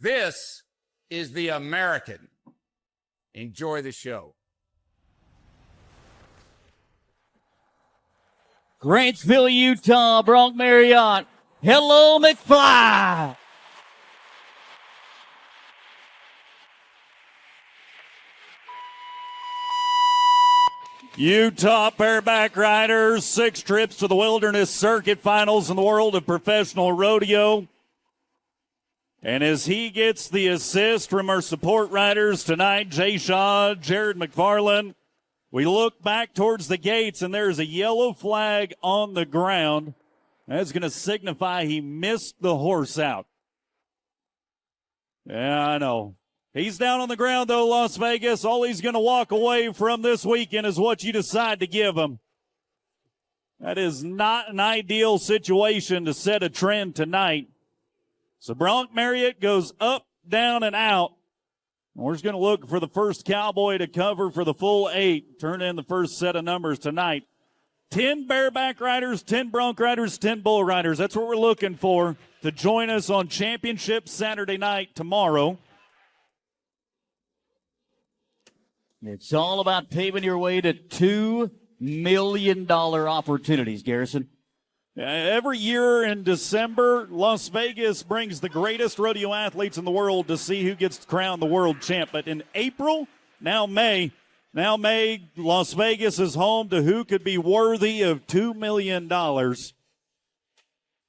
This is the American. Enjoy the show. Grantsville, Utah, Bronc Marriott. Hello, McFly. Utah Bareback Riders, 6 trips to the Wilderness Circuit Finals in the world of professional rodeo. And as he gets the assist from our support riders tonight, Jay Shaw, Jared McFarland, we look back towards the gates, and there's a yellow flag on the ground. That's going to signify he missed the horse out. Yeah, I know. He's down on the ground, though, Las Vegas. All he's going to walk away from this weekend is what you decide to give him. That is not an ideal situation to set a trend tonight. So Bronc Marriott goes up, down, and out. We're just going to look for the first Cowboy to cover for the full 8. Turn in the first set of numbers tonight. 10 bareback riders, 10 bronc riders, 10 bull riders. That's what we're looking for to join us on Championship Saturday night tomorrow. It's all about paving your way to $2 million opportunities, Garrison. Every year in December, Las Vegas brings the greatest rodeo athletes in the world to see who gets crowned the world champ. But in April, now May, Las Vegas is home to who could be worthy of $2 million.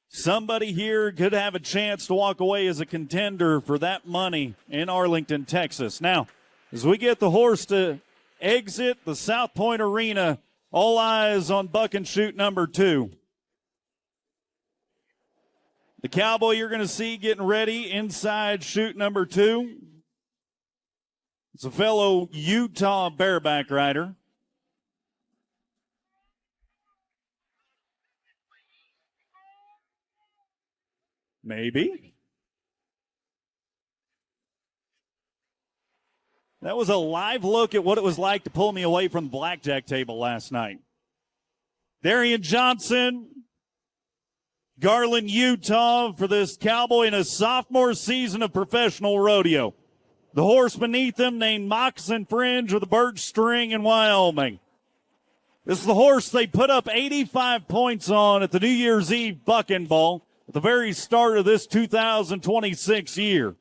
Somebody here could have a chance to walk away as a contender for that money in Arlington, Texas. Now, as we get the horse to exit the South Point Arena, all eyes on buck and shoot number 2. The Cowboy you're going to see getting ready inside chute number 2. It's a fellow Utah bareback rider. Maybe. That was a live look at what it was like to pull me away from the blackjack table last night. Darian Johnson, Garland, Utah, for this Cowboy in his sophomore season of professional rodeo. The horse beneath him named Moccasin Fringe with a birch string in Wyoming. This is the horse they put up 85 points on at the New Year's Eve Bucking Ball at the very start of this 2026 year.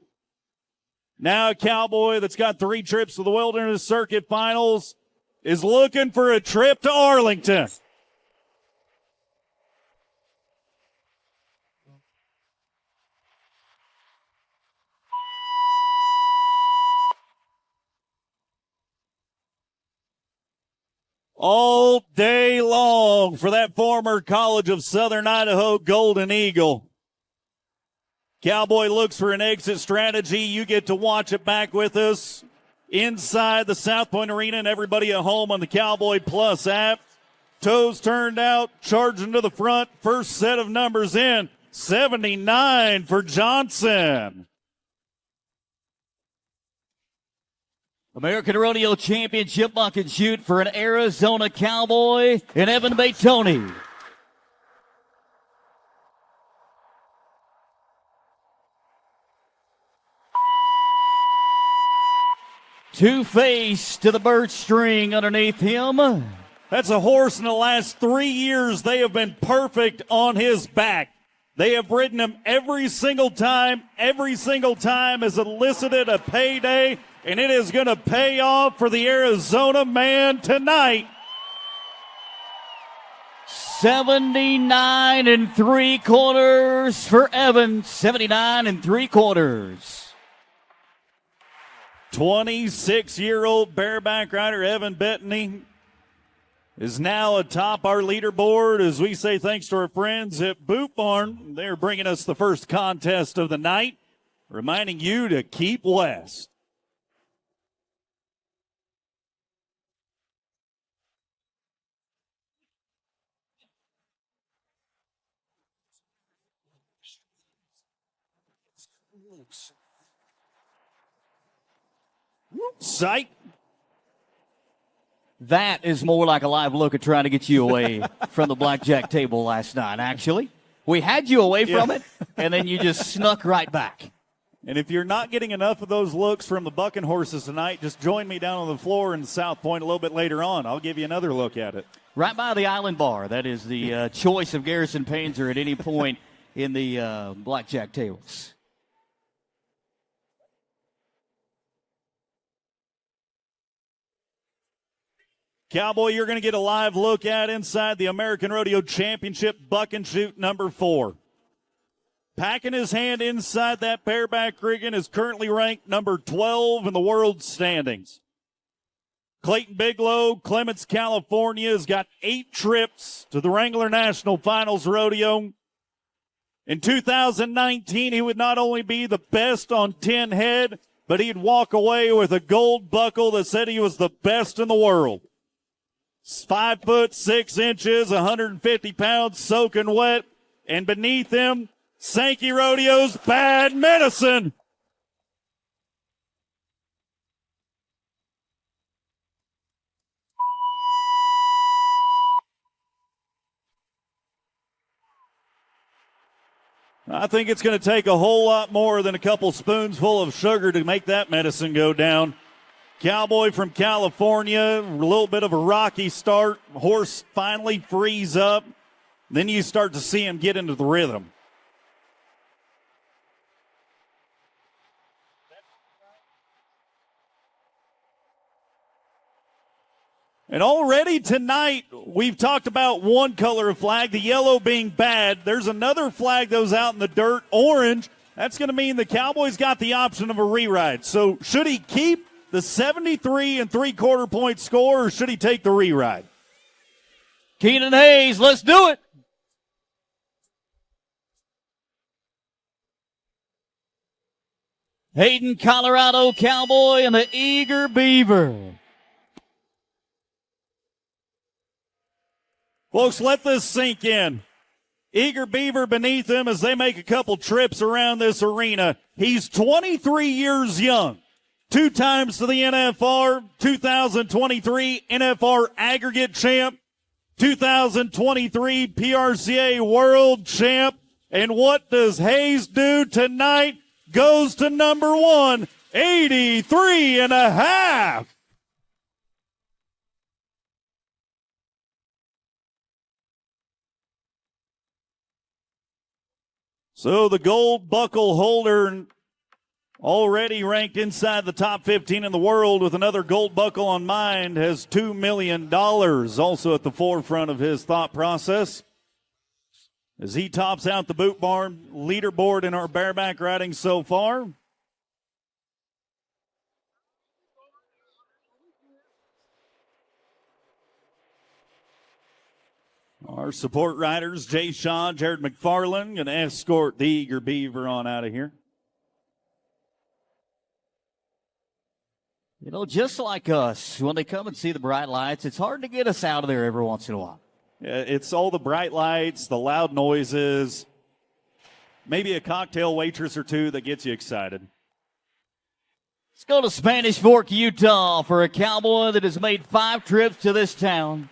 Now a Cowboy that's got 3 trips to the Wilderness Circuit Finals is looking for a trip to Arlington. All day long for that former College of Southern Idaho Golden Eagle. Cowboy looks for an exit strategy. You get to watch it back with us inside the South Point Arena, and everybody at home on the Cowboy Plus app. Toes turned out, charging to the front. First set of numbers in. 79 for Johnson. American Rodeo Championship buck and shoot for an Arizona Cowboy and Evan Batoni. Two-face to the birch string underneath him. That's a horse in the last 3 years. They have been perfect on his back. They have ridden him every single time. Every single time has elicited a payday, and it is going to pay off for the Arizona man tonight. 79 3/4 for Evan. 79 3/4. 26-year-old bareback rider Evan Bettany is now atop our leaderboard as we say thanks to our friends at Boot Barn. They're bringing us the first contest of the night, reminding you to keep west. Sight. That is more like a live look at trying to get you away from the blackjack table last night, actually. We had you away from it, and then you just snuck right back. And if you're not getting enough of those looks from the bucking horses tonight, just join me down on the floor in South Point a little bit later on. I'll give you another look at it. Right by the Island Bar. That is the choice of Garrison Painter at any point in the blackjack tables. Cowboy, you're going to get a live look at inside the American Rodeo Championship buck and shoot number 4. Packing his hand inside that bareback rigging is currently ranked number 12 in the world standings. Clayton Bigelow, Clements, California, has got 8 trips to the Wrangler National Finals Rodeo. In 2019, he would not only be the best on 10 head, but he'd walk away with a gold buckle that said he was the best in the world. 5 foot 6 inches, 150 pounds, soaking wet, and beneath him, Sankey Rodeo's Bad Medicine. I think it's going to take a whole lot more than a couple spoonsful of sugar to make that medicine go down. Cowboy from California, a little bit of a rocky start. Horse finally frees up. Then you start to see him get into the rhythm. And already tonight, we've talked about one color of flag, the yellow being bad. There's another flag that was out in the dirt, orange. That's going to mean the Cowboys got the option of a reride. So should he keep the 73 3/4 point score, or should he take the reride? Keenan Hayes, let's do it. Hayden, Colorado Cowboy, and the Eager Beaver. Folks, let this sink in. Eager Beaver beneath him as they make a couple trips around this arena. He's 23 years young. 2 times to the NFR, 2023 NFR aggregate champ, 2023 PRCA world champ. And what does Hayes do tonight? Goes to number 1, 83.5. So the gold buckle holder already ranked inside the top 15 in the world with another gold buckle on mind has $2 million also at the forefront of his thought process as he tops out the Boot Barn leaderboard in our bareback riding so far. Our support riders, Jay Shaw, Jared McFarland, going to escort the Eager Beaver on out of here. You know, just like us, when they come and see the bright lights, it's hard to get us out of there every once in a while. It's all the bright lights, the loud noises, maybe a cocktail waitress or two that gets you excited. Let's go to Spanish Fork, Utah for a Cowboy that has made 5 trips to this town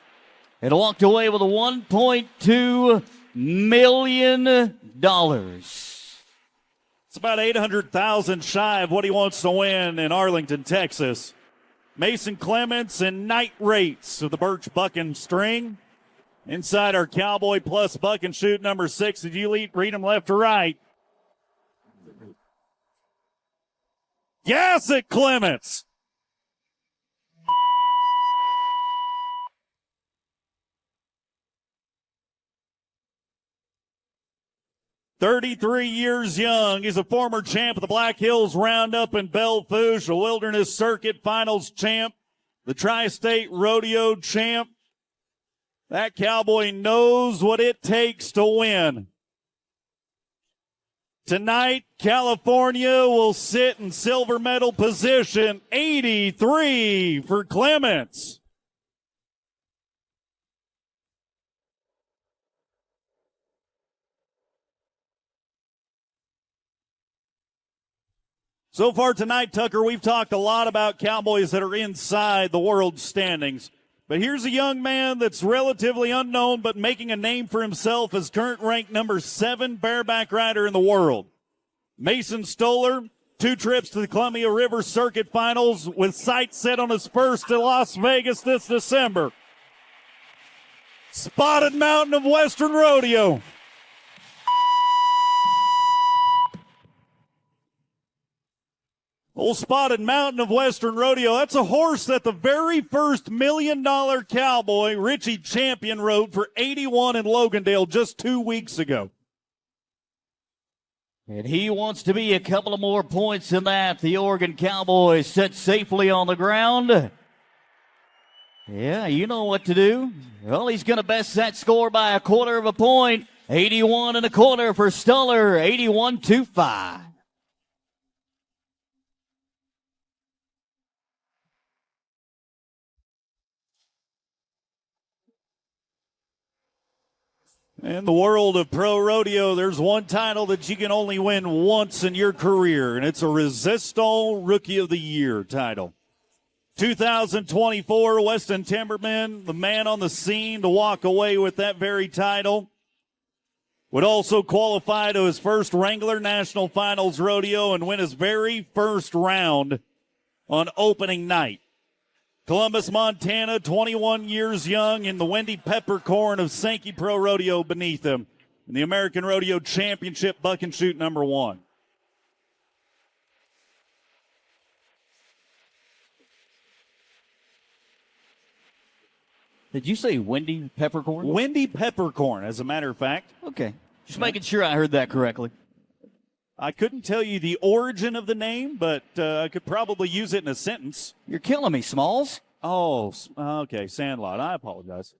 and walked away with a $1.2 million. It's about $800,000 shy of what he wants to win in Arlington, Texas. Mason Clements and Night Rates of the Birch Buck and String. Inside our Cowboy Plus Buck and Shoot number 6. Did you read them left to right? Yes, at Clements. "33 years young. He's a former champ of the Black Hills Roundup in Belle Fourche, a Wilderness Circuit Finals champ, the Tri-State Rodeo champ. That Cowboy knows what it takes to win. Tonight, California will sit in silver medal position, 83 for Clements. So far tonight, Tucker, we've talked a lot about Cowboys that are inside the world standings. But here's a young man that's relatively unknown but making a name for himself as current ranked number 7 bareback rider in the world. Mason Stoller, 2 trips to the Columbia River Circuit Finals with sights set on his first to Las Vegas this December. Spotted Mountain of Western Rodeo. Old Spotted Mountain of Western Rodeo. That's a horse that the very first $1 Million Cowboy, Richie Champion, rode for 81 in Logandale just 2 weeks ago. And he wants to be a couple of more points than that. The Oregon Cowboy set safely on the ground. Yeah, you know what to do. Well, he's going to best that score by 1/4 of a point. 81 1/4 for Stuller, 81-5. In the world of pro rodeo, there's one title that you can only win once in your career, and it's a Resistol Rookie of the Year title. 2024, Weston Timberman, the man on the scene to walk away with that very title, would also qualify to his first Wrangler National Finals rodeo and win his very first round on opening night. Columbus, Montana, 21 years young, in the Wendy Peppercorn of Sankey Pro Rodeo beneath him in the American Rodeo Championship Buck and Shoot number 1. Did you say Wendy Peppercorn? Wendy Peppercorn, as a matter of fact. Okay. Just making sure I heard that correctly. I couldn't tell you the origin of the name, but I could probably use it in a sentence. You're killing me, Smalls. Oh, okay, Sandlot. I apologize.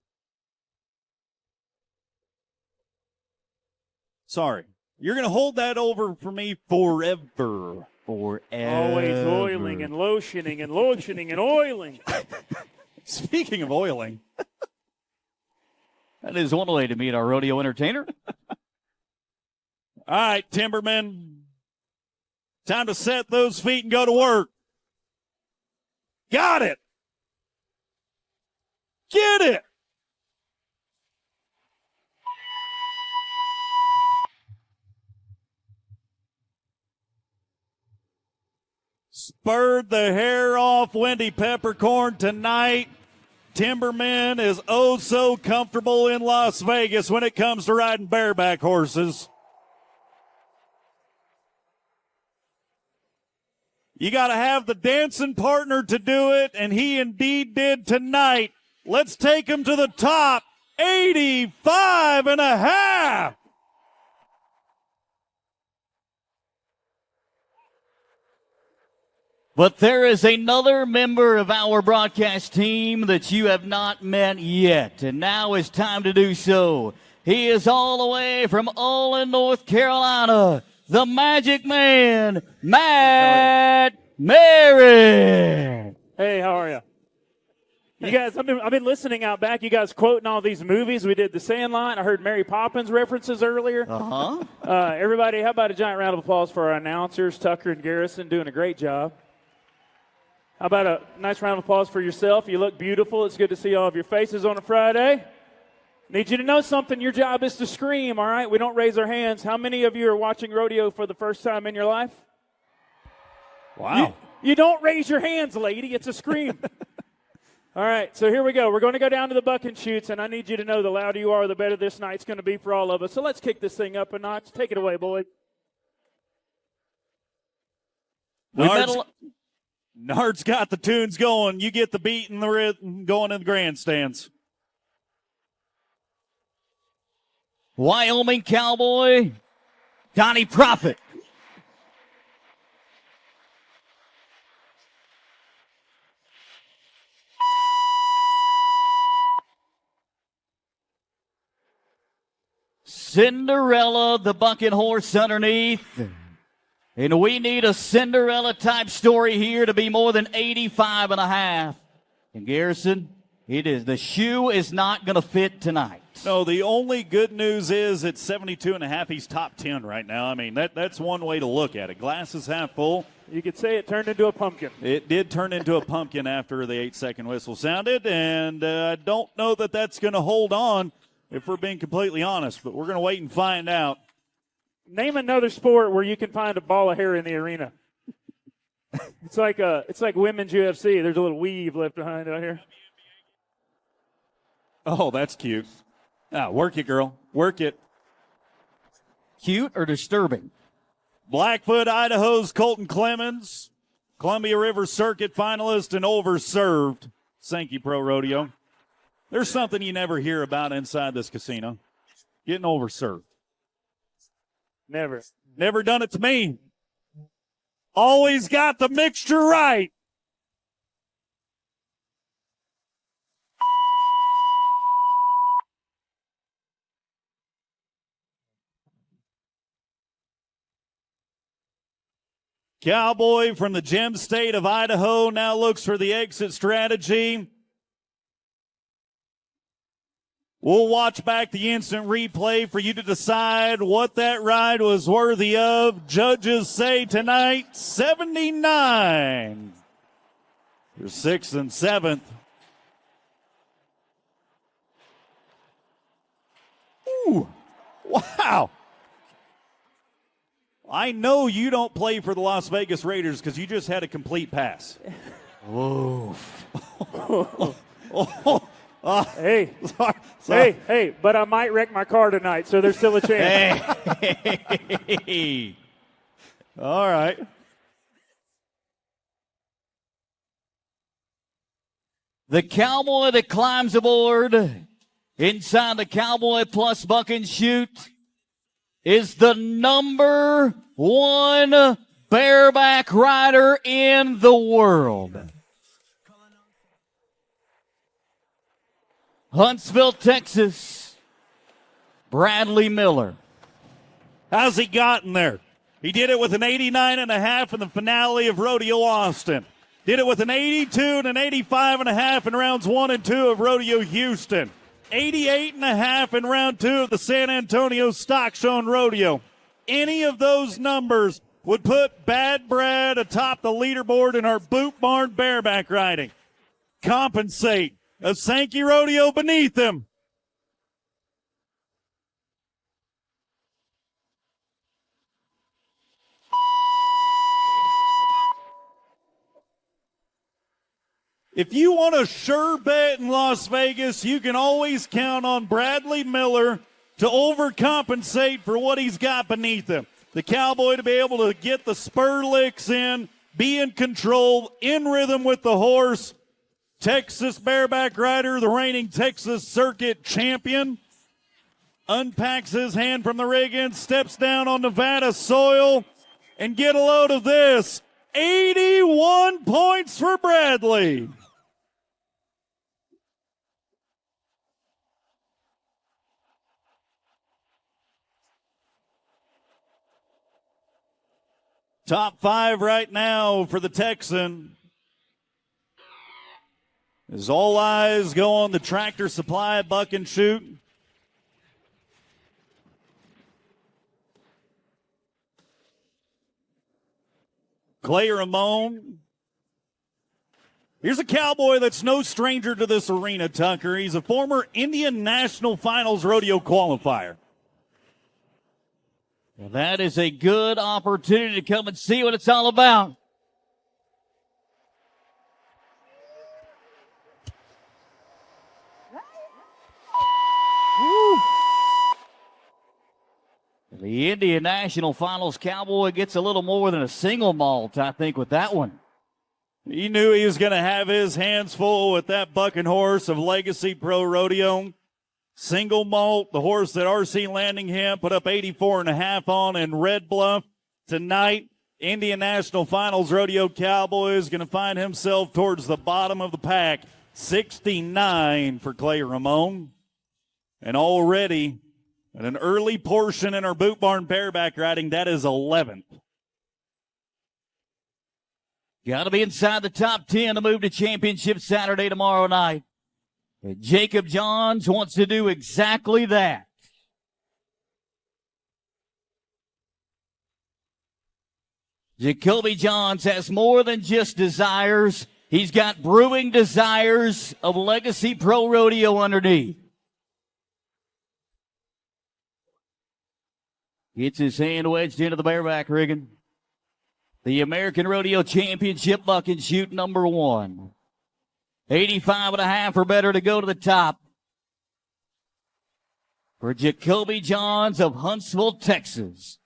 Sorry. You're going to hold that over for me forever. Always oiling and lotioning and lotioning and oiling. Speaking of oiling. That is one way to meet our rodeo entertainer. All right, Timberman. Time to set those feet and go to work. Got it. Get it. Spurred the hair off Wendy Peppercorn tonight. Timberman is oh so comfortable in Las Vegas when it comes to riding bareback horses. You got to have the dancing partner to do it, and he indeed did tonight. Let's take him to the top. 85.5. But there is another member of our broadcast team that you have not met yet, and now is time to do so. He is all the way from Olin, North Carolina, the Magic Man, Matt Merritt. Hey, how are you? You guys, I've been listening out back. You guys quoting all these movies. We did The Sandlot. I heard Mary Poppins references earlier. Everybody, how about a giant round of applause for our announcers, Tucker and Garrison, doing a great job. How about a nice round of applause for yourself? You look beautiful. It's good to see all of your faces on a Friday. Need you to know something. Your job is to scream, all right? We don't raise our hands. How many of you are watching rodeo for the first time in your life? Wow. You don't raise your hands, lady. It's a scream. All right, so here we go. We're going to go down to the buck and shoots, and I need you to know the louder you are, the better this night's going to be for all of us. So let's kick this thing up a notch. Take it away, boy. Nard's got the tunes going. You get the beat and the rhythm going in the grandstands. Wyoming Cowboy, Donnie Prophet. Cinderella, the bucket horse underneath. And we need a Cinderella-type story here to be more than 85.5. And Garrison, it is. The shoe is not going to fit tonight. No, the only good news is it's 72.5. He's top 10 right now. I mean, that's one way to look at it. Glass is half full. You could say it turned into a pumpkin. It did turn into a pumpkin after the 8-second whistle sounded, and I don't know that that's going to hold on if we're being completely honest, but we're going to wait and find out. Name another sport where you can find a ball of hair in the arena. It's like women's UFC. There's a little weave left behind out here. Oh, that's cute. Ah, work it, girl. Work it. Cute or disturbing? Blackfoot, Idaho's Colton Clemens, Columbia River Circuit finalist and overserved. Sankey Pro Rodeo. There's something you never hear about inside this casino. Getting overserved. Never done it to me. Always got the mixture right. Cowboy from the gem state of Idaho now looks for the exit strategy. We'll watch back the instant replay for you to decide what that ride was worthy of. Judges say tonight 79 for 6th and 7th. Ooh, wow. I know you don't play for the Las Vegas Raiders because you just had a complete pass. Oof. Hey, hey, but I might wreck my car tonight, so there's still a chance. Hey. All right. The Cowboy that climbs aboard inside the Cowboy Plus Buck and Shoot is the number 1 bareback rider in the world. Huntsville, Texas, Bradley Miller. How's he gotten there? He did it with an 89.5 in the finale of Rodeo Austin. Did it with an 82 and an 85.5 in rounds 1 and 2 of Rodeo Houston. 88.5 in round 2 of the San Antonio Stock Show and Rodeo. Any of those numbers would put Bad Brad atop the leaderboard in our Boot Barn bareback riding. Compensate. A Sankey Rodeo beneath him. If you want a sure bet in Las Vegas, you can always count on Bradley Miller to overcompensate for what he's got beneath him. The Cowboy to be able to get the spur licks in, be in control, in rhythm with the horse. Texas bareback rider, the reigning Texas Circuit champion, unpacks his hand from the rigging, steps down on Nevada soil, and get a load of this. 81 points for Bradley. Top 5 right now for the Texan. As all eyes go on the Tractor Supply Buck and Shoot. Clay Ramon. Here's a Cowboy that's no stranger to this arena, Tucker. He's a former Indian National Finals rodeo qualifier. Well, that is a good opportunity to come and see what it's all about. Woo. The Indian National Finals Cowboy gets a little more than a single malt, I think, with that one. He knew he was going to have his hands full with that bucking horse of Legacy Pro Rodeo. Single malt, the horse that R.C. Landingham put up 84.5 on in Red Bluff tonight. Indian National Finals Rodeo Cowboy is going to find himself towards the bottom of the pack. 69 for Clay Ramon. And already at an early portion in our Boot Barn bareback riding, that is 11th. Got to be inside the top 10 to move to championship Saturday tomorrow night. And Jacob Johns wants to do exactly that. Jacoby Johns has more than just desires. He's got brewing desires of Legacy Pro Rodeo underneath. Gets his hand wedged into the bareback rigging. the American Rodeo Championship buck and shoot number 1. 85.5 or better to go to the top for Jacoby Johns of Huntsville, Texas.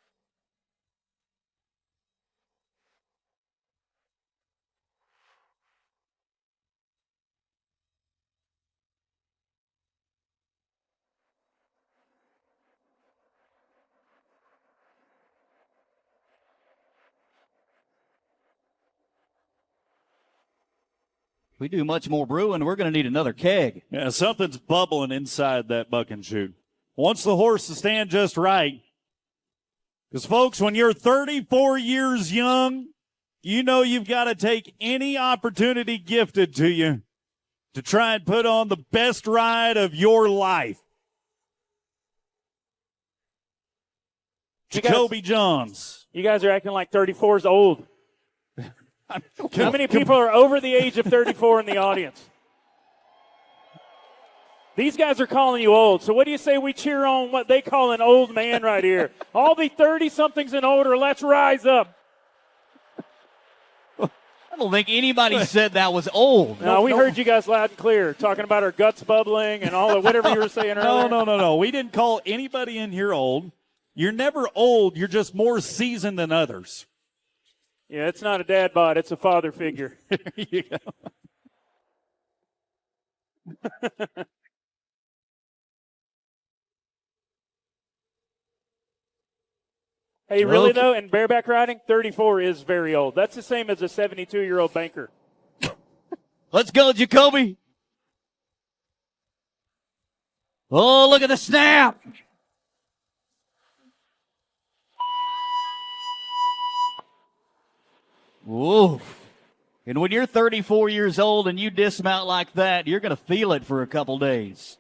If we do much more brewing, we're going to need another keg. Yeah, something's bubbling inside that buck and shoot. Wants the horse to stand just right. Because, folks, when you're 34 years young, you know you've got to take any opportunity gifted to you to try and put on the best ride of your life. Jacoby Johns. You guys are acting like 34 is old. How many people are over the age of 34 in the audience? These guys are calling you old. So what do you say we cheer on what they call an old man right here? All the 30-somethings and older, let's rise up. I don't think anybody said that was old. No, we heard you guys loud and clear, talking about our guts bubbling and all the whatever you were saying earlier. No. We didn't call anybody in here old. You're never old. You're just more seasoned than others. Yeah, it's not a dad bod. It's a father figure. There you go. Hey, really, though, in bareback riding, 34 is very old. That's the same as a 72-year-old banker. Let's go, Jacoby. Oh, look at the snap. Whoa. And when you're 34 years old and you dismount like that, you're going to feel it for a couple days.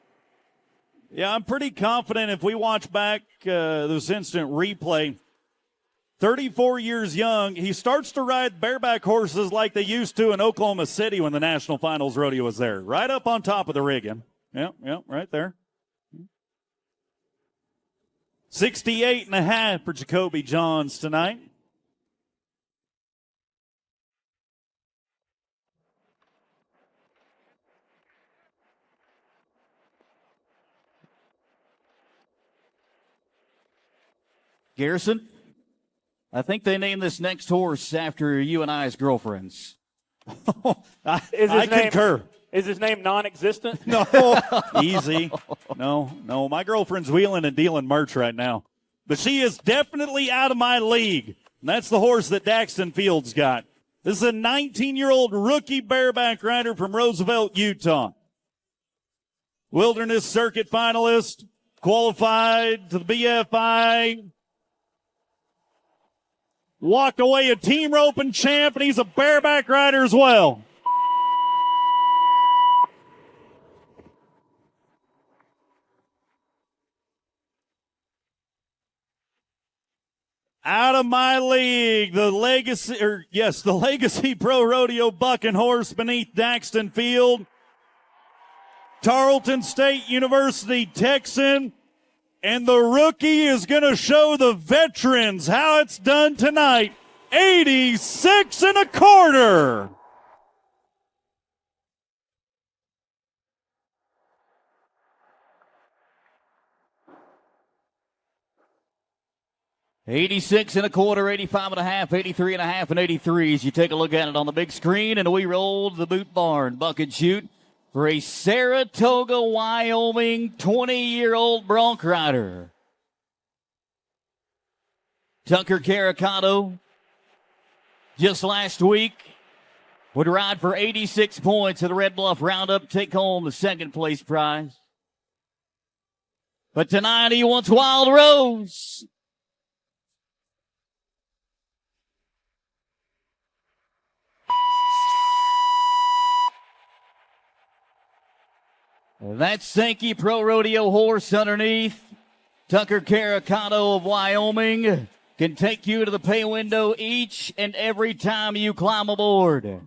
Yeah, I'm pretty confident if we watch back this instant replay, 34 years young, he starts to ride bareback horses like they used to in Oklahoma City when the National Finals Rodeo was there. Right up on top of the rigging. Yep, right there. 68.5 for Jacoby Johns tonight. Garrison, I think they named this next horse after you and I's girlfriends. I concur. Is his name non-existent? No, easy. No. My girlfriend's wheeling and dealing merch right now. But she is definitely out of my league. And that's the horse that Daxton Fields got. This is a 19-year-old rookie bareback rider from Roosevelt, Utah. Wilderness Circuit finalist, qualified to the BFI. Walked away a team roping champ, and he's a bareback rider as well. Out of my league, the Legacy Pro Rodeo bucking horse beneath Daxton Field. Tarleton State University Texan. And the rookie is going to show the veterans how it's done tonight. 86.25. $86.25, $85.5, $83.5, and 83s. You take a look at it on the big screen, and we rolled the Boot Barn buck and shoot for a Saratoga, Wyoming 20-year-old Bronc rider. Tucker Caricato, just last week, would ride for 86 points at the Red Bluff Roundup, take home the second place prize. But tonight he wants Wild Rose. That Sankey Pro Rodeo horse underneath, Tucker Caricato of Wyoming, can take you to the pay window each and every time you climb aboard.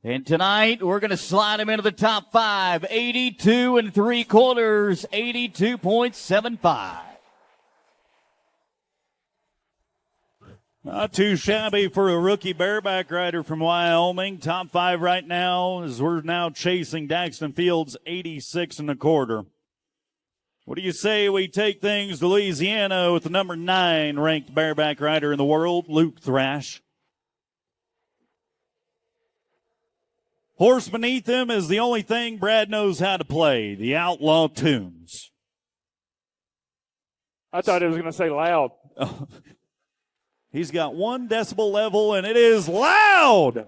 And tonight, we're going to slide him into the top 5, 82 3/4, 82.75. Not too shabby for a rookie bareback rider from Wyoming. Top 5 right now as we're now chasing Daxton Fields 86 1/4. What do you say we take things to Louisiana with the number 9 ranked bareback rider in the world, Luke Thrash? Horse beneath him is the only thing Brad knows how to play, the Outlaw Tunes. I thought it was going to say loud. He's got 1 decibel level, and it is loud.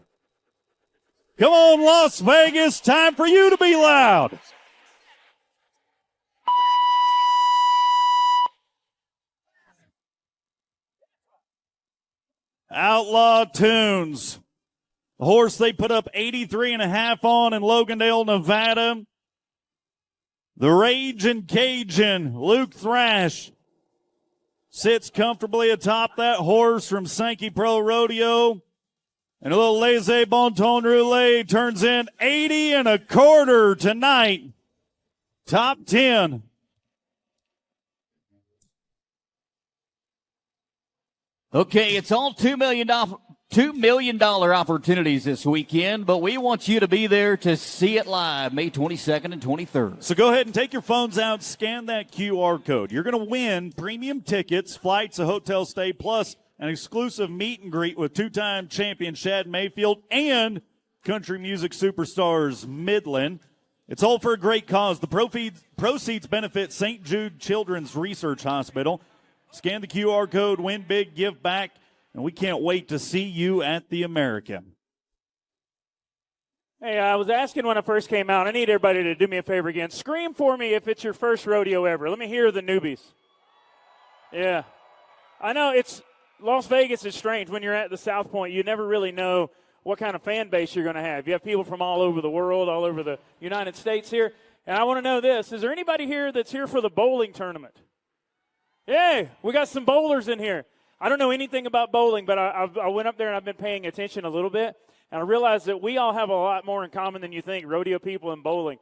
Come on, Las Vegas. Time for you to be loud. Outlaw Tunes. The horse they put up 83.5 on in Logandale, Nevada. The Ragin' Cajun, Luke Thrash, sits comfortably atop that horse from Sankey Pro Rodeo. And a little laissez bon ton roulette turns in 80 1/4 tonight. Top 10. Okay, it's all $2 million opportunities this weekend, but we want you to be there to see it live, May 22nd and 23rd. So go ahead and take your phones out, scan that QR code. You're going to win premium tickets, flights, a hotel stay, plus an exclusive meet and greet with 2-time champion Shad Mayfield and country music superstars Midland. It's all for a great cause. The proceeds benefit St. Jude Children's Research Hospital. Scan the QR code, win big, give back, and we can't wait to see you at the American. Hey, I was asking when I first came out, I need everybody to do me a favor again. Scream for me if it's your first rodeo ever. Let me hear the newbies. Yeah. I know Las Vegas is strange. When you're at the South Point, you never really know what kind of fan base you're going to have. You have people from all over the world, all over the United States here. And I want to know this. Is there anybody here that's here for the bowling tournament? Yay, we got some bowlers in here. I don't know anything about bowling, but I went up there and I've been paying attention a little bit, and I realized that we all have a lot more in common than you think, rodeo people and bowling.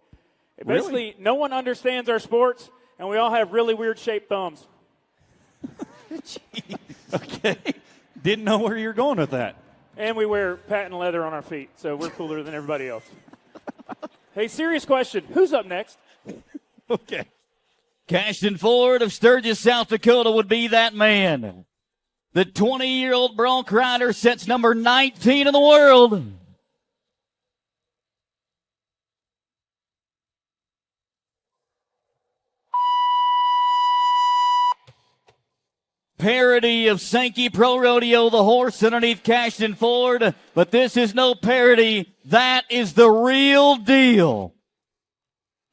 Really? Basically, no one understands our sports, and we all have really weird-shaped thumbs. Okay. Didn't know where you're going with that. And we wear patent leather on our feet, so we're cooler than everybody else. Hey, serious question. Who's up next? Okay. Cashton Ford of Sturgis, South Dakota would be that man. The 20-year-old Bronc rider sets number 19 in the world. Parody of Sankey Pro Rodeo, the horse underneath Cashton Ford. But this is no parody. That is the real deal.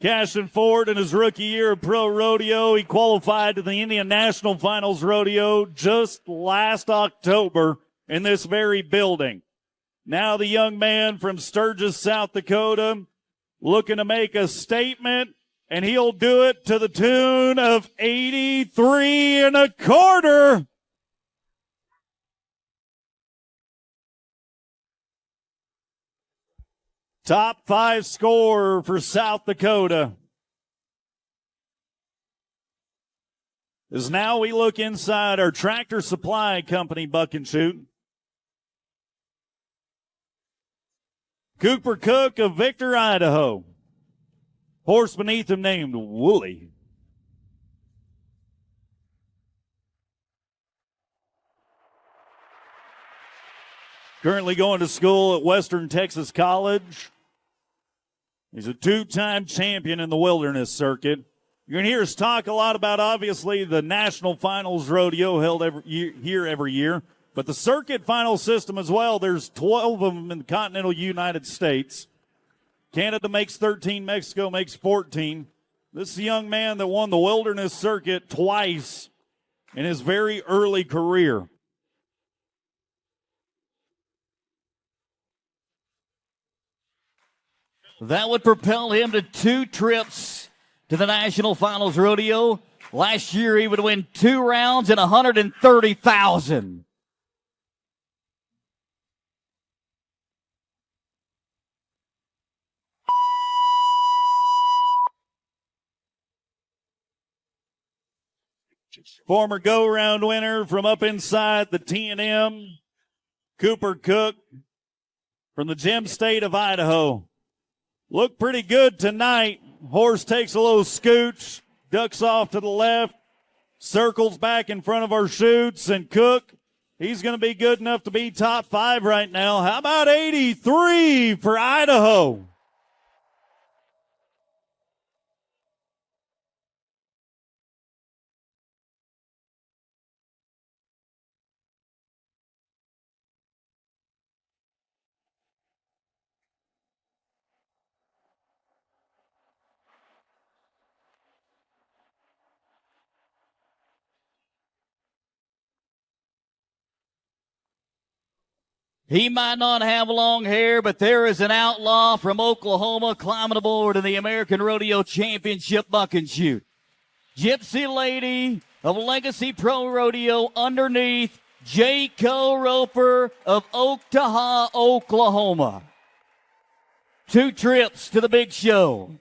Cashton Ford in his rookie year of pro rodeo. He qualified to the Indian National Finals Rodeo just last October in this very building. Now the young man from Sturgis, South Dakota, looking to make a statement, and he'll do it to the tune of 83 1/4. Top 5 scorer for South Dakota. As now we look inside our Tractor Supply Company buck and shoot. Cooper Cook of Victor, Idaho. Horse beneath him named Wooly. Currently going to school at Western Texas College. He's a 2-time champion in the wilderness circuit. You're going to hear us talk a lot about, obviously, the National Finals Rodeo held every year. But the circuit final system as well, there's 12 of them in the continental United States. Canada makes 13, Mexico makes 14. This is a young man that won the wilderness circuit twice in his very early career. That would propel him to 2 trips to the National Finals Rodeo. Last year, he would win 2 rounds and $130,000. Former go-round winner from up inside the T&M, Cooper Cook from the gem state of Idaho. Looked pretty good tonight. Horse takes a little scooch, ducks off to the left, circles back in front of our chutes, and Cook, he's going to be good enough to be top 5 right now. How about 83 for Idaho? He might not have long hair, but there is an outlaw from Oklahoma climbing aboard in the American Rodeo Championship buck and shoot. Gypsy Lady of Legacy Pro Rodeo underneath Jaco Roper of Oktahoma, Oklahoma. 2 trips to the big show.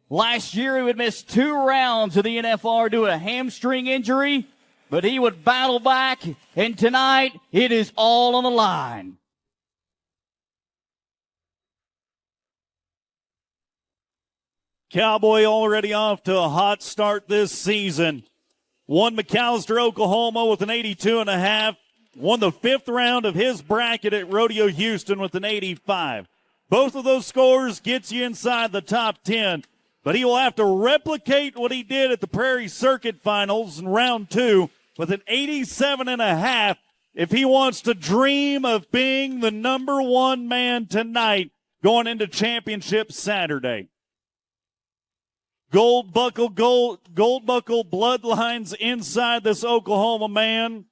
Last year he would miss 2 rounds of the NFR due to a hamstring injury, but he would battle back, and tonight it is all on the line. Cowboy already off to a hot start this season. Won McAllister, Oklahoma with an 82.5. Won the 5th round of his bracket at Rodeo Houston with an 85. Both of those scores gets you inside the top 10, but he will have to replicate what he did at the Prairie Circuit Finals in round 2 with an 87.5 if he wants to dream of being the number 1 man tonight going into championship Saturday. Gold buckle bloodlines inside this Oklahoma man.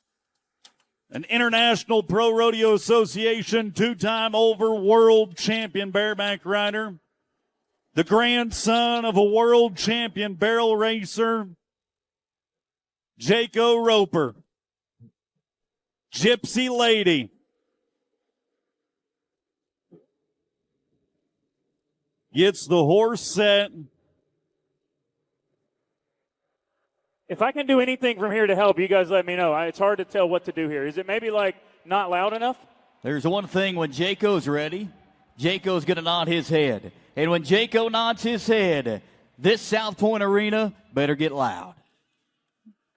An International Pro Rodeo Association 2-time over world champion bareback rider. The grandson of a world champion barrel racer. Jaco Roper. Gypsy Lady. Gets the horse set. If I can do anything from here to help, you guys let me know. It's hard to tell what to do here. Is it maybe like not loud enough? There's one thing, when Jaco's ready, Jaco's going to nod his head. And when Jaco nods his head, this South Point Arena better get loud.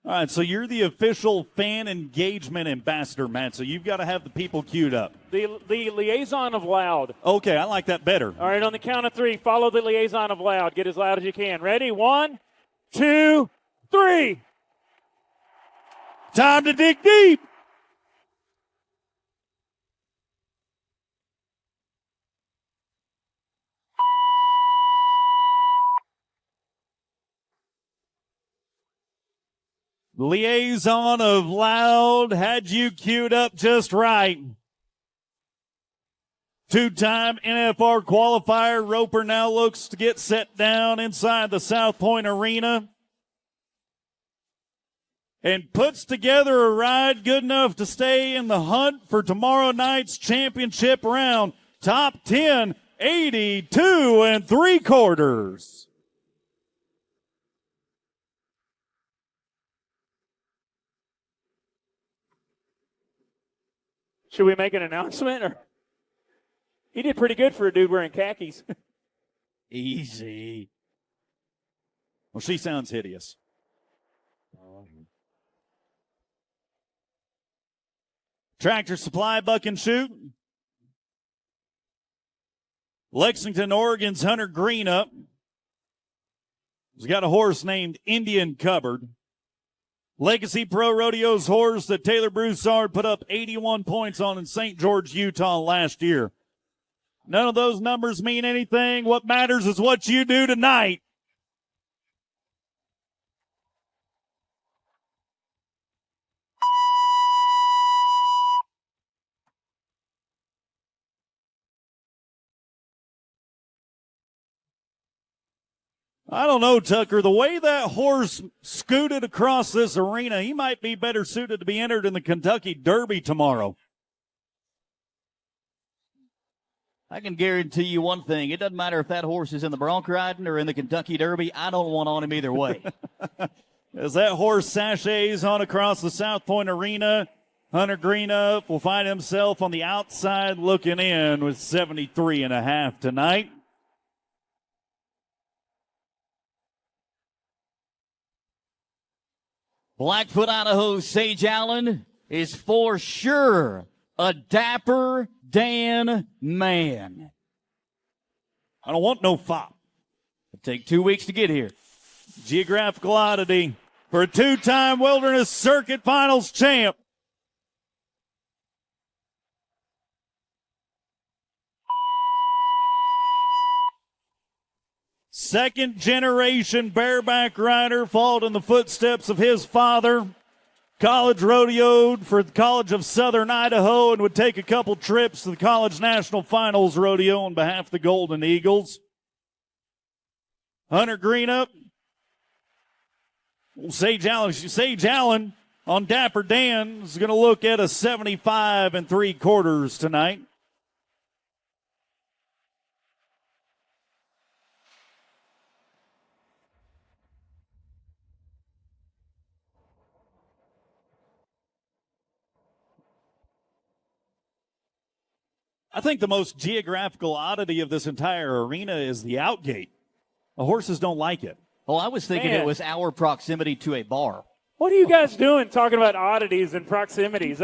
All right, so you're the official fan engagement ambassador, Matt, so you've got to have the people queued up. The liaison of loud. Okay, I like that better. All right, on the count of 3, follow the liaison of loud. Get as loud as you can. Ready? 1, 2, 3. Time to dig deep. Liaison of loud had you queued up just right. 2-time NFR qualifier. Roper now looks to get set down inside the South Point Arena and puts together a ride good enough to stay in the hunt for tomorrow night's championship round. Top 10, 82 3/4. Should we make an announcement? Or he did pretty good for a dude wearing khakis. Easy. Well, she sounds hideous. Tractor Supply buck and shoot. Lexington, Oregon's Hunter Green up. He's got a horse named Indian Cupboard. Legacy Pro Rodeo's horse that Taylor Broussard put up 81 points on in St. George, Utah last year. None of those numbers mean anything. What matters is what you do tonight. I don't know, Tucker. The way that horse scooted across this arena, he might be better suited to be entered in the Kentucky Derby tomorrow. I can guarantee you one thing. It doesn't matter if that horse is in the Bronc riding or in the Kentucky Derby. I don't want on him either way. As that horse sachets on across the South Point Arena, Hunter Greenup will find himself on the outside looking in with 73.5 tonight. Blackfoot, Idaho, Sage Allen is for sure a Dapper Dan man. I don't want no fop. It'll take 2 weeks to get here. Geographical oddity for a two-time Wilderness Circuit Finals champ. Second-generation bareback rider, followed in the footsteps of his father. College rodeoed for the College of Southern Idaho and would take a couple trips to the College National Finals rodeo on behalf of the Golden Eagles. Hunter Greenup. Sage Allen on Dapper Dan is going to look at a 75 3/4 tonight. I think the most geographical oddity of this entire arena is the outgate. The horses don't like it. Oh, I was thinking it was our proximity to a bar. What are you guys doing talking about oddities and proximities?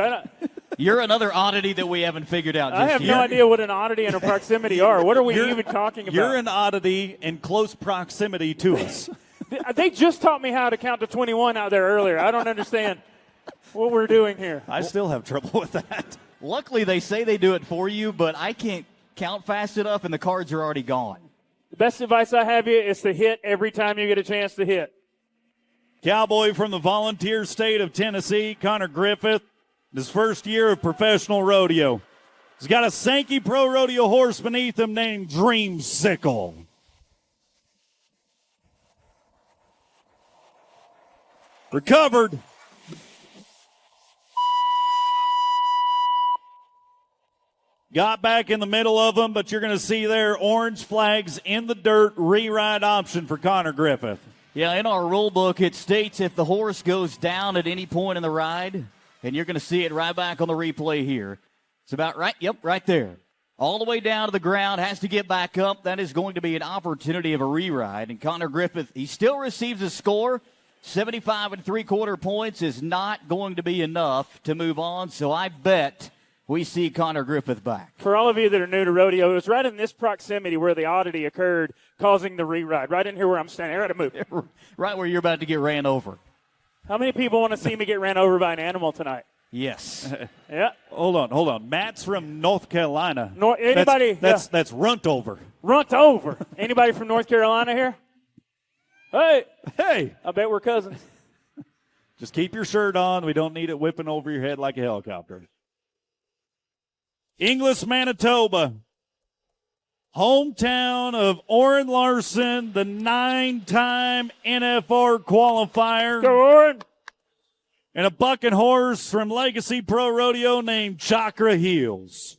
You're another oddity that we haven't figured out just I have yet. no idea what an oddity and a proximity are. What are we even talking about? You're an oddity in close proximity to us. They just taught me how to count to 21 out there earlier. I don't understand what we're doing here. I still have trouble with that. Luckily, they say they do it for you, but I can't count fast enough, and the cards are already gone. The best advice I have you is to hit every time you get a chance to hit. Cowboy from the volunteer state of Tennessee, Connor Griffith, his first year of professional rodeo. He's got a Sankey Pro Rodeo horse beneath him named Dreamsicle. Recovered. Got back in the middle of them, but you're going to see there orange flags in the dirt, re-ride option for Connor Griffith. Yeah, in our rule book, it states if the horse goes down at any point in the ride, and you're going to see it right back on the replay here. It's about right, yep, right there. All the way down to the ground, has to get back up. That is going to be an opportunity of a re-ride. And Connor Griffith, he still receives a score. 75 3/4 points is not going to be enough to move on, so I bet we see Connor Griffith back. For all of you that are new to rodeo, it was right in this proximity where the oddity occurred, causing the re-ride. Right in here where I'm standing. I got to move. Right where you're about to get ran over. How many people want to see me get ran over by an animal tonight? Yes. Yeah. Hold on. Matt's from North Carolina. Anybody? That's runt over. Runt over. Anybody from North Carolina here? Hey. I bet we're cousins. Just keep your shirt on. We don't need it whipping over your head like a helicopter. Inglis, Manitoba, hometown of Orrin Larson, the 9-time NFR qualifier. Go Orrin! And a bucking horse from Legacy Pro Rodeo named Chakra Heels.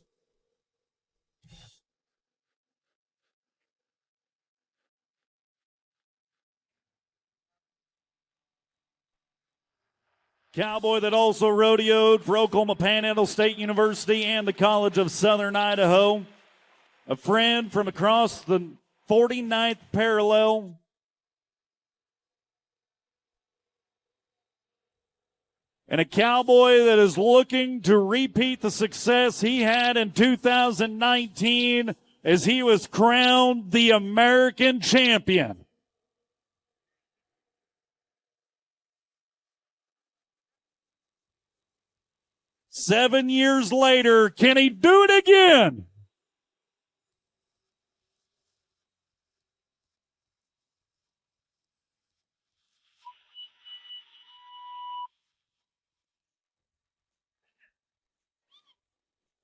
Cowboy that also rodeoed for Oklahoma Panhandle State University and the College of Southern Idaho. A friend from across the 49th parallel. And a Cowboy that is looking to repeat the success he had in 2019 as he was crowned the American champion. Seven years later, can he do it again?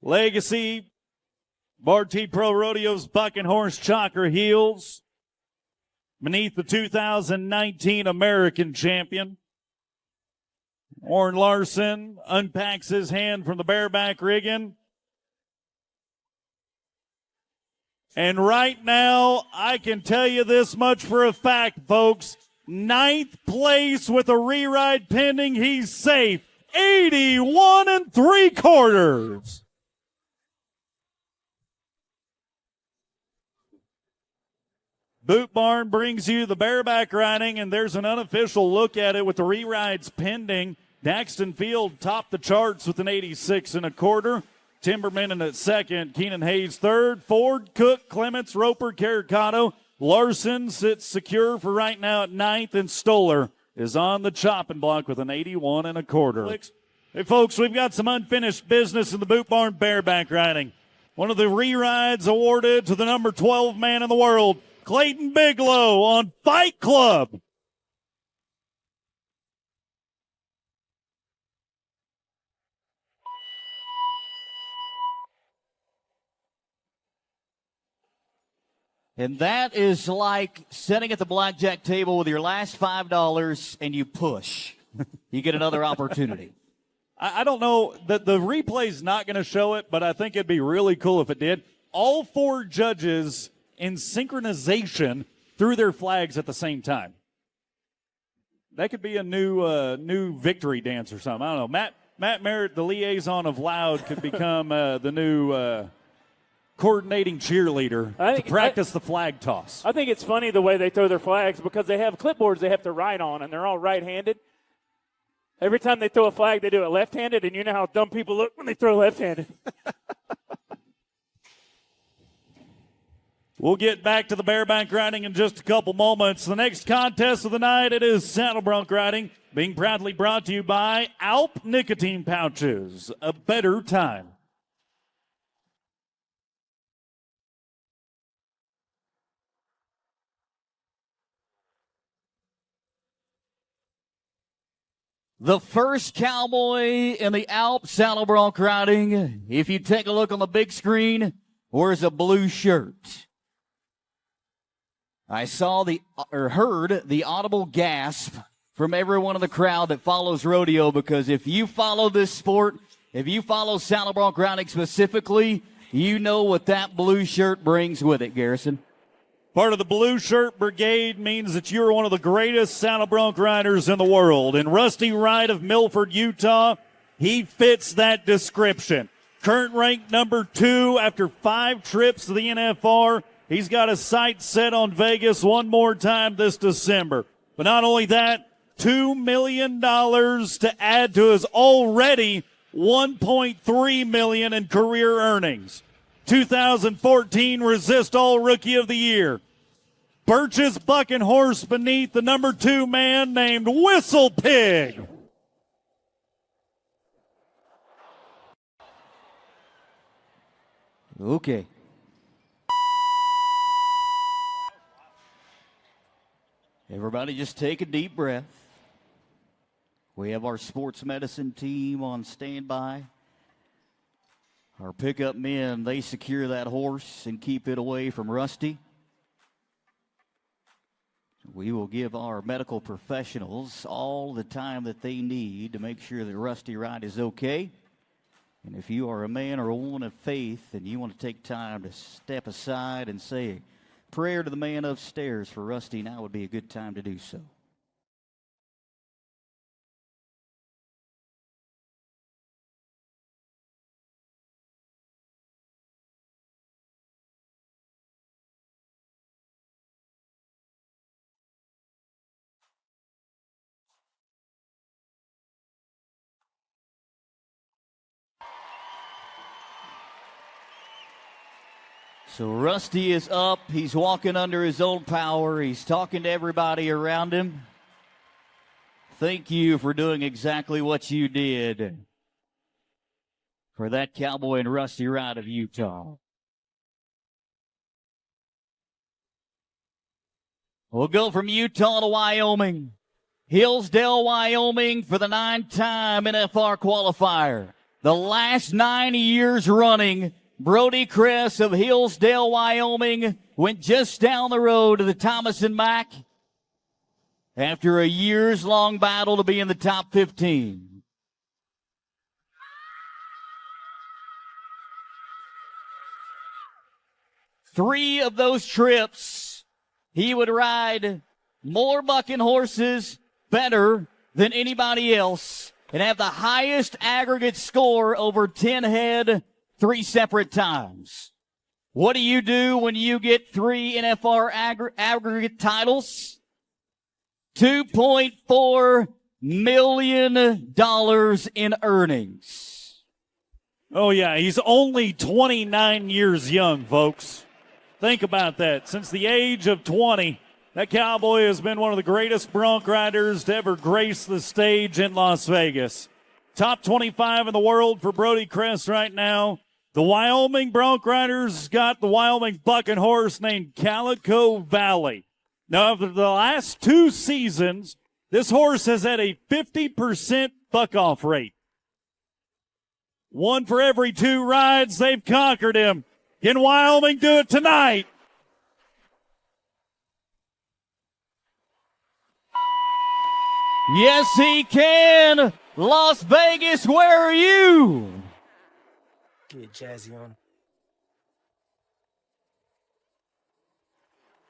Legacy, Barty Pro Rodeo's bucking horse Chakra Heels, beneath the 2019 American champion. Orrin Larson unpacks his hand from the bareback rigging. And right now, I can tell you this much for a fact, folks. Ninth place with a re-ride pending. He's safe. 81 3/4. Boot Barn brings you the bareback riding, and there's an unofficial look at it with the re-rides pending. Daxton Field topped the charts with an 86 1/4. Timberman in at second. Keenan Hayes third. Ford, Cook, Clements, Roper, Caricato. Larson sits secure for right now at ninth, and Stoller is on the chopping block with an 81 1/4. Hey, folks, we've got some unfinished business in the Boot Barn bareback riding. One of the re-rides awarded to the number 12 man in the world, Clayton Bigelow on Fight Club. And that is like sitting at the blackjack table with your last $5 and you push. You get another opportunity. I don't know that the replay's not going to show it, but I think it'd be really cool if it did. All four judges in synchronization threw their flags at the same time. That could be a new victory dance or something. I don't know. Matt Merritt, the liaison of Loud, could become the new coordinating cheerleader to practice the flag toss. I think it's funny the way they throw their flags because they have clipboards they have to write on, and they're all right-handed. Every time they throw a flag, they do it left-handed, and you know how dumb people look when they throw left-handed. We'll get back to the bareback riding in just a couple moments. The next contest of the night, it is saddle bronc riding, being proudly brought to you by Alp Nicotine Pouches, a better time. The first Cowboy in the Alp saddle bronc riding, if you take a look on the big screen, wears a blue shirt. I heard the audible gasp from everyone in the crowd that follows rodeo, because if you follow this sport, if you follow saddle bronc riding specifically, you know what that blue shirt brings with it, Garrison. Part of the Blue Shirt Brigade means that you're one of the greatest saddle bronc riders in the world. And Rusty Wright of Milford, Utah, he fits that description. Current ranked number 2 after 5 trips to the NFR. He's got his sights set on Vegas one more time this December. But not only that, $2 million to add to his already $1.3 million in career earnings. 2014 Resist All Rookie of the Year. Birch's bucking horse beneath the number 2 man named Whistle Pig. Okay. Everybody just take a deep breath. We have our sports medicine team on standby. Our pickup men, they secure that horse and keep it away from Rusty. We will give our medical professionals all the time that they need to make sure that Rusty Wright is okay. And if you are a man or a woman of faith and you want to take time to step aside and say a prayer to the man upstairs for Rusty, now would be a good time to do so. So Rusty is up. He's walking under his own power. He's talking to everybody around him. Thank you for doing exactly what you did for that Cowboy and Rusty Wright of Utah. We'll go from Utah to Wyoming. Hillsdale, Wyoming for the 9-time NFR qualifier. The last 9 years running, Brody Kress of Hillsdale, Wyoming, went just down the road to the Thomas and Mack after a years-long battle to be in the top 15. Three of those trips, he would ride more bucking horses better than anybody else and have the highest aggregate score over 10 head 3 separate times. What do you do when you get 3 NFR aggregate titles? $2.4 million in earnings. Oh, yeah, he's only 29 years young, folks. Think about that. Since the age of 20, that Cowboy has been one of the greatest bronc riders to ever grace the stage in Las Vegas. Top 25 in the world for Brody Cress right now. The Wyoming bronc riders got the Wyoming bucking horse named Calico Valley. Now, after the last 2 seasons, this horse has had a 50% buck-off rate. 1 for every 2 rides, they've conquered him. Can Wyoming do it tonight? Yes, he can. Las Vegas, where are you? Get Jazzy on.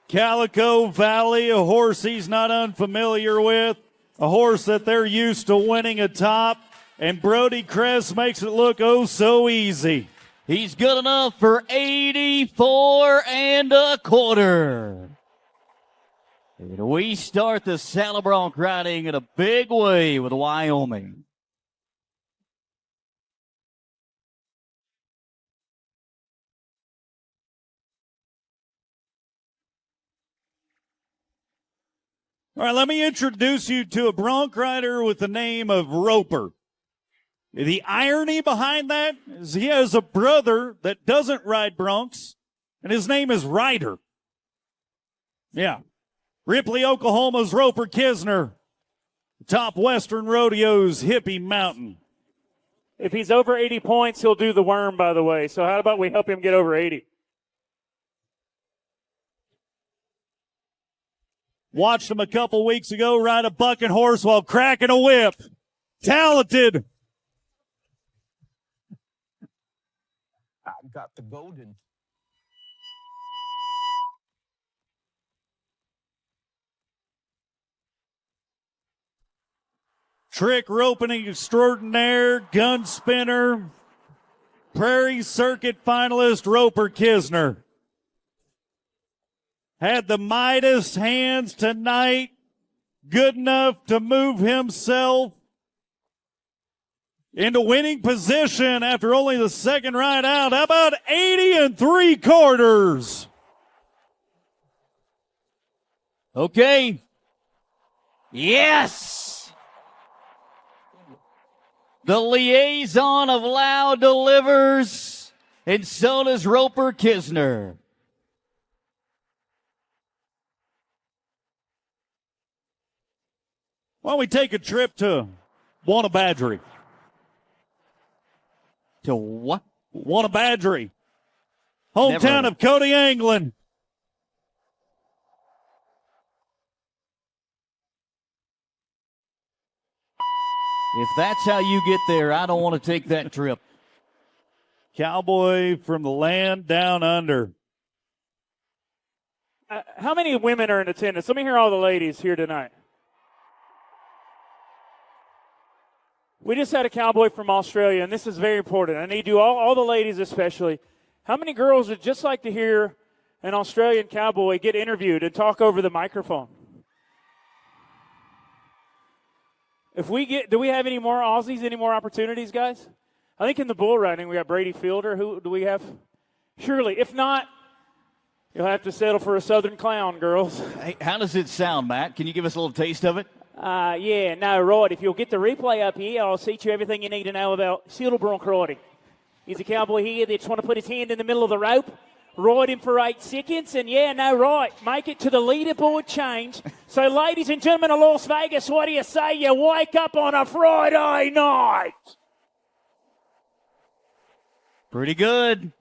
Calico Valley, a horse he's not unfamiliar with, a horse that they're used to winning atop, and Brody Cress makes it look oh so easy. He's good enough for 84 1/4. And we start the saddle bronc riding in a big way with Wyoming. All right, let me introduce you to a bronc rider with the name of Roper. The irony behind that is he has a brother that doesn't ride broncs, and his name is Ryder. Yeah. Ripley, Oklahoma's Roper Kisner. Top Western Rodeo's Hippie Mountain. If he's over 80 points, he'll do the worm, by the way. So how about we help him get over 80? Watched him a couple weeks ago ride a bucking horse while cracking a whip. Talented. I got the golden. Trick roping extraordinaire, gun spinner, Prairie Circuit finalist Roper Kisner. Had the Midas hands tonight, good enough to move himself into winning position after only the second ride out. How about 80 3/4? Okay. Yes! The liaison of Loud delivers, and so does Roper Kisner. Why don't we take a trip to Wanabadgery? To what? Wanabadgery. Hometown Never. of Cody Anglin. If that's how you get there, I don't want to take that trip. Cowboy from the land down under. How many women are in attendance? Let me hear all the ladies here tonight. We just had a cowboy from Australia, and this is very important. I need you, all the ladies especially. How many girls would just like to hear an Australian cowboy get interviewed and talk over the microphone? Do we have any more Aussies, any more opportunities, guys? I think in the bull riding we got Brady Fielder. Who do we have? Surely. If not, you'll have to settle for a Southern Clown, girls. Hey, how does it sound, Matt? Can you give us a little taste of it? Yeah, no, right. If you'll get the replay up here, I'll teach you everything you need to know about saddle bronc riding. He's a cowboy here that's trying to put his hand in the middle of the rope, ride him for 8 seconds, and yeah, no, right, make it to the leaderboard change. So, ladies and gentlemen of Las Vegas, what do you say you wake up on a Friday night? Pretty good.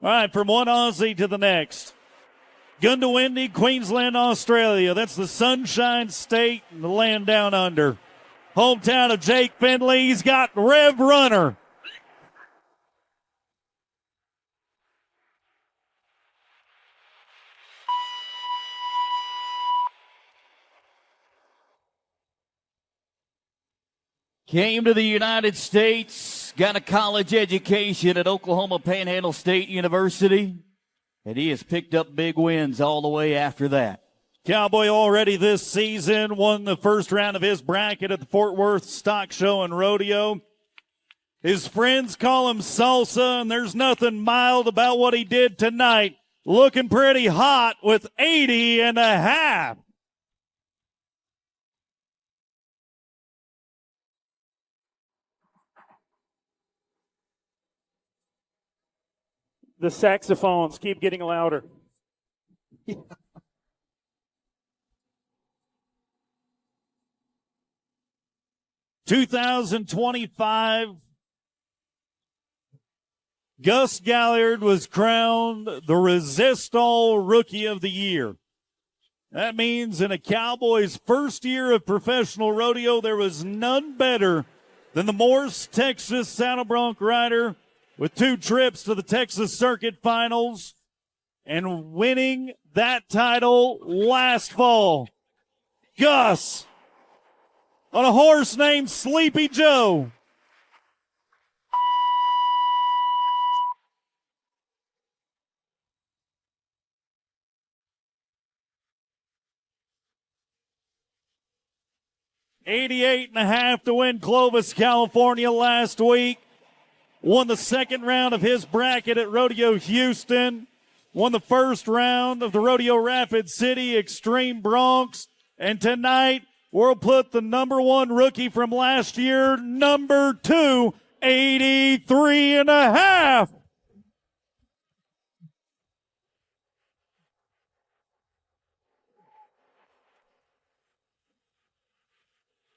All right, from one Aussie to the next. Goondiwindi, Queensland, Australia. That's the Sunshine State and the land down under. Hometown of Jake Finley. He's got Rev Runner. Came to the United States, got a college education at Oklahoma Panhandle State University, and he has picked up big wins all the way after that. Cowboy already this season won the first round of his bracket at the Fort Worth Stock Show and Rodeo. His friends call him Salsa, and there's nothing mild about what he did tonight. Looking pretty hot with 80.5. The saxophones keep getting louder. 2025, Gus Galliard was crowned the Resistol Rookie of the Year. That means in a Cowboys' first year of professional rodeo, there was none better than the Morse, Texas Saddle Bronc rider with 2 trips to the Texas Circuit Finals and winning that title last fall. Gus, on a horse named Sleepy Joe. $88.5 to win Clovis, California last week. Won the second round of his bracket at Rodeo Houston. Won the first round of the Rodeo Rapid City Extreme Broncs. And tonight, we'll put the number 1 rookie from last year, number 2, 83.5.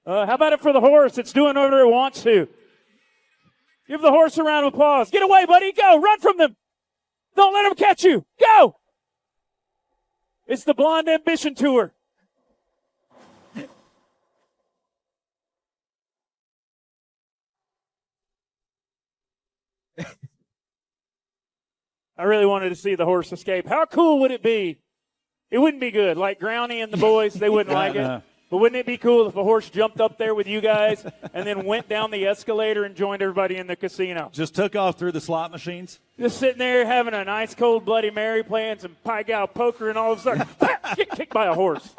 How about it for the horse? It's doing whatever it wants to. Give the horse a round of applause. Get away, buddy. Go. Run from them. Don't let them catch you. Go. It's the Blonde Ambition Tour. I really wanted to see the horse escape. How cool would it be? It wouldn't be good. Like Groundy and the boys, they wouldn't like it. But wouldn't it be cool if a horse jumped up there with you guys and then went down the escalator and joined everybody in the casino? Just took off through the slot machines? Just sitting there having a nice cold Bloody Mary, playing some pie-gow poker, and all of a sudden, get kicked by a horse.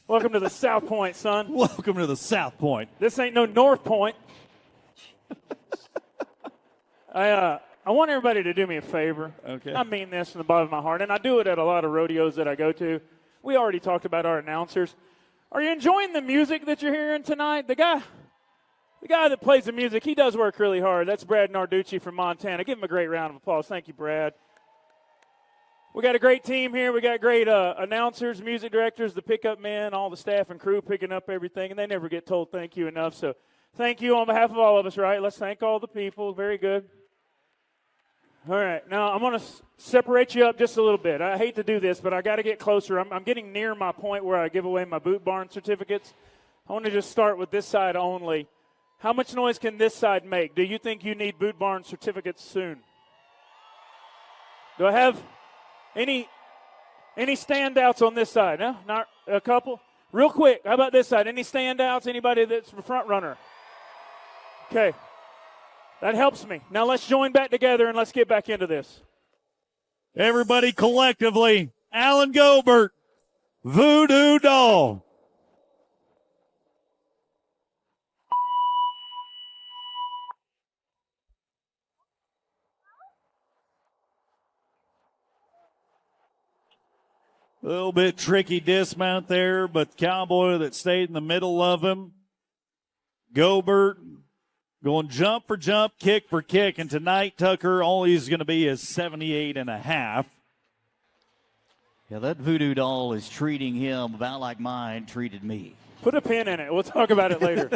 Welcome to the South Point, son. Welcome to the South Point. This ain't no North Point. I want everybody to do me a favor. Okay. I mean this from the bottom of my heart, and I do it at a lot of rodeos that I go to. We already talked about our announcers. Are you enjoying the music that you're hearing tonight? The guy that plays the music, he does work really hard. That's Brad Narducci from Montana. Give him a great round of applause. Thank you, Brad. We got a great team here. We got great announcers, music directors, the pickup men, all the staff and crew picking up everything, and they never get told thank you enough. So thank you on behalf of all of us, right? Let's thank all the people. Very good. All right, now I'm going to separate you up just a little bit. I hate to do this, but I got to get closer. I'm getting near my point where I give away my Boot Barn certificates. I want to just start with this side only. How much noise can this side make? Do you think you need Boot Barn certificates soon? Do I have any standouts on this side? No, not a couple. Real quick, how about this side? Any standouts? Anybody that's a front runner? Okay. That helps me. Now let's join back together and let's get back into this. Everybody collectively, Alan Gobert, Voodoo Doll. A little bit tricky dismount there, but Cowboy that stayed in the middle of him. Gobert going jump for jump, kick for kick, and tonight Tucker all he's going to be is 78.5. Yeah, that Voodoo Doll is treating him about like mine treated me. Put a pin in it. We'll talk about it later.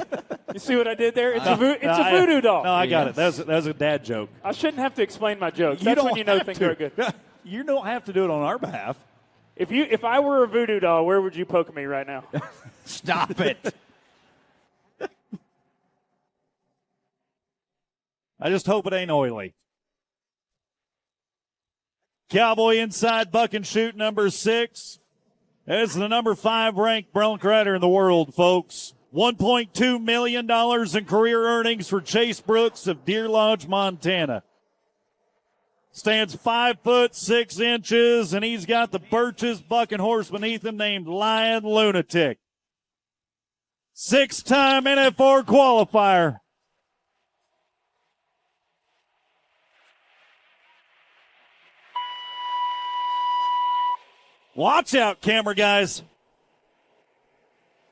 You see what I did there? It's a Voodoo Doll. No, I got it. That was a dad joke. I shouldn't have to explain my jokes. That's when you know things are good. You don't have to do it on our behalf. If I were a Voodoo Doll, where would you poke me right now? Stop it. I just hope it ain't oily. Cowboy inside buck and shoot number 6. It's the number 5 ranked bronc rider in the world, folks. $1.2 million in career earnings for Chase Brooks of Deer Lodge, Montana. Stands 5'6", and he's got the Birches bucking horse beneath him named Lion Lunatic. 6-time NF4 qualifier. Watch out, camera guys.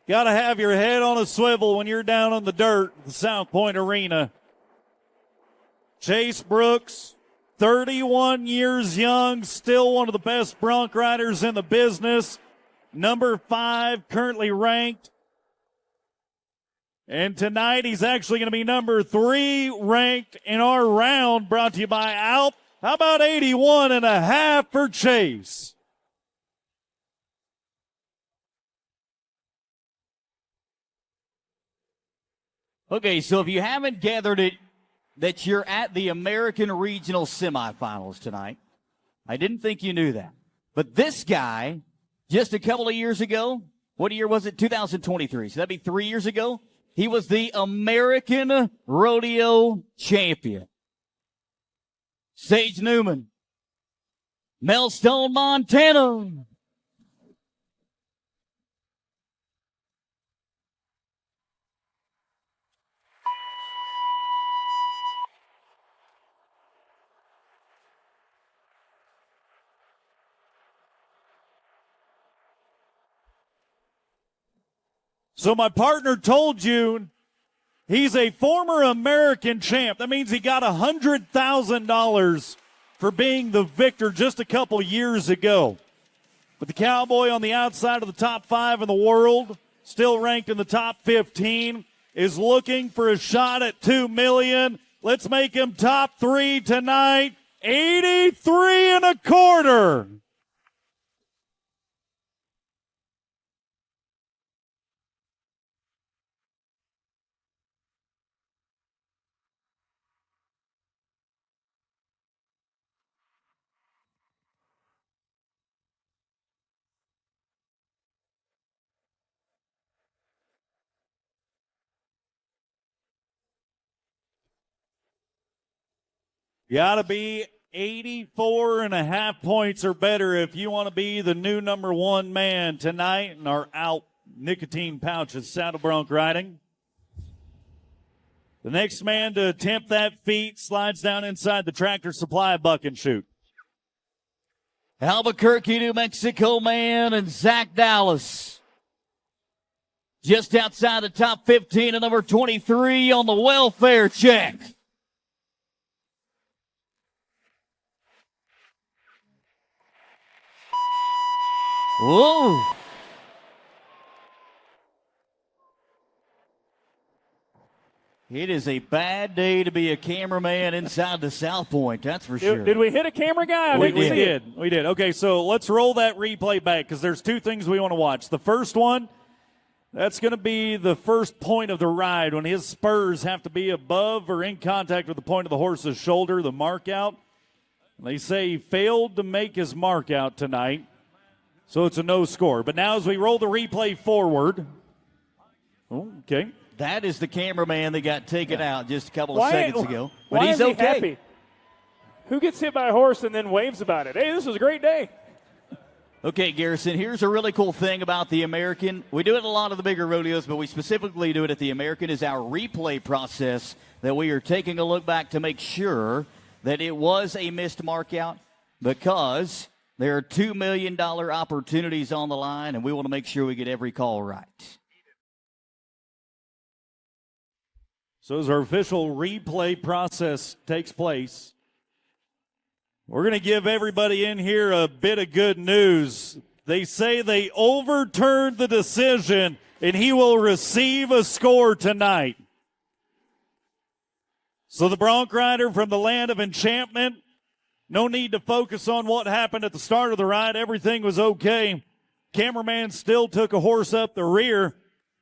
Got to have your head on a swivel when you're down on the dirt at the South Point Arena. Chase Brooks, 31 years young, still one of the best bronc riders in the business. Number 5, currently ranked. And tonight he's actually going to be number 3 ranked in our round, brought to you by Alp. How about 81.5 for Chase? Okay, so if you haven't gathered it, that you're at the American Regional Semifinals tonight. I didn't think you knew that. But this guy, just a couple of years ago, what year was it? 2023. So that'd be 3 years ago. He was the American Rodeo Champion. Sage Newman, Melstone, Montana. So my partner told you he's a former American champ. That means he got $100,000 for being the victor just a couple years ago. But the Cowboy on the outside of the top 5 in the world, still ranked in the top 15, is looking for a shot at $2 million. Let's make him top 3 tonight. 83.25. You got to be 84.5 points or better if you want to be the new number 1 man tonight in our Alp nicotine pouches saddle bronc riding. The next man to attempt that feat slides down inside the Tractor Supply buck and shoot. Albuquerque, New Mexico man, and Zach Dallas. Just outside the top 15 at number 23 on the welfare check. Whoa. It is a bad day to be a cameraman inside the South Point, that's for sure. Did we hit a camera guy? We did. Okay, so let's roll that replay back because there's 2 things we want to watch. The first one, that's going to be the first point of the ride when his spurs have to be above or in contact with the point of the horse's shoulder, the mark out. They say he failed to make his mark out tonight. So it's a no score. But now as we roll the replay forward. Okay. That is the cameraman that got taken out just a couple of seconds ago. But why he's is he okay. Happy? Who gets hit by a horse and then waves about it? Hey, this was a great day. Okay, Garrison, here's a really cool thing about the American. We do it at a lot of the bigger rodeos, but we specifically do it at the American is our replay process that we are taking a look back to make sure that it was a missed mark out because there are $2 million opportunities on the line, and we want to make sure we get every call right. So as our official replay process takes place, we're going to give everybody in here a bit of good news. They say they overturned the decision, and he will receive a score tonight. So the bronc rider from the land of enchantment, no need to focus on what happened at the start of the ride. Everything was okay. Cameraman still took a horse up the rear,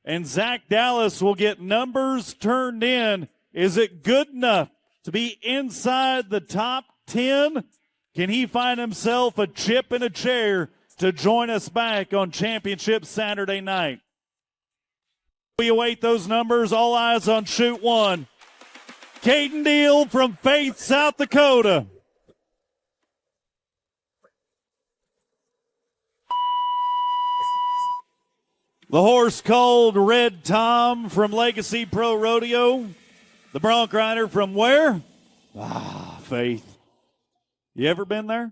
and Zach Dallas will get numbers turned in. Is it good enough to be inside the top 10? Can he find himself a chip in a chair to join us back on Championship Saturday night? we await those numbers. All eyes on chute 1. Caden Deal from Faith, South Dakota. The horse called Red Tom from Legacy Pro Rodeo. The Bronc rider from where? Faith. You ever been there?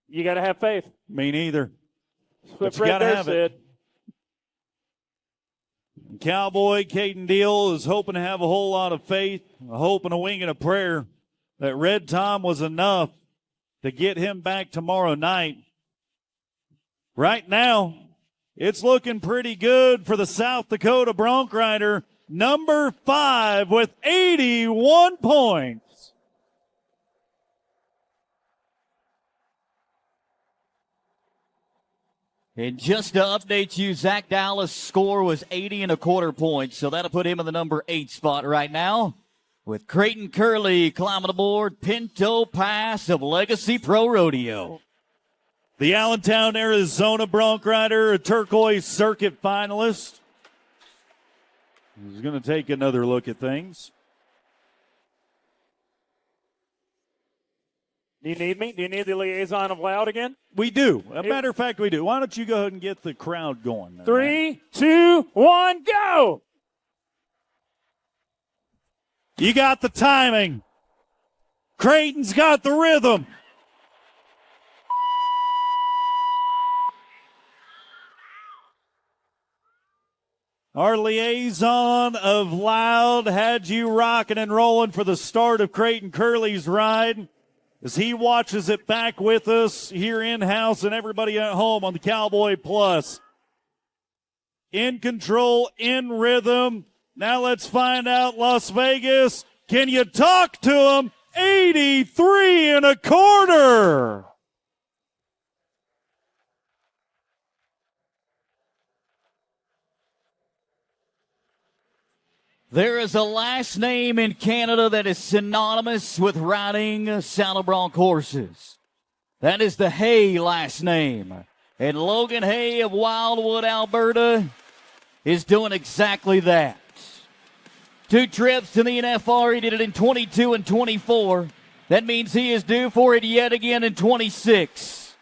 You got to have faith. Me neither. That's But what you Fred got to Durst have said. it. Cowboy Caden Deal is hoping to have a whole lot of faith, a hope and a wing and a prayer that Red Tom was enough to get him back tomorrow night. Right now, it's looking pretty good for the South Dakota Bronc rider, number 5 with 81 points. And just to update you, Zach Dallas' score was 80.25 points, so that'll put him in the number 8 spot right now. With Creighton Curley climbing aboard Pinto Pass of Legacy Pro Rodeo. The Allentown, Arizona Bronc rider, a turquoise circuit finalist. He's going to take another look at things. Do you need me? Do you need the liaison of Loud again? We do. As a matter of fact, we do. Why don't you go ahead and get the crowd going? 3, 2, 1, go! You got the timing. Creighton's got the rhythm. Our liaison of Loud had you rocking and rolling for the start of Creighton Curley's ride as he watches it back with us here in-house and everybody at home on the Cowboy Plus. In control, in rhythm. Now let's find out, Las Vegas. Can you talk to him? 83.25. There is a last name in Canada that is synonymous with riding Saddle Bronc horses. That is the Hay last name. And Logan Hay of Wildwood, Alberta is doing exactly that. 2 trips to the NFR. He did it in 22 and 24. That means he is due for it yet again in 26.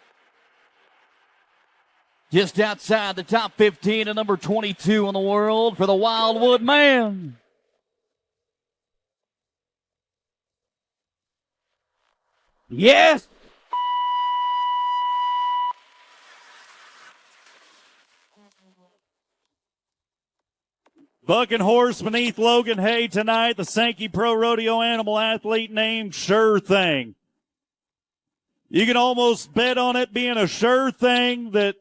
Just outside the top 15 and number 22 in the world for the Wildwood man. Yes! Bucking horse beneath Logan Hay tonight, the Sankey Pro Rodeo animal athlete named Sure Thing. You can almost bet on it being a sure thing that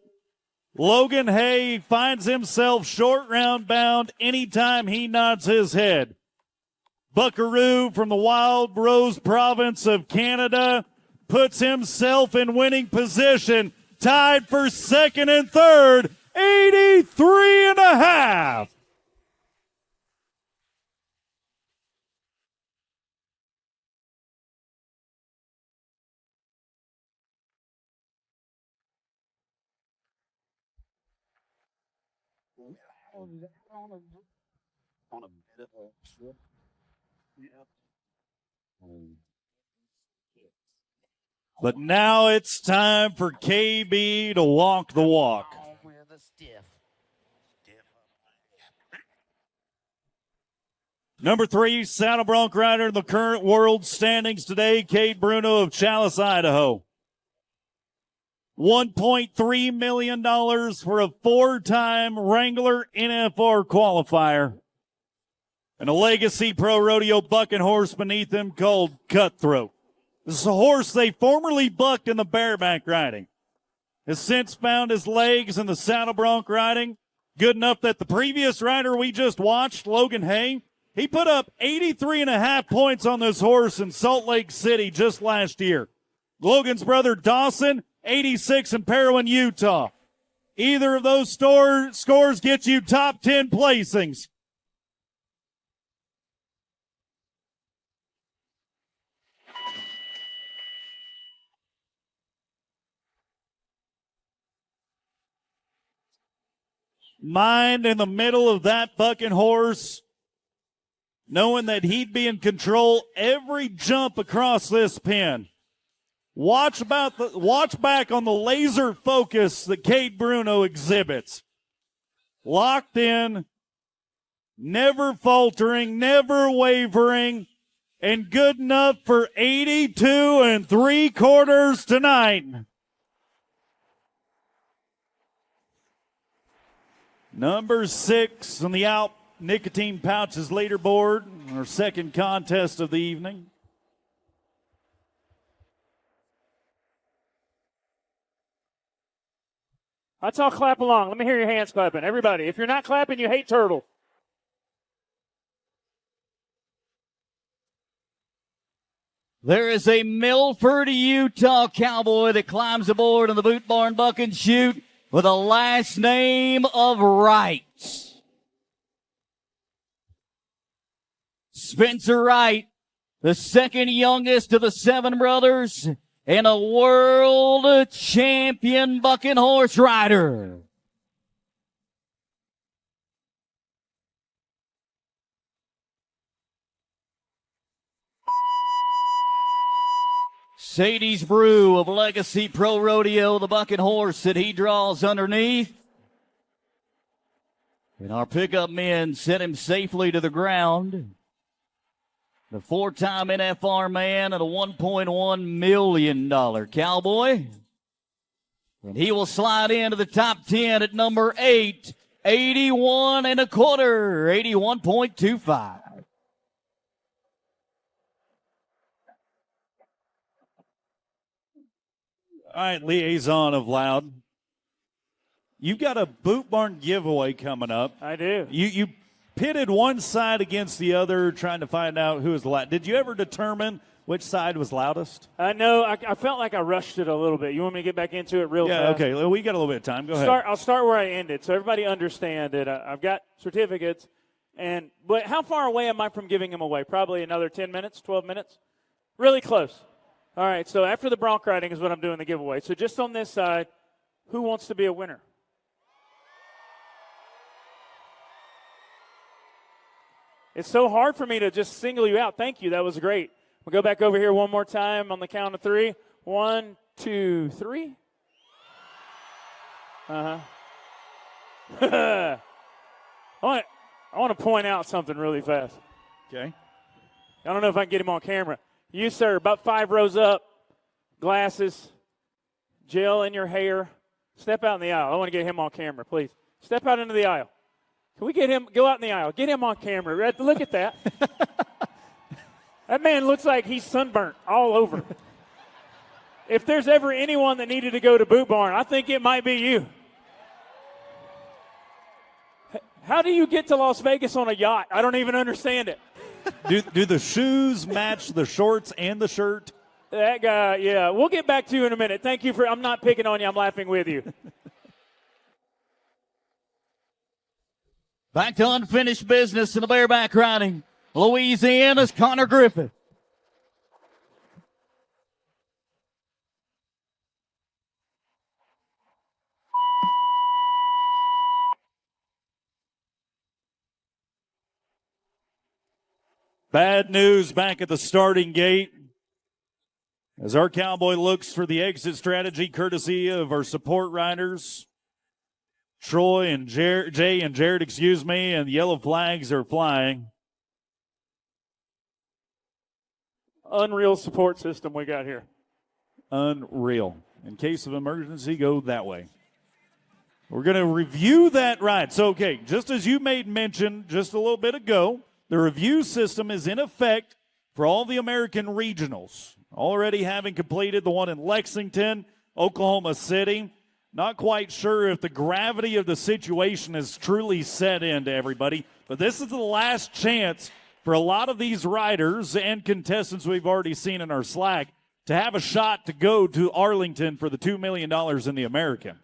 Logan Hay finds himself short round bound anytime he nods his head. Buckaroo from the Wild Rose province of Canada puts himself in winning position, tied for second and third, 83.5. On a bit of a trip. But now it's time for KB to walk the walk. Number 3, Saddle Bronc rider in the current world standings today, Cade Bruno of Chalice, Idaho. $1.3 million for a 4-time Wrangler NFR qualifier. And a Legacy Pro Rodeo bucking horse beneath him called Cutthroat. This is a horse they formerly bucked in the Bareback Riding. Has since found his legs in the Saddle Bronc riding. Good enough that the previous rider we just watched, Logan Hay, he put up 83.5 points on this horse in Salt Lake City just last year. Logan's brother Dawson, 86 in Parowan, Utah. Either of those scores get you top 10 placings. mind in the middle of that bucking horse, knowing that he'd be in control every jump across this pen. Watch back on the laser focus that Cade Bruno exhibits. Locked in, never faltering, never wavering, and good enough for 82 3/4 tonight. Number 6 on the out nicotine pouches leaderboard, our second contest of the evening. Let's all clap along. Let me hear your hands clapping. Everybody, if you're not clapping, you hate turtle. There is a Milford, Utah cowboy that climbs aboard on the Boot Barn Buck and Shoot with a last name of Wright. Spencer Wright, the second youngest of the 7 brothers, and a world champion bucking horse rider. Sadie's Brew of Legacy Pro Rodeo, the bucking horse that he draws underneath. And our pickup men set him safely to the ground. The 4-time NFR man and a $1.1 million cowboy. And he will slide into the top 10 at number 8, 81 1/4, 81.25. All right, liaison of Loud. You've got a Boot Barn giveaway coming up. I do. You pitted one side against the other, trying to find out who was loud. Did you ever determine which side was loudest? No, I felt like I rushed it a little bit. You want me to get back into it real fast? Yeah, okay. Well, we got a little bit of time. Go ahead. I'll start where I ended, so everybody understand that I've got certificates. But how far away am I from giving them away? Probably another 10 minutes, 12 minutes? Really close. All right, so after the Bronc riding is what I'm doing the giveaway. So just on this side, who wants to be a winner? It's so hard for me to just single you out. Thank you. That was great. We'll go back over here one more time on the count of 3. 1, 2, 3. I want to point out something really fast. Okay. I don't know if I can get him on camera. You, sir, about 5 rows up, glasses, gel in your hair. Step out in the aisle. I want to get him on camera, please. Step out into the aisle. Can we get him, go out in the aisle, get him on camera. Look at that. That man looks like he's sunburnt all over. If there's ever anyone that needed to go to Boot Barn, I think it might be you. How do you get to Las Vegas on a yacht? I don't even understand it. Do the shoes match the shorts and the shirt? That guy, yeah. We'll get back to you in a minute. Thank you I'm not picking on you. I'm laughing with you. Back to unfinished business in the bareback riding. Louisiana's Connor Griffith. Bad news back at the starting gate as our cowboy looks for the exit strategy courtesy of our support riders. Troy and Jay and Jared, and the yellow flags are flying. Unreal support system we got here. Unreal. In case of emergency, go that way. We're going to review that ride. So, okay, just as you made mention just a little bit ago, the review system is in effect for all the American regionals. Already having completed the one in Lexington, Oklahoma City. Not quite sure if the gravity of the situation has truly set in to everybody, but this is the last chance for a lot of these riders and contestants we've already seen in our Slack to have a shot to go to Arlington for the $2 million in the American.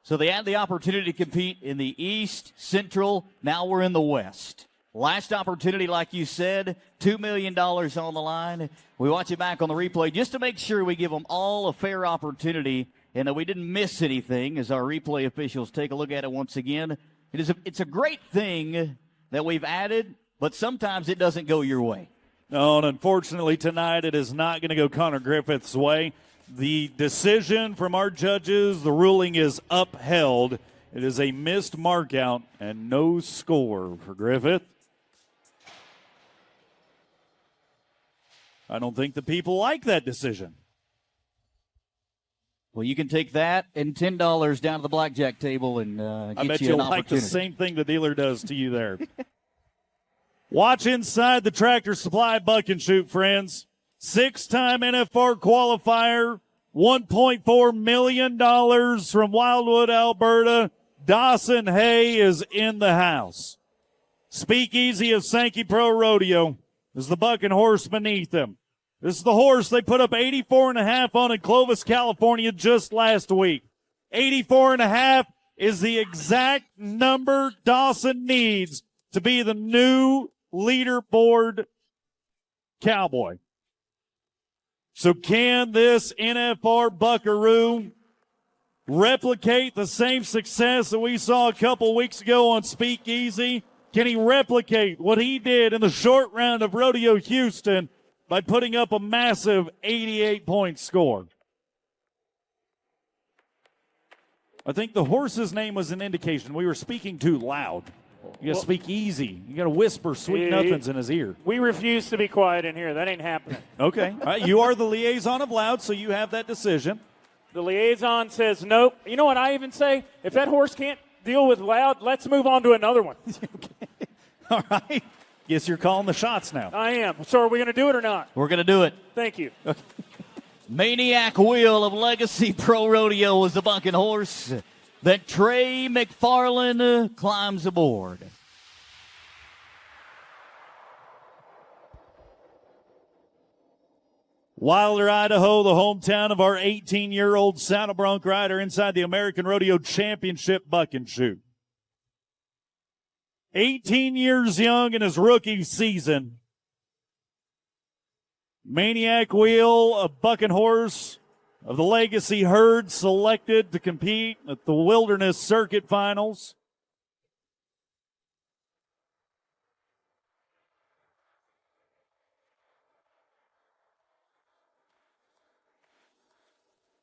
So they had the opportunity to compete in the East, Central, now we're in the West. Last opportunity, like you said, $2 million on the line. We watch it back on the replay just to make sure we give them all a fair opportunity and that we didn't miss anything as our replay officials take a look at it once again. It's a great thing that we've added, but sometimes it doesn't go your way. No, and unfortunately tonight it is not going to go Connor Griffith's way. The decision from our judges, the ruling is upheld. It is a missed mark out and no score for Griffith. I don't think the people like that decision. Well, you can take that and $10 down to the blackjack table and get I bet you you'll an like the opportunity. same thing the dealer does to you there. Watch inside the Tractor Supply Buck and Shoot, friends. 6-time NFR qualifier, $1.4 million from Wildwood, Alberta. Dawson Hay is in the house. Speakeasy of Sankey Pro Rodeo is the buck and horse beneath him. This is the horse they put up 84.5 on in Clovis, California just last week. 84.5 is the exact number Dawson needs to be the new leaderboard Cowboy. So can this NFR Buckaroo replicate the same success that we saw a couple weeks ago on Speakeasy? Can he replicate what he did in the short round of Rodeo Houston by putting up a massive 88-point score? I think the horse's name was an indication. We were speaking too loud. You got to speak easy. You got to whisper sweet nothings in his ear. We refuse to be quiet in here. That ain't happening. Okay. All right. You are the liaison of loud, so you have that decision. The liaison says nope. You know what I even say? If that horse can't deal with loud, let's move on to another one. Okay. All right. Guess you're calling the shots now. I am. So are we going to do it or not? We're going to do it. Thank you. Maniac Wheel of Legacy Pro Rodeo was the bucking horse that Trey McFarland climbs aboard. Wilder, Idaho, the hometown of our 18-year-old saddle bronc rider inside the American Rodeo Championship buck and shoot. 18 years young in his rookie season. Maniac Wheel, a buck and horse of the Legacy herd, selected to compete at the Wilderness Circuit Finals.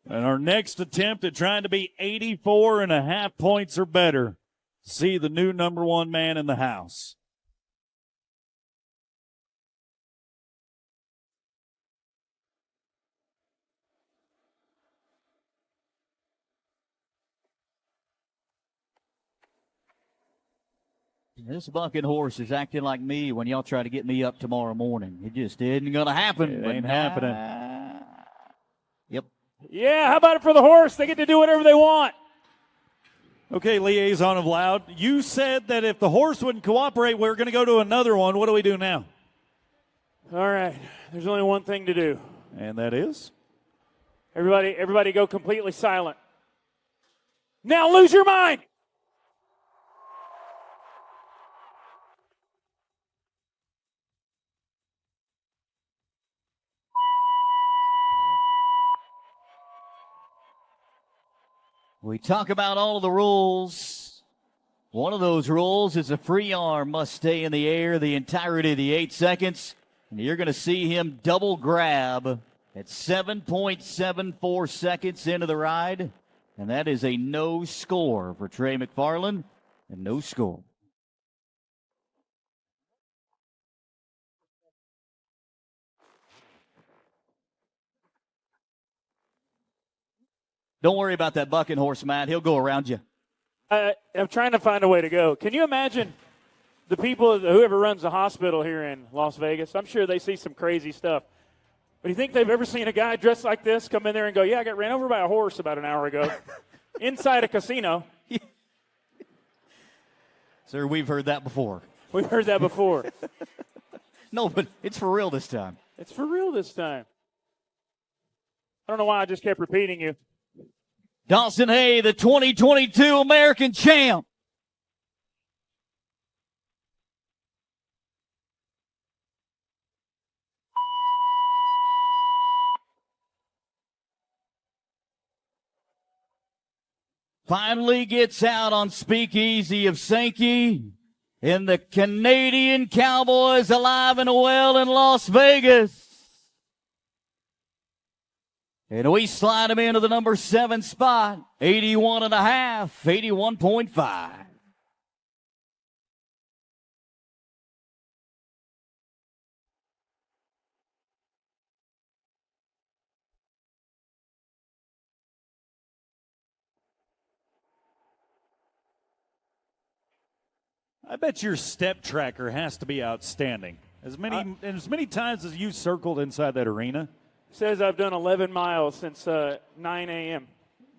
And our next attempt at trying to be 84.5 points or better. See the new number one man in the house. This bucking horse is acting like me when y'all try to get me up tomorrow morning. It just isn't going to happen. It ain't happening. Yep. Yeah, how about it for the horse? They get to do whatever they want. Okay, liaison of loud. You said that if the horse wouldn't cooperate, we were going to go to another one. What do we do now? All right. There's only one thing to do. And that is? Everybody go completely silent. Now lose your mind. We talk about all of the rules. One of those rules is a free arm must stay in the air the entirety of the 8 seconds. And you're going to see him double grab at 7.74 seconds into the ride. And that is a no score for Trey McFarland, and no score. Don't worry about that bucking horse, Matt. He'll go around you. I'm trying to find a way to go. Can you imagine the people, whoever runs the hospital here in Las Vegas? I'm sure they see some crazy stuff. But do you think they've ever seen a guy dressed like this come in there and go, yeah, I got ran over by a horse about an hour ago inside a casino? Sir, we've heard that before. We've heard that before. No, but it's for real this time. It's for real this time. I don't know why I just kept repeating you. Dawson Hay, the 2022 American champ. finally gets out on Speakeasy of Sankey. And the Canadian Cowboys alive and well in Las Vegas. And we slide him into the number 7 spot, 81.5, 81.5. I bet your step tracker has to be outstanding. As many times as you circled inside that arena. Says I've done 11 miles since 9 a.m.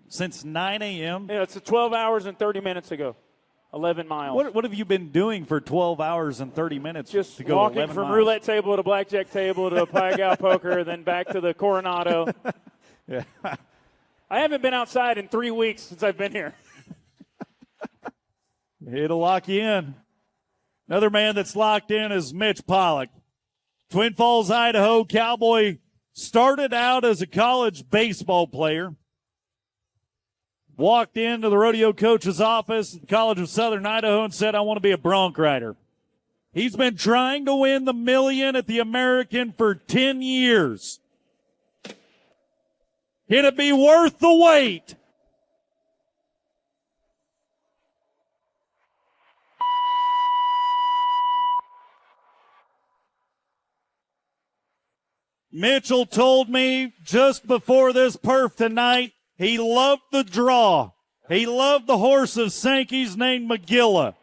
Since 9 a.m.? Yeah, it's 12 hours and 30 minutes ago. 11 miles. What have you been doing for 12 hours and 30 minutes Just to go walking 11 from miles? roulette table to blackjack table to Pai Gow poker, then back to the Coronado. Yeah. I haven't been outside in 3 weeks since I've been here. It'll lock you in. Another man that's locked in is Mitch Pollock. Twin Falls, Idaho Cowboy started out as a college baseball player. Walked into the rodeo coach's office at the College of Southern Idaho and said, I want to be a bronc rider. He's been trying to win the $1 million at the American for 10 years. Can it be worth the wait? Mitchell told me just before this perf tonight, he loved the draw. He loved the horse of Sankey's named McGilla.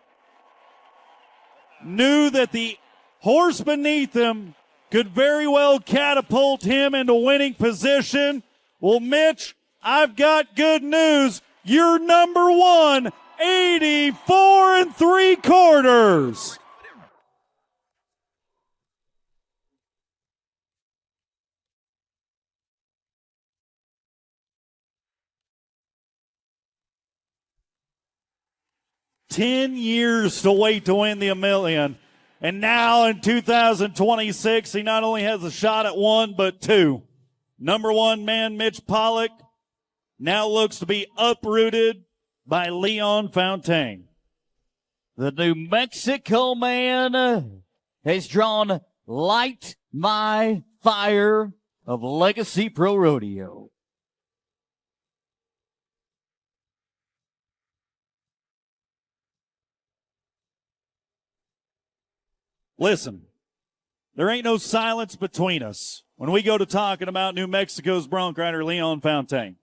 Knew that the horse beneath him could very well catapult him into winning position. Well, Mitch, I've got good news. You're number 1, 84 3/4. $10 to wait to win the $1 million. And now in 2026, he not only has a shot at 1, but 2. Number 1 man, Mitch Pollock, now looks to be uprooted by Leon Fontaine. The New Mexico man has drawn Light My Fire of Legacy Pro Rodeo. Listen, there ain't no silence between us when we go to talking about New Mexico's bronc rider Leon Fontaine.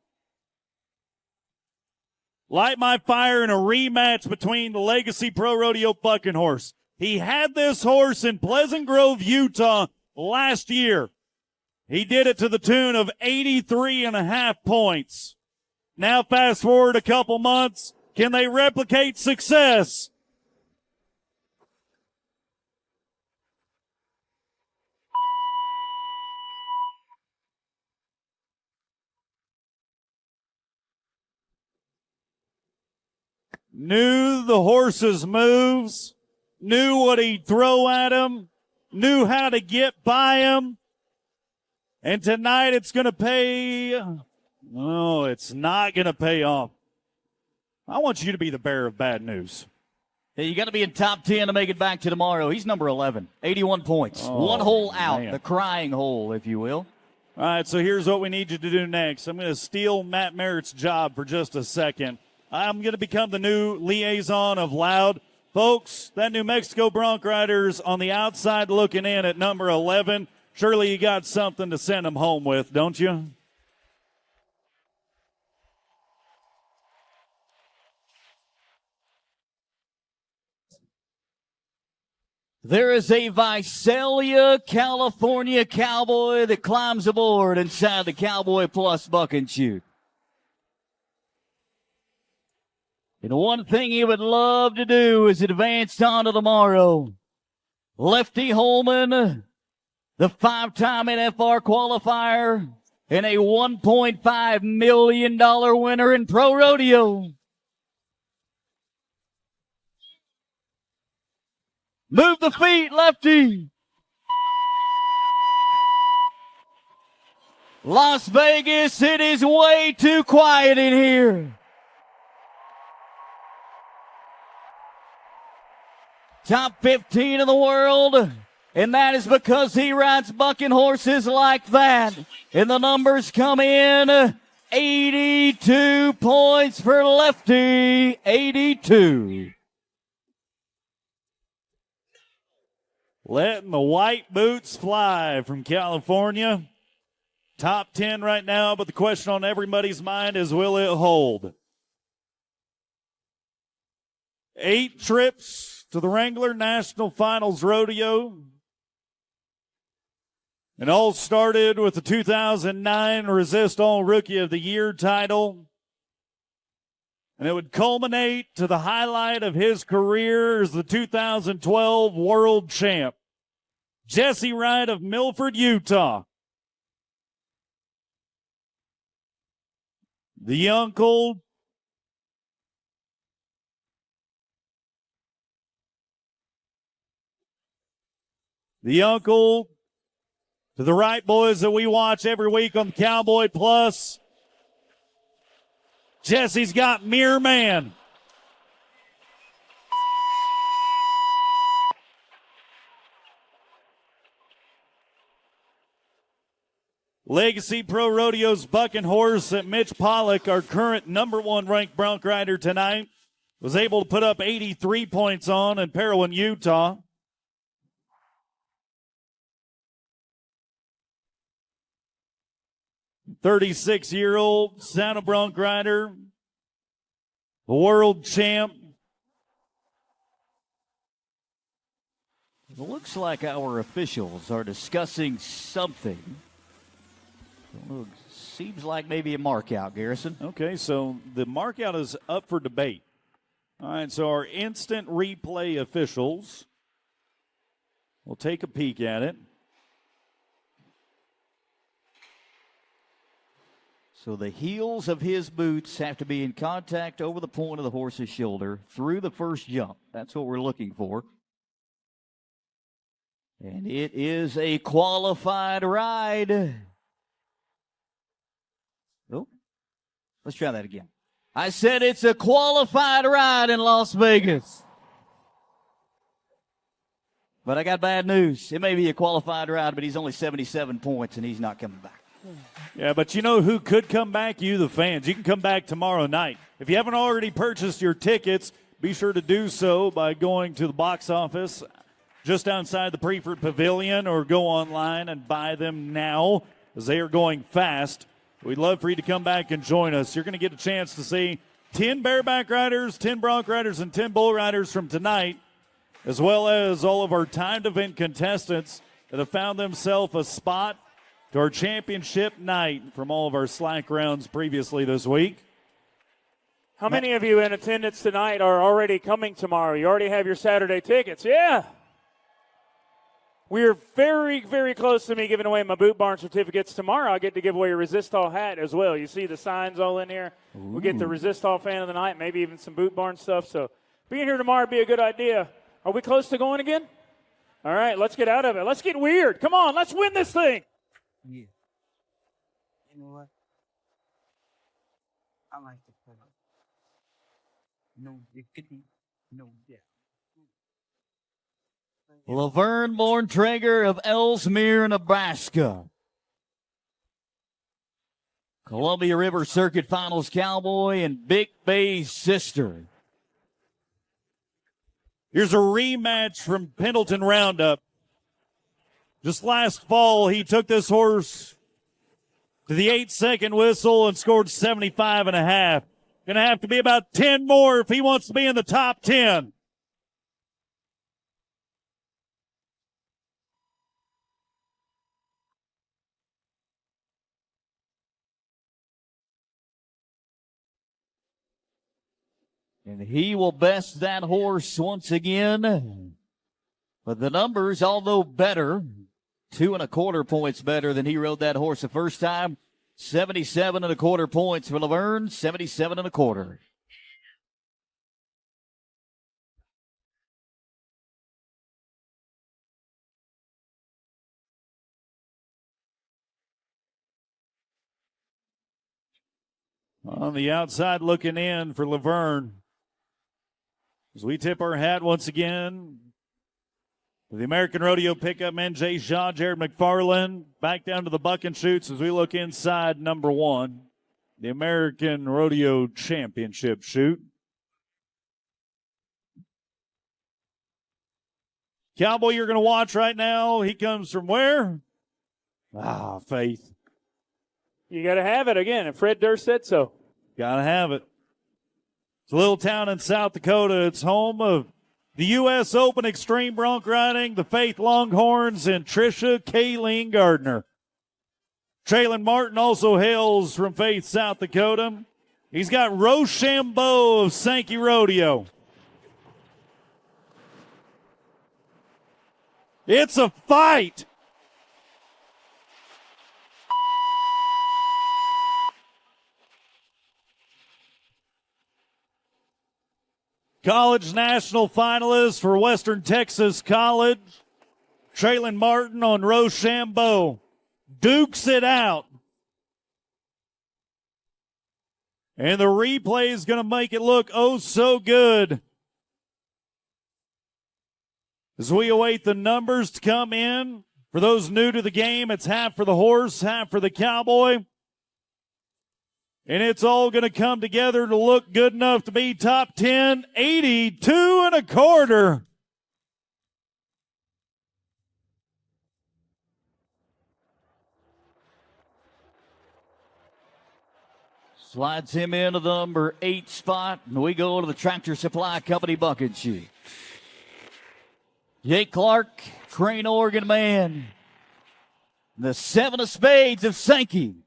Light My Fire in a rematch between the Legacy Pro Rodeo bucking horse. He had this horse in Pleasant Grove, Utah last year. He did it to the tune of 83.5 points. Now fast forward a couple months. Can they replicate success? Knew the horse's moves, knew what he'd throw at him, knew how to get by him. And tonight it's going to pay. Oh, it's not going to pay off. I want you to be the bearer of bad news. Hey, you got to be in top 10 to make it back to tomorrow. He's number 11, 81 points. Oh, 1 hole out, man. the crying hole, if you will. All right, so here's what we need you to do next. I'm going to steal Matt Merritt's job for just a second. I'm going to become the new liaison of Loud. Folks, that New Mexico bronc rider's on the outside looking in at number 11. Surely you got something to send him home with, don't you? There is a Visalia, California Cowboy that climbs aboard inside the Cowboy Plus buck and shoot. And one thing he would love to do is advance on to tomorrow. Lefty Holman, the 5-time NFR qualifier, and a $1.5 million winner in pro rodeo. Move the feet, Lefty. Las Vegas, it is way too quiet in here. top 15 in the world. And that is because he rides bucking horses like that. And the numbers come in. 82 points for Lefty. 82. Letting the white boots fly from California. Top 10 right now, but the question on everybody's mind is, will it hold? 8 trips to the Wrangler National Finals Rodeo. And all started with the 2009 Resist All Rookie of the Year title. And it would culminate to the highlight of his career as the 2012 World Champ, Jesse Wright of Milford, Utah. The uncle to the Wright boys that we watch every week on the Cowboy Plus. Jesse's got Mere Man. Legacy Pro Rodeo's bucking horse at Mitch Pollock, our current number 1 ranked Bronc rider tonight, was able to put up 83 points on in Parowan, Utah. "36-year-old Santa Bronc rider, the world champ." It looks like our officials are discussing something. Seems like maybe a mark out, Garrison. Okay, so the mark out is up for debate. All right, so our instant replay officials will take a peek at it. So the heels of his boots have to be in contact over the point of the horse's shoulder through the first jump. That's what we're looking for. And it is a qualified ride. Oh, let's try that again. I said it's a qualified ride in Las Vegas. But I got bad news. It may be a qualified ride, but he's only 77 points, and he's not coming back. Yeah, but you know who could come back? You, the fans. You can come back tomorrow night. If you haven't already purchased your tickets, be sure to do so by going to the box office just outside the Preferred Pavilion, or go online and buy them now, as they are going fast. We'd love for you to come back and join us. You're going to get a chance to see 10 bareback riders, 10 bronc riders, and 10 bull riders from tonight, as well as all of our timed event contestants that have found themselves a spot to our championship night from all of our slack rounds previously this week. How many of you in attendance tonight are already coming tomorrow? You already have your Saturday tickets. Yeah. We're very, very close to me giving away my Boot Barn certificates. Tomorrow I get to give away a Resistol hat as well. You see the signs all in here. We'll get the Resistol fan of the night, maybe even some Boot Barn stuff. So being here tomorrow would be a good idea. Are we close to going again? All right, let's get out of it. Let's get weird. Come on, let's win this thing. Yeah. You know what? I like to play. No, it could be. No, yeah. Laverne Born-Traeger of Ellesmere, Nebraska. Columbia River Circuit Finals Cowboy and Big Bay's sister. Here's a rematch from Pendleton Roundup. Just last fall, he took this horse to the 8-second whistle and scored 75.5. Going to have to be about 10 more if he wants to be in the top 10. And he will best that horse once again. But the numbers, although better, 2.25 points better than he rode that horse the first time. 77.25 points for Laverne, 77.25. On the outside looking in for Laverne. As we tip our hat once again The American Rodeo pickup men, Jay Shaw, Jared McFarland, back down to the buck and shoots as we look inside number 1, the American Rodeo Championship chute. Cowboy, you're going to watch right now. He comes from where? Faith. You got to have it again, and Fred Durst said so. Got to have it. It's a little town in South Dakota. It's home of the U.S. Open Extreme Bronc Riding, the Faith Longhorns, and Tricia Kayleen Gardner. Traylon Martin also hails from Faith, South Dakota. He's got Rochambeau of Sankey Rodeo. It's a fight. College national finalist for Western Texas College. Traylon Martin on Rochambeau. Dukes it out. And the replay is going to make it look oh so good. As we await the numbers to come in. For those new to the game, it's half for the horse, half for the cowboy. And it's all going to come together to look good enough to be top 10, 82 1/4. Slides him into the number 8 spot, and we go to the Tractor Supply Company bucket chute. Jake Clark, Crane, Oregon man. The 7 of spades of Sankey.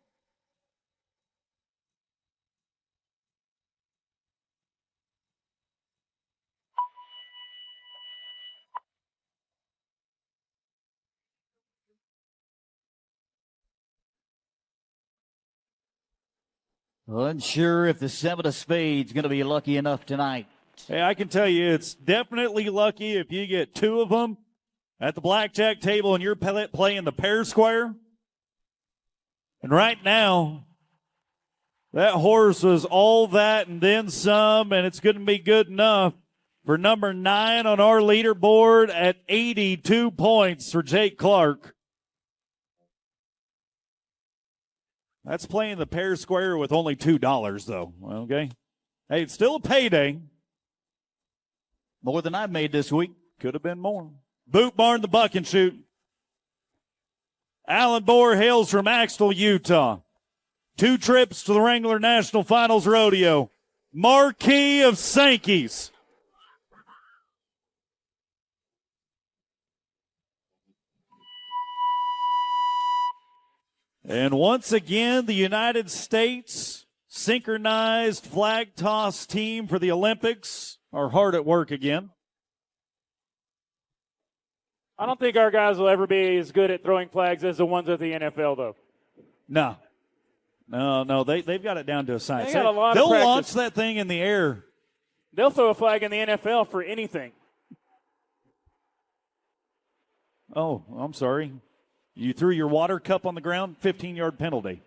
Unsure if the 7 of spades going to be lucky enough tonight. Hey, I can tell you it's definitely lucky if you get 2 of them at the blackjack table and you're playing the pair square. And right now, that horse was all that and then some, and it's going to be good enough for number 9 on our leaderboard at 82 points for Jake Clark. That's playing the pair square with only $2, though. Okay. Hey, it's still a payday. More than I've made this week. Could have been more. Boot Barn, the buck and shoot. Alan Bohr hails from Axtell, Utah. 2 trips to the Wrangler National Finals Rodeo. Marquis of Sankeys. And once again, the United States synchronized flag toss team for the Olympics are hard at work again. I don't think our guys will ever be as good at throwing flags as the ones at the NFL, though. No, they've got it down to a science. They got a lot of They'll practice. launch that thing in the air. They'll throw a flag in the NFL for anything. Oh, I'm sorry. You threw your water cup on the ground, 15-yard penalty.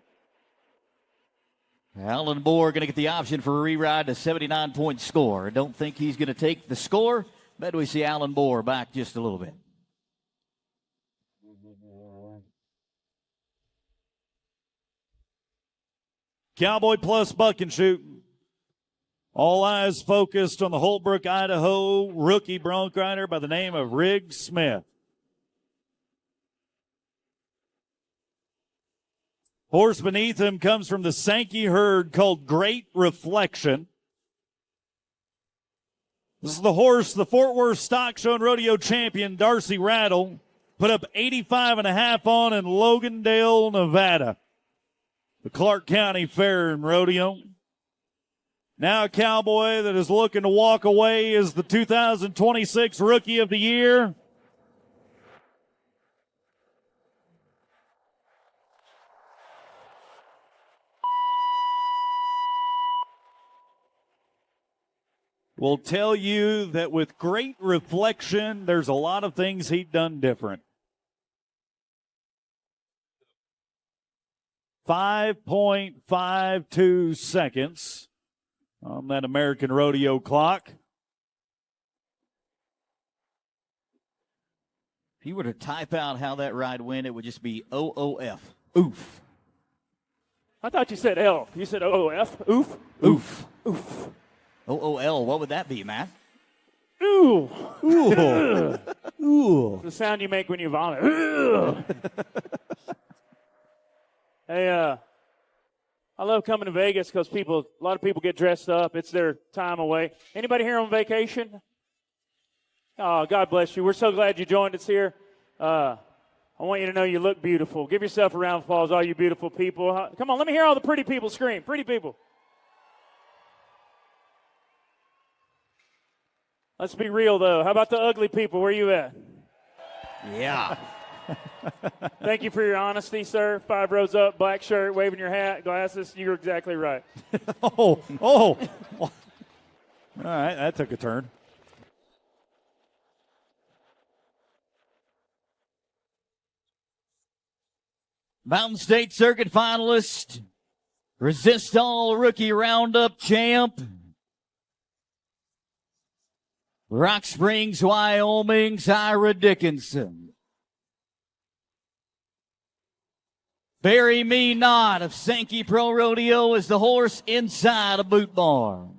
Alan Bohr going to get the option for a re-ride to 79-point score. I don't think he's going to take the score. Bet we see Alan Bohr back just a little bit. Cowboy plus buck and shoot. All eyes focused on the Holbrook, Idaho rookie bronc rider by the name of Riggs Smith. Horse beneath him comes from the Sankey herd called Great Reflection. This is the horse the Fort Worth Stock Show and Rodeo champion Darcy Rattle put up 85.5 on in Logandale, Nevada. The Clark County Fair and Rodeo. Now a cowboy that is looking to walk away is the 2026 Rookie of the Year. Will tell you that with Great Reflection, there's a lot of things he'd done different. 5.52 seconds on that American Rodeo clock. If you were to type out how that ride went, it would just be OOF. Oof. I thought you said L. You said OOF. Oof. Oof. Oof. OOL. What would that be, Matt? Ooh. Ooh. Ooh. The sound you make when you vomit. Ooh. Hey, I love coming to Vegas because a lot of people get dressed up. It's their time away. Anybody here on vacation? Oh, God bless you. We're so glad you joined us here. I want you to know you look beautiful. Give yourself a round of applause, all you beautiful people. Come on, let me hear all the pretty people scream. Pretty people. Let's be real, though. How about the ugly people? Where you at? Yeah. Thank you for your honesty, sir. 5 rows up, black shirt, waving your hat, glasses. You're exactly right. Oh. All right, that took a turn. Mountain State Circuit finalist, Resist All Rookie Roundup champ, Rock Springs, Wyoming's Ira Dickinson. Bury Me Not of Sankey Pro Rodeo is the horse inside a boot barn.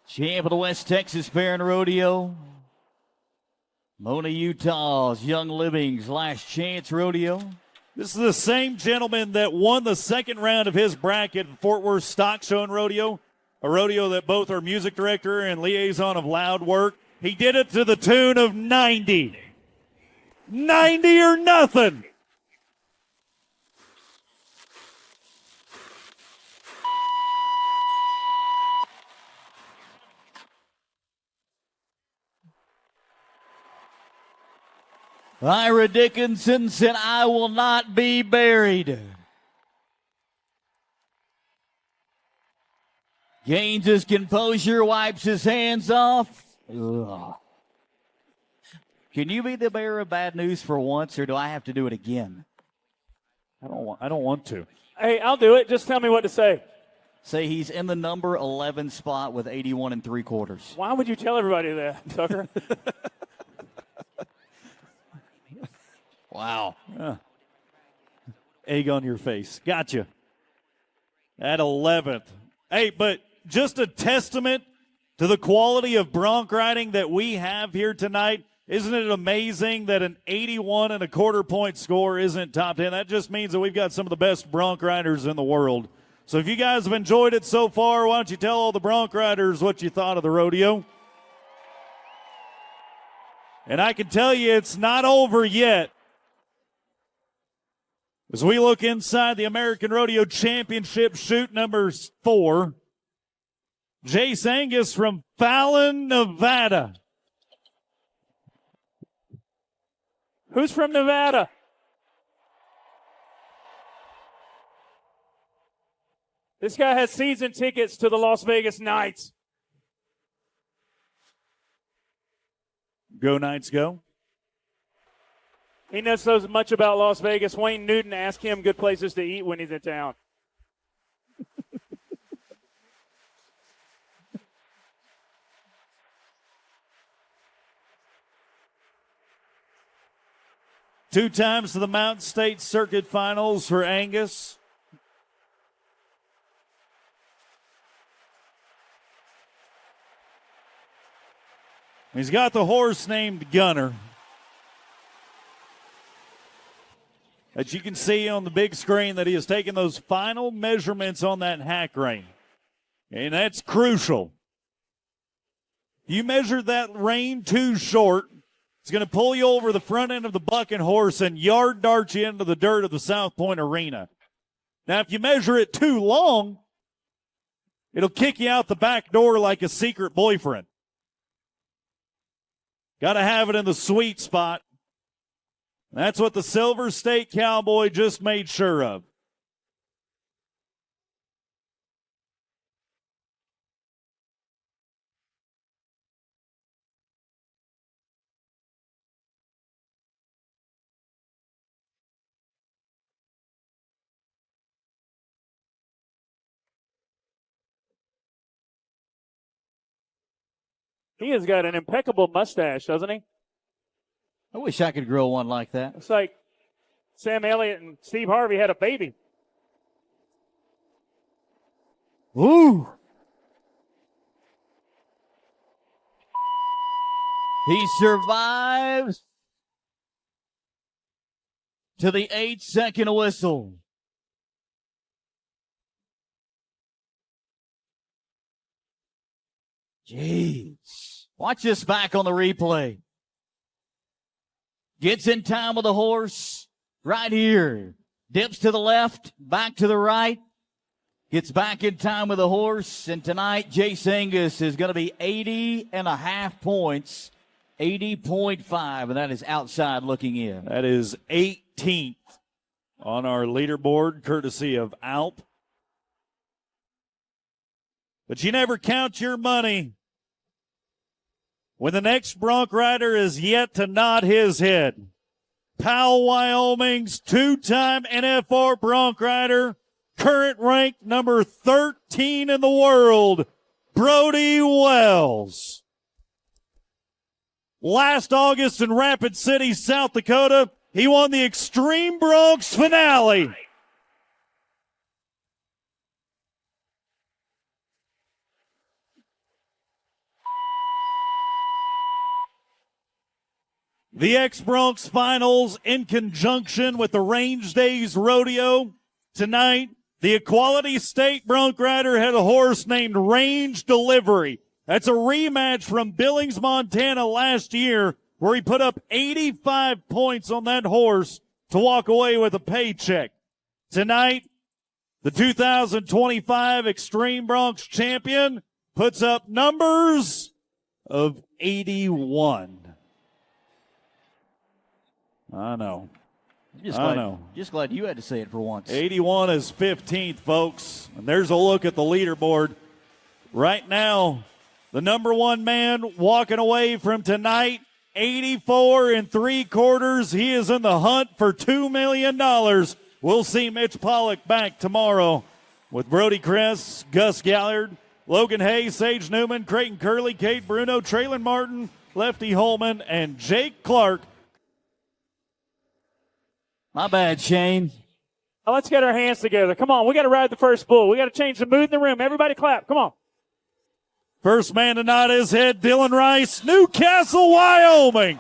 Champ of the West Texas Fair and Rodeo, Mona, Utah's Young Living's Last Chance Rodeo. This is the same gentleman that won the second round of his bracket at Fort Worth Stock Show and Rodeo, a rodeo that both are music director and liaison of Loud Work. He did it to the tune of 90. 90 or nothing. Ira Dickinson said, I will not be buried. Gains his composure, wipes his hands off. Ugh. Can you be the bearer of bad news for once, or do I have to do it again? I don't want to. Hey, I'll do it. Just tell me what to say. Say he's in the number 11 spot with 81 3/4. Why would you tell everybody that, Tucker? Wow. Egg on your face. Gotcha. At 11th. Hey, but just a testament to the quality of bronc riding that we have here tonight. Isn't it amazing that an 81 1/4 point score isn't top 10? That just means that we've got some of the best bronc riders in the world. So if you guys have enjoyed it so far, why don't you tell all the bronc riders what you thought of the rodeo? And I can tell you it's not over yet. As we look inside the American Rodeo Championship chute number 4, Jace Angus from Fallon, Nevada. Who's from Nevada? This guy has season tickets to the Las Vegas Knights. Go Knights, go. He knows so much about Las Vegas. Wayne Newton asked him good places to eat when he's in town. Two times to the Mountain State Circuit Finals for Angus. He's got the horse named Gunner. As you can see on the big screen that he has taken those final measurements on that hack rein. And that's crucial. You measure that rein too short, it's going to pull you over the front end of the bucking horse and yard dart you into the dirt of the South Point Arena. Now, if you measure it too long, it'll kick you out the back door like a secret boyfriend. Got to have it in the sweet spot. That's what the Silver State Cowboy just made sure of. He has got an impeccable mustache, doesn't he? I wish I could grow one like that. It's like Sam Elliott and Steve Harvey had a baby. Ooh. He survives to the 8-second whistle. Jeez. Watch this back on the replay. Gets in time with the horse right here. Dips to the left, back to the right. Gets back in time with the horse. And tonight, Jace Angus is going to be 80.5 points. 80.5, and that is outside looking in. That is 18th on our leaderboard, courtesy of Alp. But you never count your money when the next Bronc rider is yet to nod his head. Powell, Wyoming's two-time NFR Bronc rider, current rank number 13 in the world, Brody Wells. Last August in Rapid City, South Dakota, he won the Extreme Broncs finale. The X-Broncs finals in conjunction with the Range Days Rodeo. Tonight, the Equality State Bronc rider had a horse named Range Delivery. That's a rematch from Billings, Montana last year, where he put up 85 points on that horse to walk away with a paycheck. Tonight, the 2025 Extreme Broncs champion puts up numbers of 81. I know. Just glad you had to say it for once. 81 is 15th, folks. And there's a look at the leaderboard. Right now, the number one man walking away from tonight, 84 3/4. He is in the hunt for $2 million. We'll see Mitch Pollock back tomorrow with Brody Kress, Gus Gallard, Logan Hayes, Sage Newman, Creighton Curley, Cade Bruno, Traylon Martin, Lefty Holman, and Jake Clark. My bad, Shane. Oh, let's get our hands together. Come on, we got to ride the first bull. We got to change the mood in the room. Everybody clap. Come on. First man to nod his head, Dylan Rice, Newcastle, Wyoming.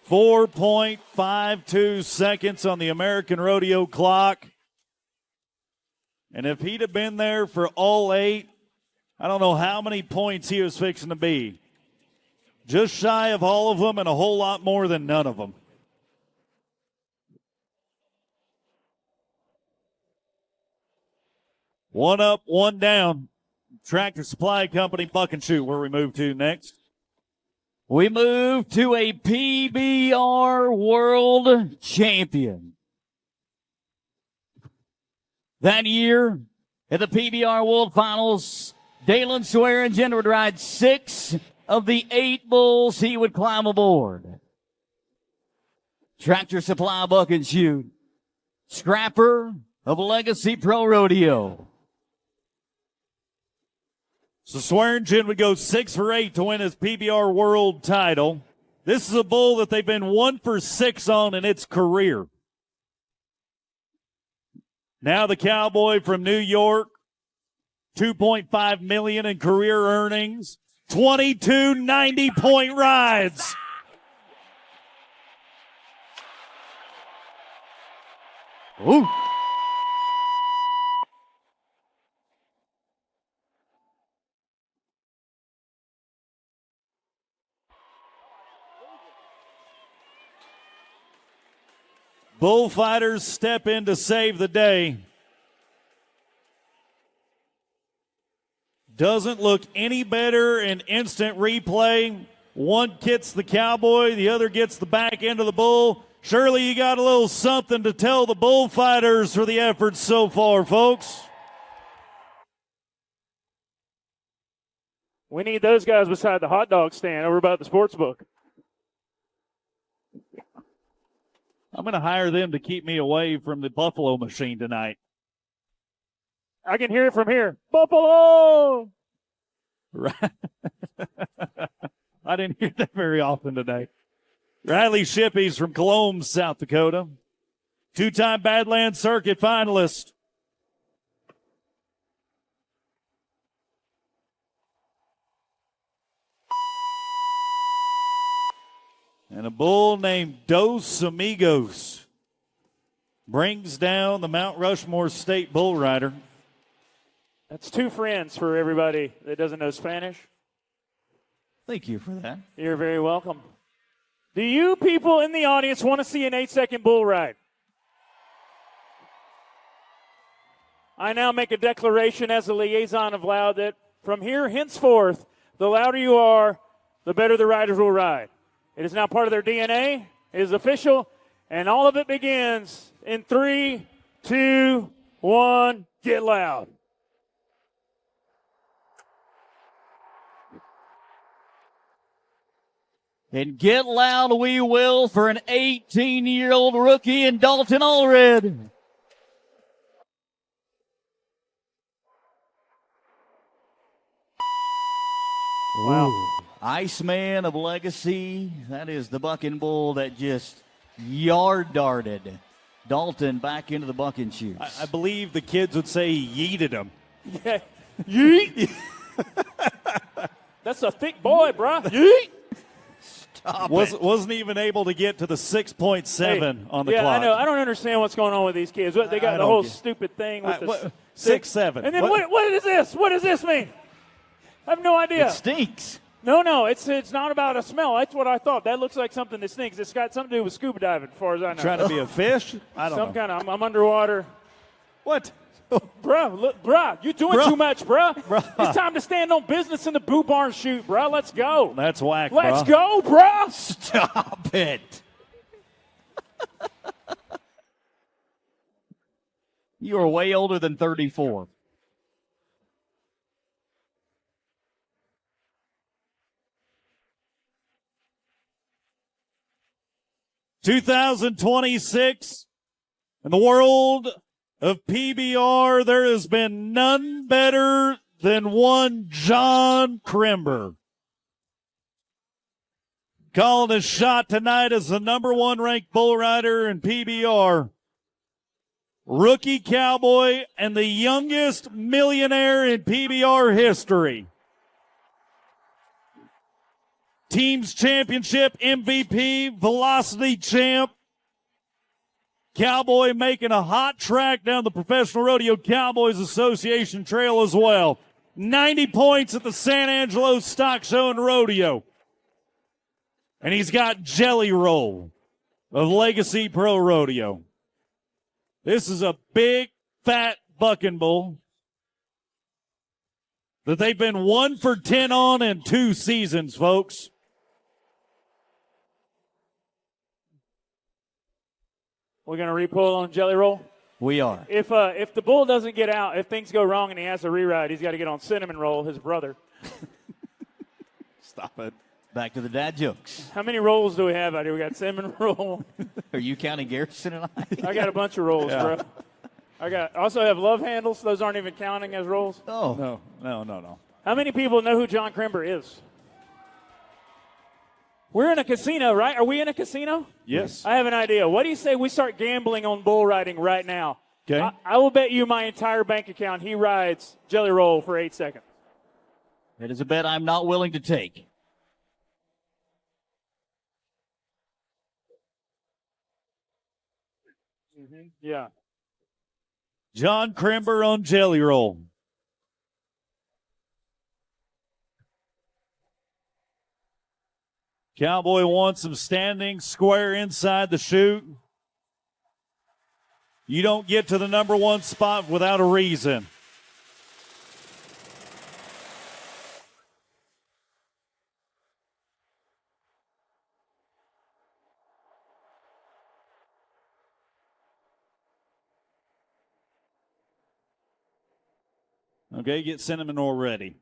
.52 seconds on the American Rodeo clock. And if he'd have been there for all 8, I don't know how many points he was fixing to be. Just shy of all of them and a whole lot more than none of them. One up, one down. Tractor Supply Company, Buck and Shoot, where we move to next. We move to a PBR World Champion. That year, at the PBR World Finals, Dalen Swearingen would ride 6 of the 8 bulls he would climb aboard. Tractor Supply Buck and Shoot, scrapper of Legacy Pro Rodeo. So Swearingen would go 6 for 8 to win his PBR World title. This is a bull that they've been 1 for 6 on in its career. Now the Cowboy from New York, $2.5 million in career earnings, 22 90-point rides. Ooh. Bullfighters step in to save the day. Doesn't look any better in instant replay. One gets the Cowboy, the other gets the back end of the bull. Surely you got a little something to tell the bullfighters for the efforts so far, folks. We need those guys beside the hot dog stand over by the sports book. I'm going to hire them to keep me away from the Buffalo machine tonight. I can hear it from here. Buffalo! Right. I didn't hear that very often today. Riley Shippies from Cologne, South Dakota. Two-time Badlands Circuit finalist. And a bull named Dos Amigos brings down the Mount Rushmore State Bull Rider. That's two friends for everybody that doesn't know Spanish. Thank you for that. You're very welcome. Do you people in the audience want to see an 8-second bull ride? I now make a declaration as a liaison of Loud that from here henceforth, the louder you are, the better the riders will ride. It is now part of their DNA. It is official. And all of it begins in 3, 2, 1, get loud. And get loud we will for an 18-year-old rookie in Dalton Allred. Wow. Iceman of Legacy. That is the bucking bull that just yard darted Dalton back into the bucking chutes. I believe the kids would say he yeeted him. Yeah. Yeet. That's a thick boy, bro. Yeet. Wasn't even able to get to the 6.7 on the clock. Yeah, I know. I don't understand what's going on with these kids. They got the whole stupid thing with the 6.7. And then what is this? What does this mean? I have no idea. It stinks. No, it's not about a smell. That's what I thought. That looks like something that stinks. It's got something to do with scuba diving, as far as I know. Trying to be a fish? I don't know. Some kind of. I'm underwater. What? Bruh, look, bruh, you're doing too much, bruh. It's time to stand on business in the Boo Barn shoot, bruh. Let's go. That's whack, Let's go, bruh. Stop it. You are way older than 34. (2026) in the world of PBR, there has been none better than one John Crimber. Calling his shot tonight as the number 1 ranked bull rider in PBR. Rookie Cowboy and the youngest millionaire in PBR history. Teams Championship MVP, Velocity Champ. Cowboy making a hot track down the Professional Rodeo Cowboys Association Trail as well. 90 points at the San Angelo Stock Show and Rodeo. And he's got Jelly Roll of Legacy Pro Rodeo. This is a big, fat bucking bull that they've been 1 for 10 on in 2 seasons, folks. We're going to re-pull on Jelly Roll. We are. If the bull doesn't get out, if things go wrong and he has to re-ride, he's got to get on Cinnamon Roll, his brother. Stop it. Back to the dad jokes. How many rolls do we have out here? We got Cinnamon Roll. Are you counting Garrison and I? I got a bunch of rolls, bro. I also have love handles. Those aren't even counting as rolls. Oh. No. How many people know who John Crimber is? We're in a casino, right? Are we in a casino? Yes. I have an idea. What do you say we start gambling on bull riding right now? Okay. I will bet you my entire bank account he rides Jelly Roll for 8 seconds. It is a bet I'm not willing to take. Yeah. John Crimber on Jelly Roll. Cowboy wants him standing square inside the chute. You don't get to the number 1 spot without a reason. Okay, get Cinnamon Roll ready.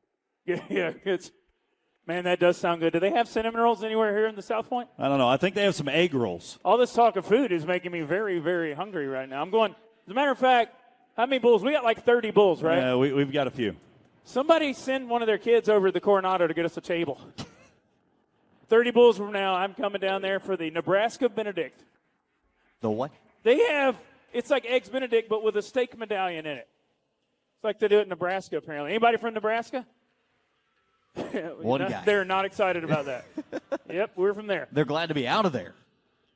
Yeah, it's Man, that does sound good. Do they have cinnamon rolls anywhere here in the South Point? I don't know. I think they have some egg rolls. All this talk of food is making me very, very hungry right now. I'm going, as a matter of fact, how many bulls? We got like 30 bulls, right? Yeah, we've got a few. Somebody send one of their kids over to the Coronado to get us a table. 30 bulls from now, I'm coming down there for the Nebraska Benedict. The what? They have, it's like Eggs Benedict, but with a steak medallion in it. It's like they do it in Nebraska, apparently. Anybody from Nebraska? One guy. They're not excited about that. Yep, we're from there. They're glad to be out of there.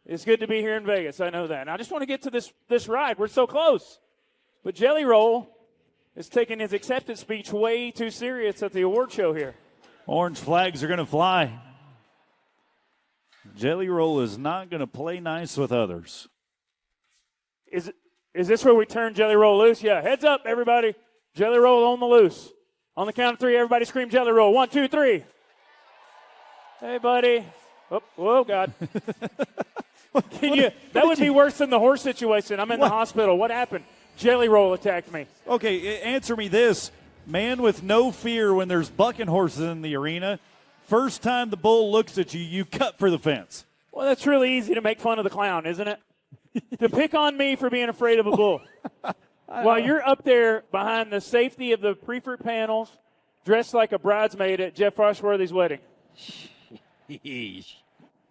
It's good to be here in Vegas. I know that. And I just want to get to this ride. We're so close. But Jelly Roll is taking his acceptance speech way too serious at the award show here. Orange flags are going to fly. Jelly Roll is not going to play nice with others. Is this where we turn Jelly Roll loose? Yeah. Heads up, everybody. Jelly Roll on the loose. On the count of 3, everybody scream Jelly Roll. 1, 2, 3. Hey, buddy. Oh, whoa, God. That would be worse than the horse situation. I'm in the hospital. What happened? Jelly Roll attacked me. Okay, answer me this. Man with no fear when there's bucking horses in the arena. First time the bull looks at you, you cut for the fence. Well, that's really easy to make fun of the clown, isn't it? To pick on me for being afraid of a bull. While you're up there behind the safety of the pre-fruit panels, dressed like a bridesmaid at Jeff Foxworthy's wedding.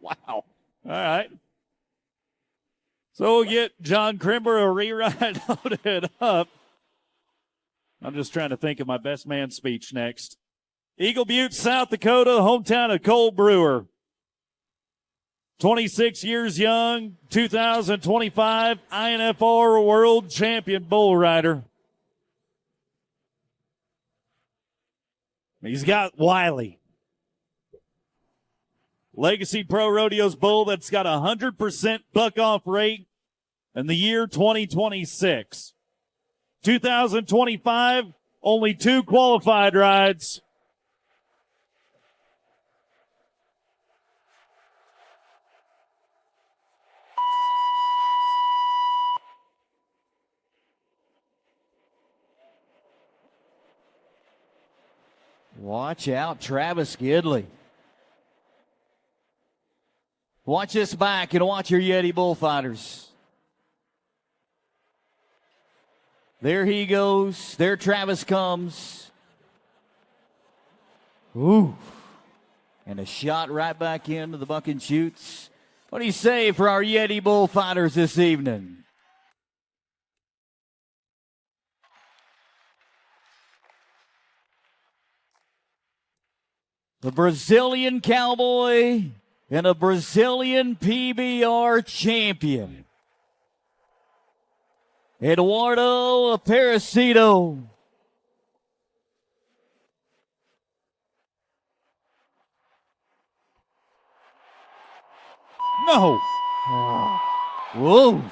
Wow. All right. So we'll get John Crimber a rewrite loaded up. I'm just trying to think of my best man speech next. Eagle Butte, South Dakota, the hometown of Cole Brewer. 26 years young, 2025 INFR World Champion bull rider. He's got Wiley. Legacy Pro Rodeos bull that's got 100% buck-off rate in the year 2026. 2025, only 2 qualified rides. Watch out, Travis Gidley. Watch this back and watch your Yeti bullfighters. There he goes. There Travis comes. Ooh. And a shot right back into the buck and shoots. What do you say for our Yeti bullfighters this evening? The Brazilian Cowboy and a Brazilian PBR champion, Eduardo Aparecido. No. Whoa.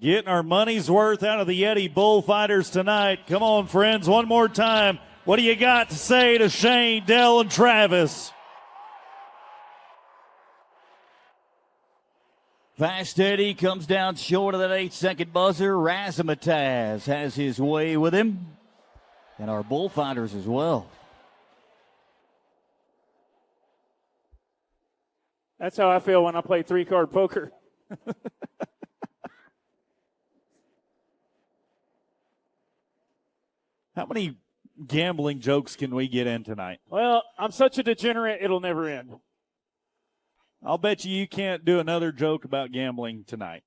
Getting our money's worth out of the Yeti bullfighters tonight. Come on, friends, one more time. What do you got to say to Shane, Dell, and Travis? Fast Eddie comes down short of that 8-second buzzer. Razzmatazz has his way with him. And our bullfighters as well. That's how I feel when I play 3-card poker. How many gambling jokes can we get in tonight? Well, I'm such a degenerate, it'll never end. I'll bet you can't do another joke about gambling tonight.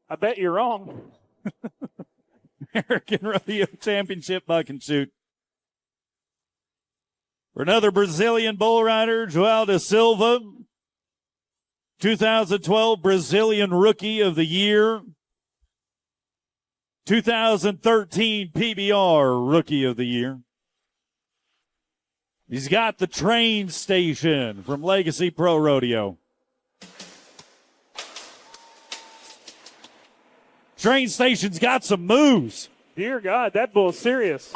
I bet you're wrong. American Rodeo Championship buck and shoot. For another Brazilian bull rider, João da Silva, 2012 Brazilian Rookie of the Year. 2013 PBR Rookie of the Year. He's got the train station from Legacy Pro Rodeo. Train station's got some moves. Dear God, that bull's serious.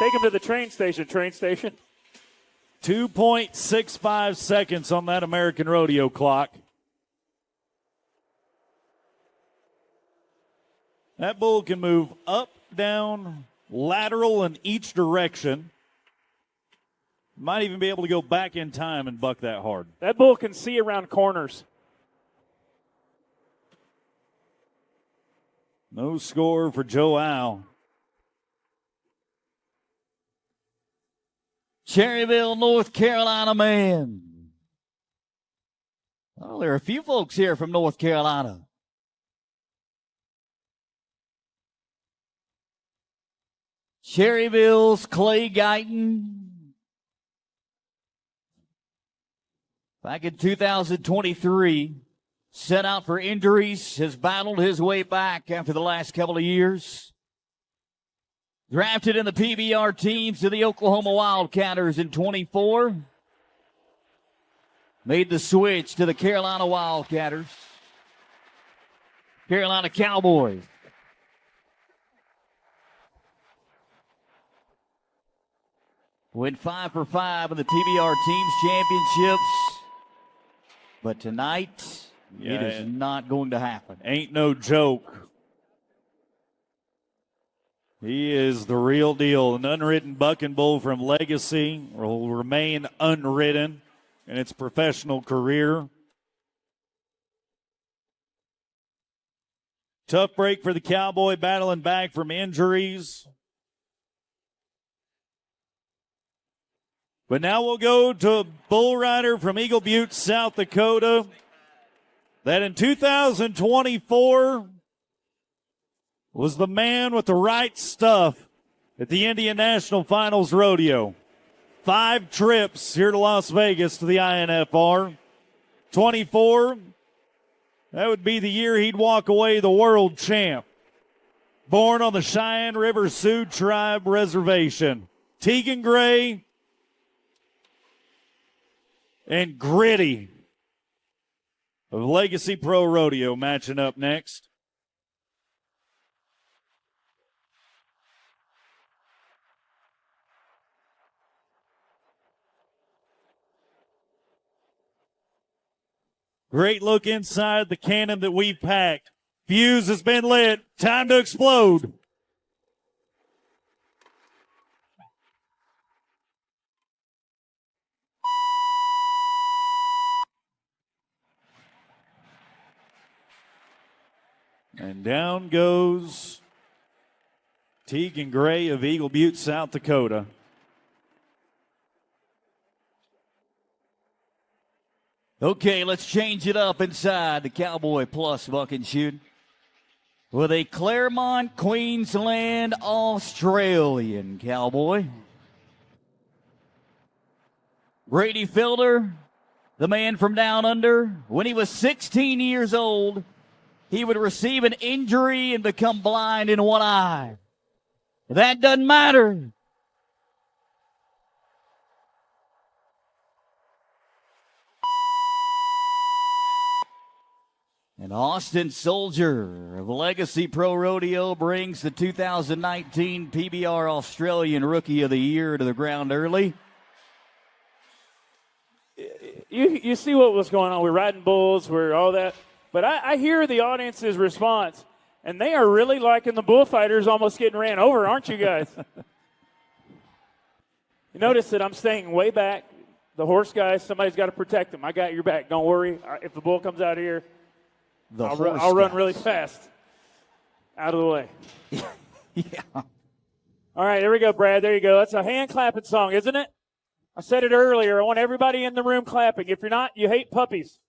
Take him to the train station, 2.65 seconds on that American Rodeo clock. That bull can move up, down, lateral in each direction. Might even be able to go back in time and buck that hard. That bull can see around corners. No score for Joao. Cherryville, North Carolina man. Well, there are a few folks here from North Carolina. Cherryville's Clay Guyton. Back in 2023, set out for injuries, has battled his way back after the last couple of years. Drafted in the PBR teams to the Oklahoma Wildcatters in 24. Made the switch to the Carolina Wildcatters. Carolina Cowboys. Went 5 for 5 in the PBR teams championships. But tonight, it is not going to happen. Ain't no joke. He is the real deal. An unridden bucking bull from Legacy will remain unridden in its professional career. Tough break for the Cowboy, battling back from injuries. But now we'll go to a bull rider from Eagle Butte, South Dakota, that in 2024 was the man with the right stuff at the Indian National Finals Rodeo. 5 trips here to Las Vegas to the INFR. 24, that would be the year he'd walk away the world champ. Born on the Cheyenne River Sioux Tribe Reservation. Tegan Gray and Gritty of Legacy Pro Rodeo matching up next. Great look inside the cannon that we've packed. Fuse has been lit. Time to explode. And down goes Tegan Gray of Eagle Butte, South Dakota. Okay, let's change it up inside the Cowboy Plus buck and shoot with a Claremont, Queensland, Australian Cowboy. Grady Fielder, the man from down under, when he was 16 years old, he would receive an injury and become blind in one eye. That doesn't matter. And Austin Soldier of Legacy Pro Rodeo brings the 2019 PBR Australian Rookie of the Year to the ground early. You see what was going on. We're riding bulls, we're all that. But I hear the audience's response, and they are really liking the bullfighters almost getting ran over, aren't you guys? You notice that I'm staying way back. The horse guys, somebody's got to protect them. I got your back. Don't worry. If the bull comes out of here, I'll run really fast out of the way. Yeah. All right, there we go, Brad. There you go. That's a hand clapping song, isn't it? I said it earlier. I want everybody in the room clapping. If you're not, you hate puppies.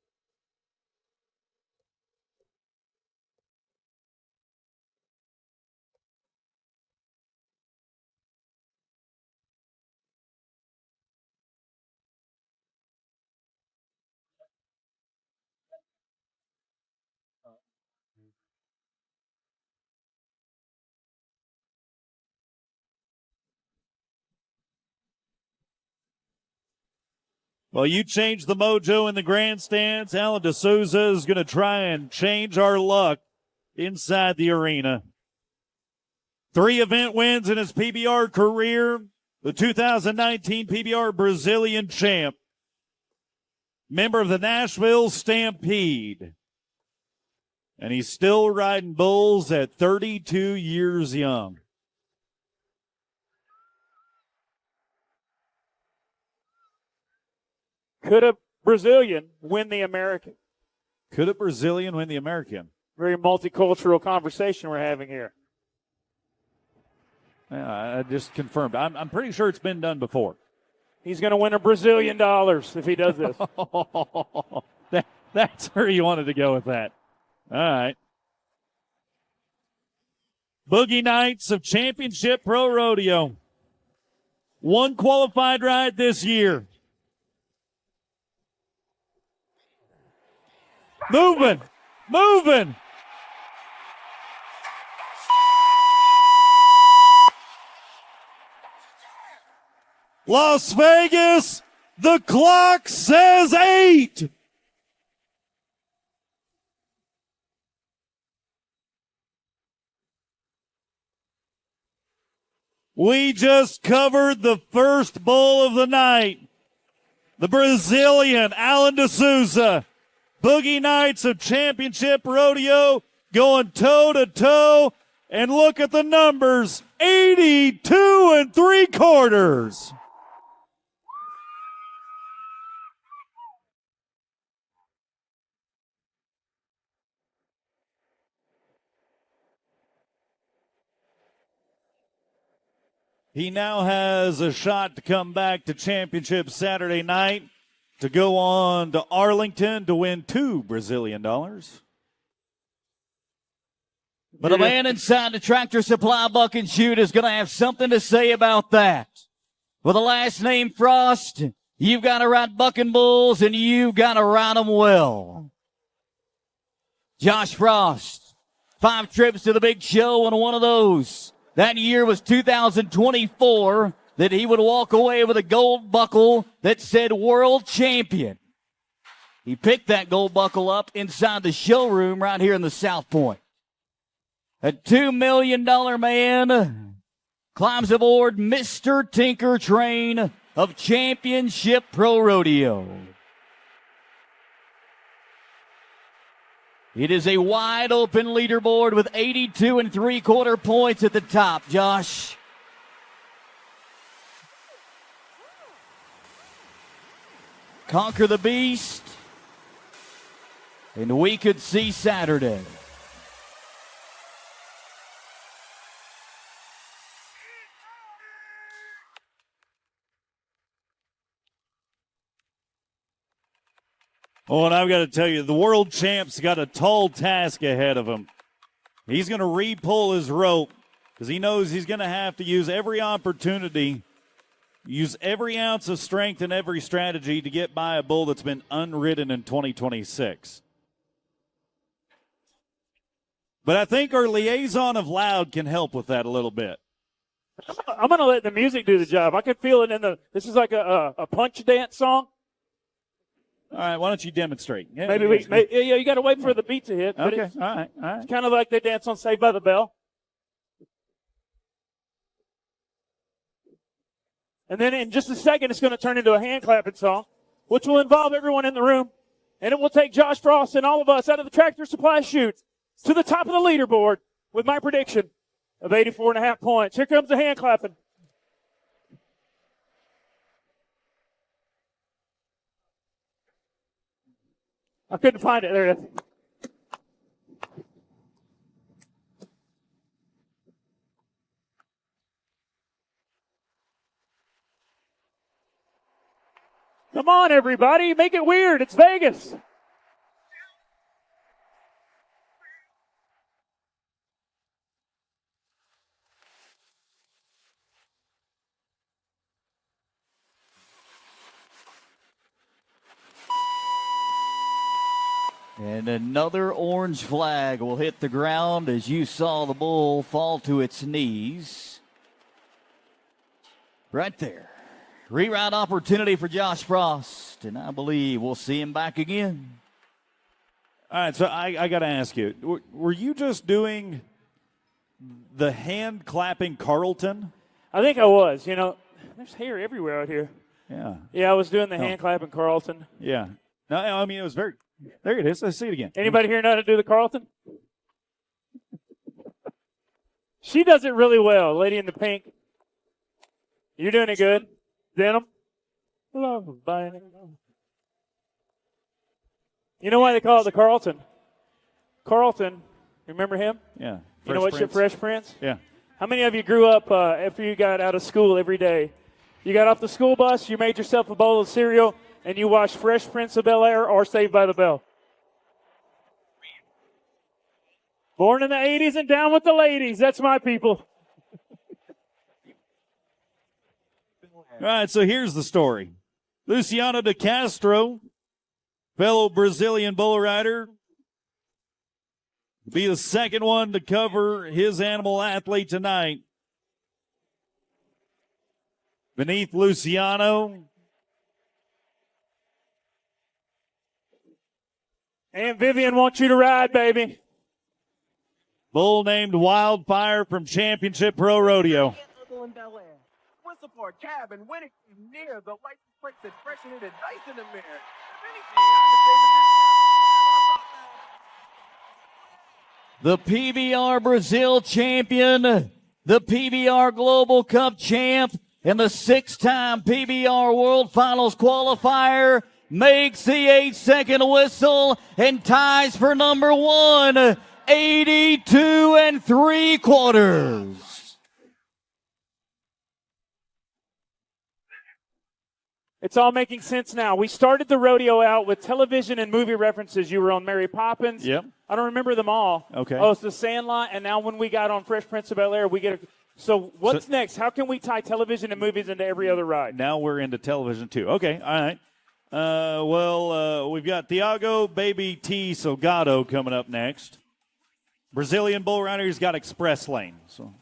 Well, you changed the mojo in the grandstands. Alan D'Souza is going to try and change our luck inside the arena. 3 event wins in his PBR career. The 2019 PBR Brazilian champ. Member of the Nashville Stampede. And he's still riding bulls at 32 years young. Could a Brazilian win the American? Could a Brazilian win the American? Very multicultural conversation we're having here. Yeah, I just confirmed. I'm pretty sure it's been done before. He's going to win $1 Brazilian if he does this. That's where you wanted to go with that. All right. Boogie Nights of Championship Pro Rodeo. One qualified ride this year. Moving. Las Vegas, the clock says 8. We just covered the first bull of the night. The Brazilian, Alan de Souza. Boogie Nights of Championship Rodeo going toe-to-toe. And look at the numbers, 82 3/4. He now has a shot to come back to championship Saturday night to go on to Arlington to win $2 Brazilian. But a man inside the Tractor Supply Buck and Chute is going to have something to say about that. With the last name Frost, you've got to ride bucking bulls and you've got to ride them well. Josh Frost, 5 trips to the big show, and one of those that year was 2024, that he would walk away with a gold buckle that said World Champion. He picked that gold buckle up inside the showroom right here in the South Point. A $2 million man climbs aboard Mr. Tinker Train of Championship Pro Rodeo. It is a wide open leaderboard with 82 3/4 points at the top, Josh. Conquer the beast, and we could see Saturday. Oh, and I've got to tell you, the world champ's got a tall task ahead of him. He's going to re-pull his rope because he knows he's going to have to use every opportunity, use every ounce of strength and every strategy to get by a bull that's been unridden in 2026. But I think our liaison of Loud can help with that a little bit. I'm going to let the music do the job. I can feel it this is like a punch dance song. All right, why don't you demonstrate? Yeah, you got to wait for the beat to hit. Okay, all right. It's kind of like they dance on Saved by the Bell. And then in just a second, it's going to turn into a hand clapping song, which will involve everyone in the room. And it will take Josh Frost and all of us out of the Tractor Supply Chute to the top of the leaderboard with my prediction of 84.5 points. Here comes the hand clapping. I couldn't find it. There it is. Come on, everybody. Make it weird. It's Vegas. And another orange flag will hit the ground as you saw the bull fall to its knees. Right there. Reroute opportunity for Josh Frost, and I believe we'll see him back again. All right, so I got to ask you, were you just doing the hand clapping Carlton? I think I was. There's hair everywhere out here. Yeah. Yeah, I was doing the hand clapping Carlton. Yeah. No, I mean, it was very There it is. Let's see it again. Anybody here know how to do the Carlton? She does it really well, lady in the pink. You're doing it good. Denim. You know why they call it the Carlton? Carlton, remember him? Yeah. You know what, Fresh Prince? Yeah. How many of you grew up after you got out of school every day? You got off the school bus, you made yourself a bowl of cereal, and you watched Fresh Prince of Bel-Air or Saved by the Bell? Born in the 80s and down with the ladies. That's my people. All right, so here's the story. Luciano de Castro, fellow Brazilian bull rider, be the second one to cover his animal athlete tonight. Beneath Luciano. Aunt Vivian wants you to ride, baby. Bull named Wildfire from Championship Pro Rodeo. Whistle for a cabin when it is near the license plates that freshen it and dice in the mirror. If anything, The PBR Brazil champion, the PBR Global Cup champ, and the 6-time PBR World Finals qualifier makes the 8-second whistle and ties for number 1, 82 3/4. It's all making sense now. We started the rodeo out with television and movie references. You were on Mary Poppins. Yep. I don't remember them all. Okay. Oh, it's The Sandlot, and now when we got on Fresh Prince of Bel-Air, we get a... So what's next? How can we tie television and movies into every other ride? Now we're into television, too. Okay, all right. We've got Thiago Baby T. Salgado coming up next. Brazilian bull rider. He's got Express Lane. So.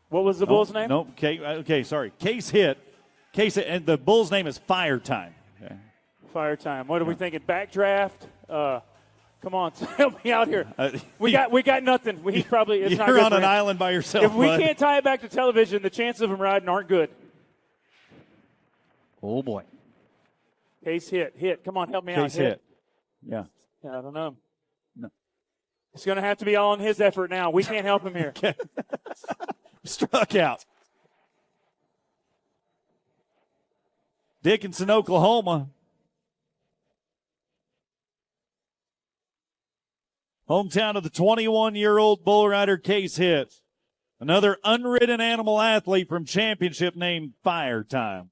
What was the bull's name? Nope. Okay, sorry. Case hit, and the bull's name is Fire Time. Okay. Fire Time. What are we thinking? Backdraft? Come on, help me out here. We got nothing. He's probably it's not good You're on for an him. island by yourself. If we bud. can't tie it back to television, the chances of him riding aren't good. Oh, boy. Case hit. Come on, help me out. Case hit. Yeah. I don't know. No. It's going to have to be all on his effort now. We can't help him here. Okay. Struck out. Dickinson, Oklahoma. Hometown of the 21-year-old bull rider Case Hit. Another unridden animal athlete from championship named Fire Time.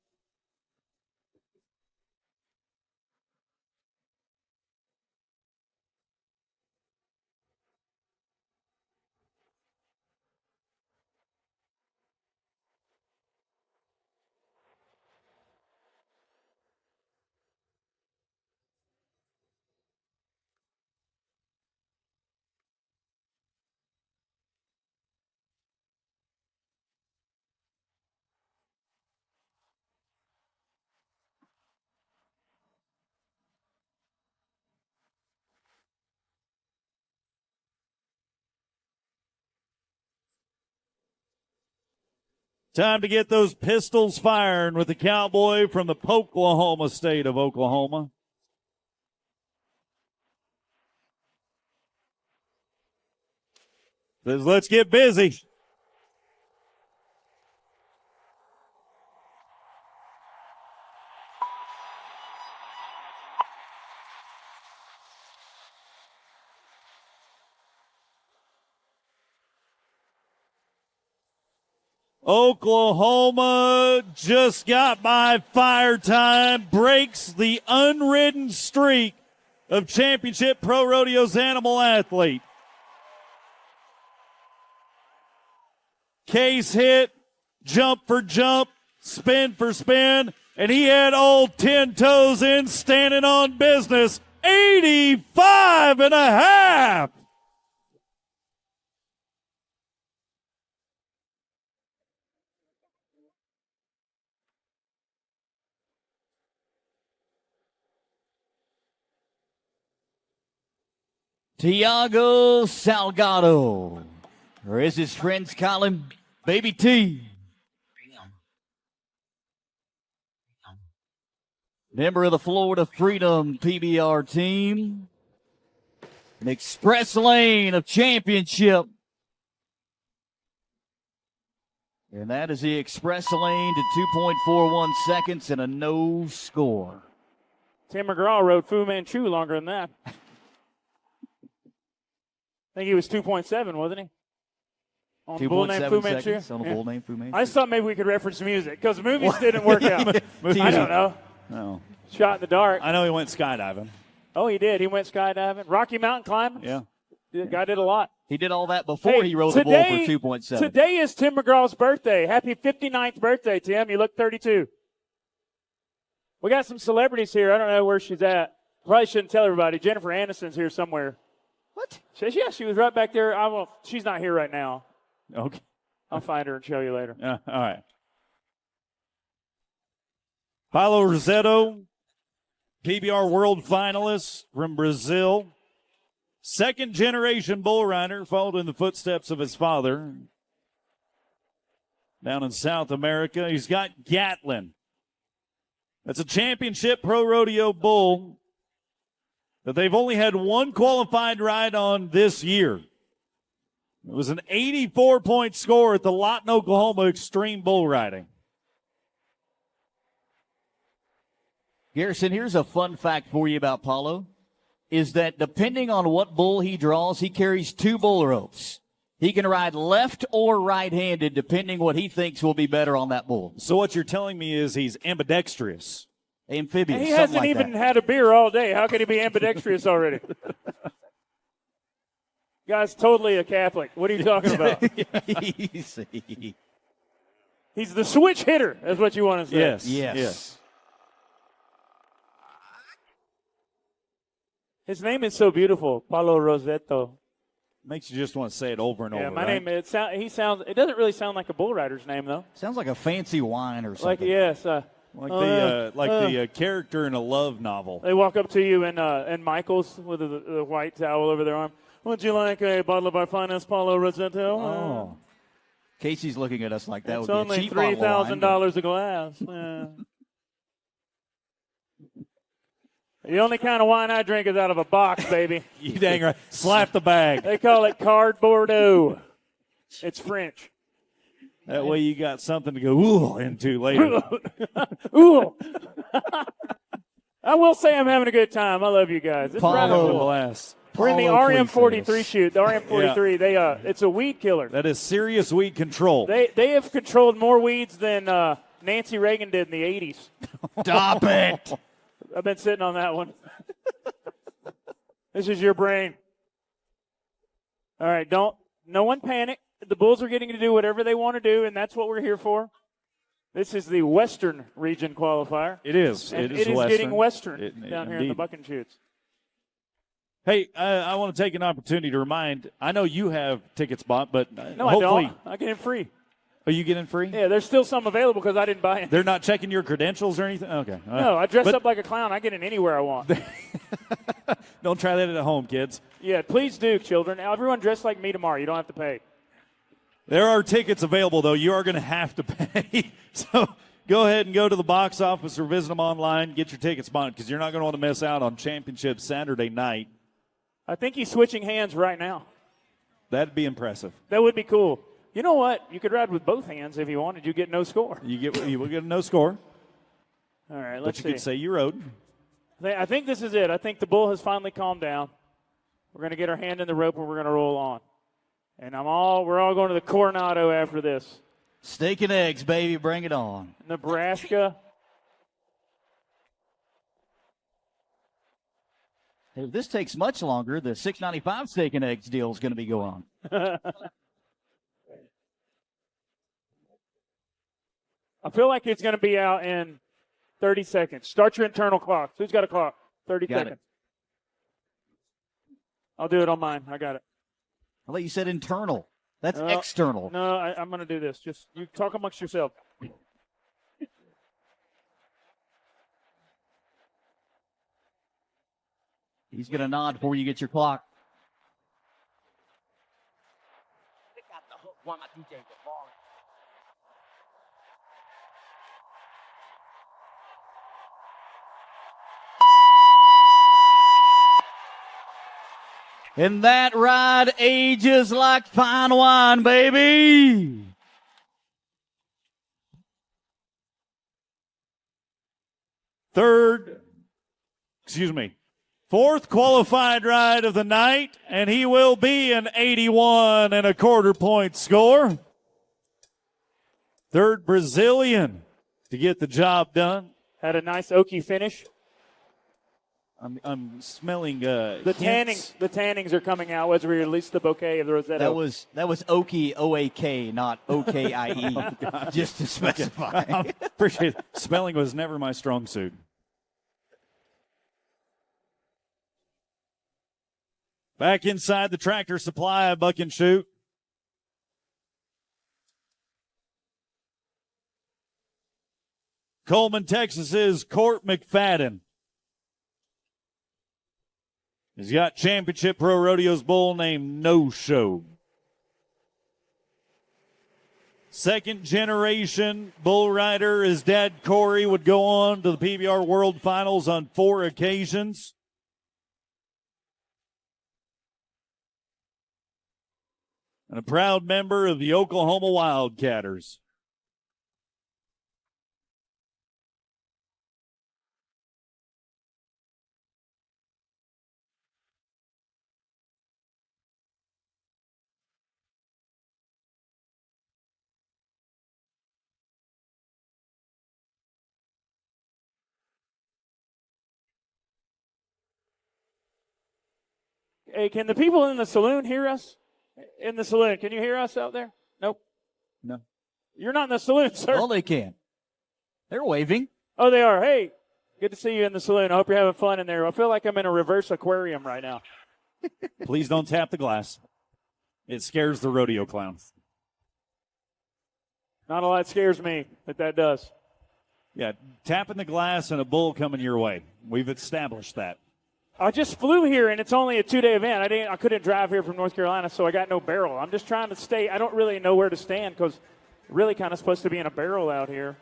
Time to get those pistols firing with the Cowboy from the Poklahoma state of Oklahoma. Says, let's get busy. Oklahoma just got by Fire Time, breaks the unridden streak of Championship Pro Rodeo's animal athlete. Case hit, jump for jump, spin for spin, and he had old 10 toes in, standing on business, 85 and a half. Thiago Salgado, or as his friends call him, Baby T. Member of the Florida Freedom PBR team. An express lane of championship. And that is the express lane to 2.41 seconds and a no score. Tim McGraw rode Fu Manchu longer than that. I think he was 2.7, wasn't he? On a bull named Fu Manchu. On a bull named Fu Manchu. I just thought maybe we could reference music because the movies didn't work out. I don't know. No. Shot in the dark. I know he went skydiving. Oh, he did. He went skydiving. Rocky Mountain climbing. Yeah. The guy did a lot. He did all that before he rode the bull for 2.7. Today is Tim McGraw's birthday. Happy 59th birthday, Tim. You look 32. We got some celebrities here. I don't know where she's at. Probably shouldn't tell everybody. Jennifer Aniston's here somewhere. What? Yeah, she was right back there. She's not here right now. Okay. I'll find her and show you later. All right. Paulo Rossetto, PBR World finalist from Brazil. Second-generation bull rider, followed in the footsteps of his father. Down in South America, he's got Gatlin. That's a championship pro rodeo bull that they've only had one qualified ride on this year. It was an 84-point score at the Lawton, Oklahoma Extreme Bull Riding. Garrison, here's a fun fact for you about Paulo, is that depending on what bull he draws, he carries two bull ropes. He can ride left or right-handed, depending what he thinks will be better on that bull. So what you're telling me is he's ambidextrous. Amphibious. He hasn't even had a beer all day. How could he be ambidextrous already? Guy's totally a Catholic. What are you talking about? Easy. He's the switch hitter, is what you want to say. Yes. His name is so beautiful, Paulo Rossetto. Makes you just want to say it over and over. Yeah, my right? name. It doesn't really sound like a bull rider's name though. Sounds like a fancy wine or something. The character in a love novel. They walk up to you in Michael's with a white towel over their arm. Would you like a bottle of our finest Paulo Rossetto? Oh. Casey's looking at us like that would be a only cheap bottle of wine. $3,000 a glass. Yeah. The only kind of wine I drink is out of a box, baby. You dang right. Slap the bag. They call it Card Bordeaux. It's French. That way you got something to go ooh into later. Ooh. I will say I'm having a good time. I love you guys. It's rather cool. We're in the RM43 shoot. The RM43, it's a weed killer. That is serious weed control. They have controlled more weeds than Nancy Reagan did in the 80s. Stop it. I've been sitting on that one. This is your brain. All right, no one panic. The Bulls are getting to do whatever they want to do, and that's what we're here for. This is the Western Region qualifier. It is. And it is getting Western down here in the Buck and Chutes. Hey, I want to take an opportunity to remind, I know you have tickets bought, but no, hopefully. I don't. I get in free. Oh, you get in free? Yeah, there's still some available because I didn't buy it. They're not checking your credentials or anything? Okay. No, I dress up like a clown. I get in anywhere I want. Don't try that at home, kids. Yeah, please do, children. Everyone dress like me tomorrow. You don't have to pay. There are tickets available, though. You are going to have to pay. So go ahead and go to the box office or visit them online. Get your tickets bought because you're not going to want to miss out on Championship Saturday night. I think he's switching hands right now. That'd be impressive. That would be cool. You know what? You could ride with both hands if you wanted. You get no score. You will get a no score. All right, let's see. But you could say you rode. I think this is it. I think the bull has finally calmed down. We're going to get our hand in the rope and we're going to roll on. And we're all going to the Coronado after this. Steak and eggs, baby. Bring it on. Nebraska. If this takes much longer, the $6.95 steak and eggs deal is going to be going on. I feel like it's going to be out in 30 seconds. Start your internal clock. Who's got a clock? 30 got seconds. It. I'll do it on mine. I got it. I thought you said internal. That's external. No, I'm going to do this. Just you talk amongst yourself. He's going to nod before you get your clock. And that ride ages like fine wine, baby. Fourth qualified ride of the night, and he will be an 81.25 point score. Third Brazilian to get the job done. Had a nice oaky finish. I'm smelling The tannings are coming out as we release the bouquet of the Rosetta. That was Okie, O-A-K, not O-K-I-E, just to specify. I appreciate it. Spelling was never my strong suit. Back inside the Tractor Supply Buck and Shoot. Coleman, Texas's Court McFadden. He's got Championship Pro Rodeos bull named No Show. Second generation bull rider. His dad, Corey, would go on to the PBR World Finals on 4 occasions. And a proud member of the Oklahoma Wildcatters. Hey, can the people in the saloon hear us? In the saloon, can you hear us out there? Nope. No. You're not in the saloon, sir. Well, they can. They're waving. Oh, they are. Hey, good to see you in the saloon. I hope you're having fun in there. I feel like I'm in a reverse aquarium right now. Please don't tap the glass. It scares the rodeo clown. Not a lot scares me, but that does. Yeah, tapping the glass and a bull coming your way. We've established that. I just flew here, and it's only a 2-day event. I couldn't drive here from North Carolina, so I got no barrel. I'm just trying to stay. I don't really know where to stand because really kind of supposed to be in a barrel out here.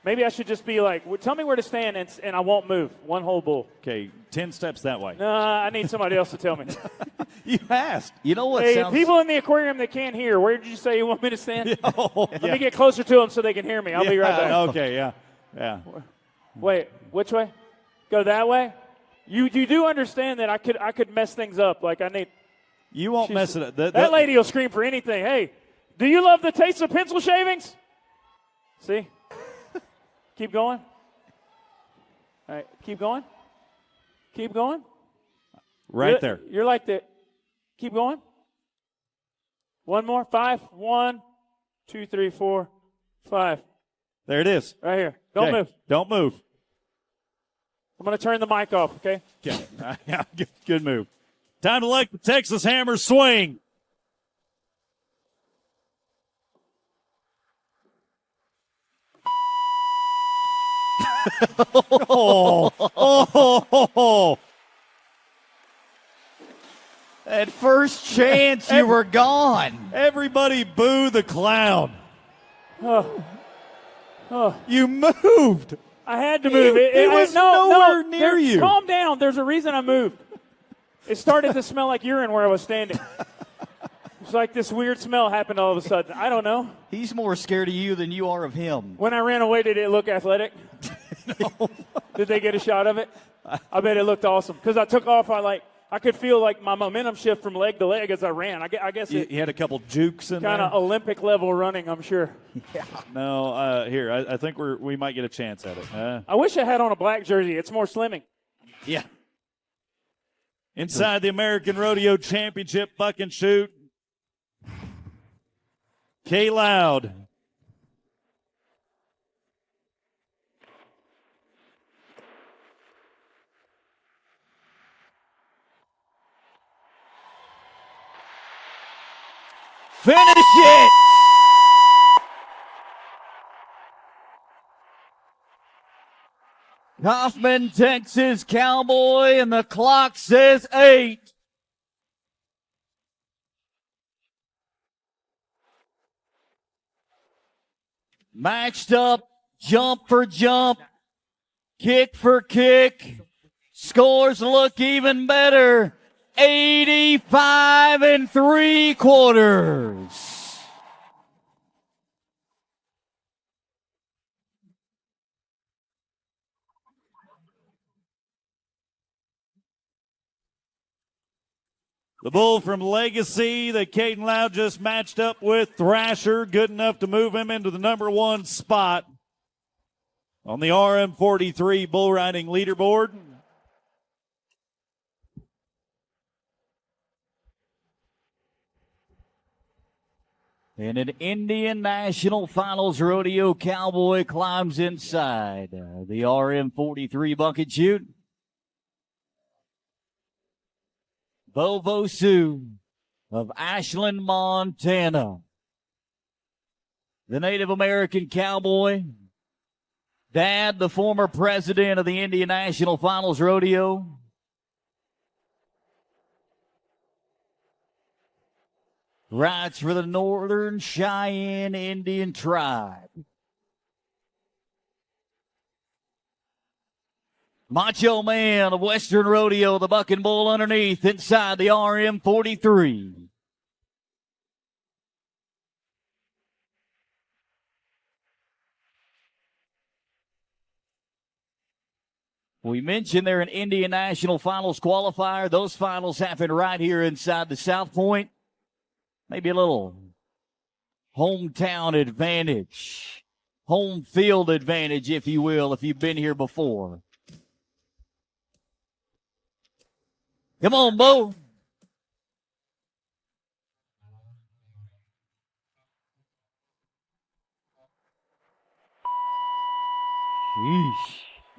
Maybe I should just be like, well, tell me where to stand, and I won't move. One whole bull. Okay, 10 steps that way. No, I need somebody else to tell me. You asked. You know what? Hey, people in the aquarium that can't hear, where did you say you want me to stand? Let me get closer to them so they can hear me. I'll be right back. Okay, yeah. Wait, which way? Go that way? You do understand that I could mess things up. Like I need. You won't mess it up. That lady will scream for anything. Hey, do you love the taste of pencil shavings? See? Keep going. All right, keep going. Keep going. Right there. You're like the. Keep going. One more. 5. 1, 2, 3, 4, 5. There it is. Right here. Don't move. Don't move. I'm going to turn the mic off, okay? Okay. Yeah, good move. Time to let the Texas Hammer swing. oh. At first chance, you were gone. Everybody boo the clown. Oh. You moved. I had to move. It was nowhere near you. Calm down. There's a reason I moved. It started to smell like urine where I was standing. It's like this weird smell happened all of a sudden. I don't know. He's more scared of you than you are of him. When I ran away, did it look athletic? No. Did they get a shot of it? I bet it looked awesome. Because I took off, I could feel like my momentum shift from leg to leg as I ran. I guess you had a couple jukes in there. Kind of Olympic level running, I'm sure. Yeah. No, here, I think we might get a chance at it. I wish I had on a black jersey. It's more slimming. Yeah. Inside the American Rodeo Championship Buck and Shoot, K. Loud. Finish it! Kaufman, Texas Cowboy, and the clock says 8. Matched up, jump for jump, kick for kick. Scores look even better. 85 3/4. The bull from Legacy that Caden Loud just matched up with, Thrasher, good enough to move him into the number 1 spot on the RM43 bull riding leaderboard. And an Indian National Finals Rodeo Cowboy climbs inside the RM43 bucket chute. Bovo Sioux of Ashland, Montana. The Native American Cowboy. Dad, the former president of the Indian National Finals Rodeo. Rides for the Northern Cheyenne Indian tribe. Macho Man of Western Rodeo, the bucking bull underneath inside the RM43. We mentioned they're an Indian National Finals qualifier. Those finals happen right here inside the South Point. Maybe a little hometown advantage, home field advantage, if you will, if you've been here before. Come on, Bo. Sheesh.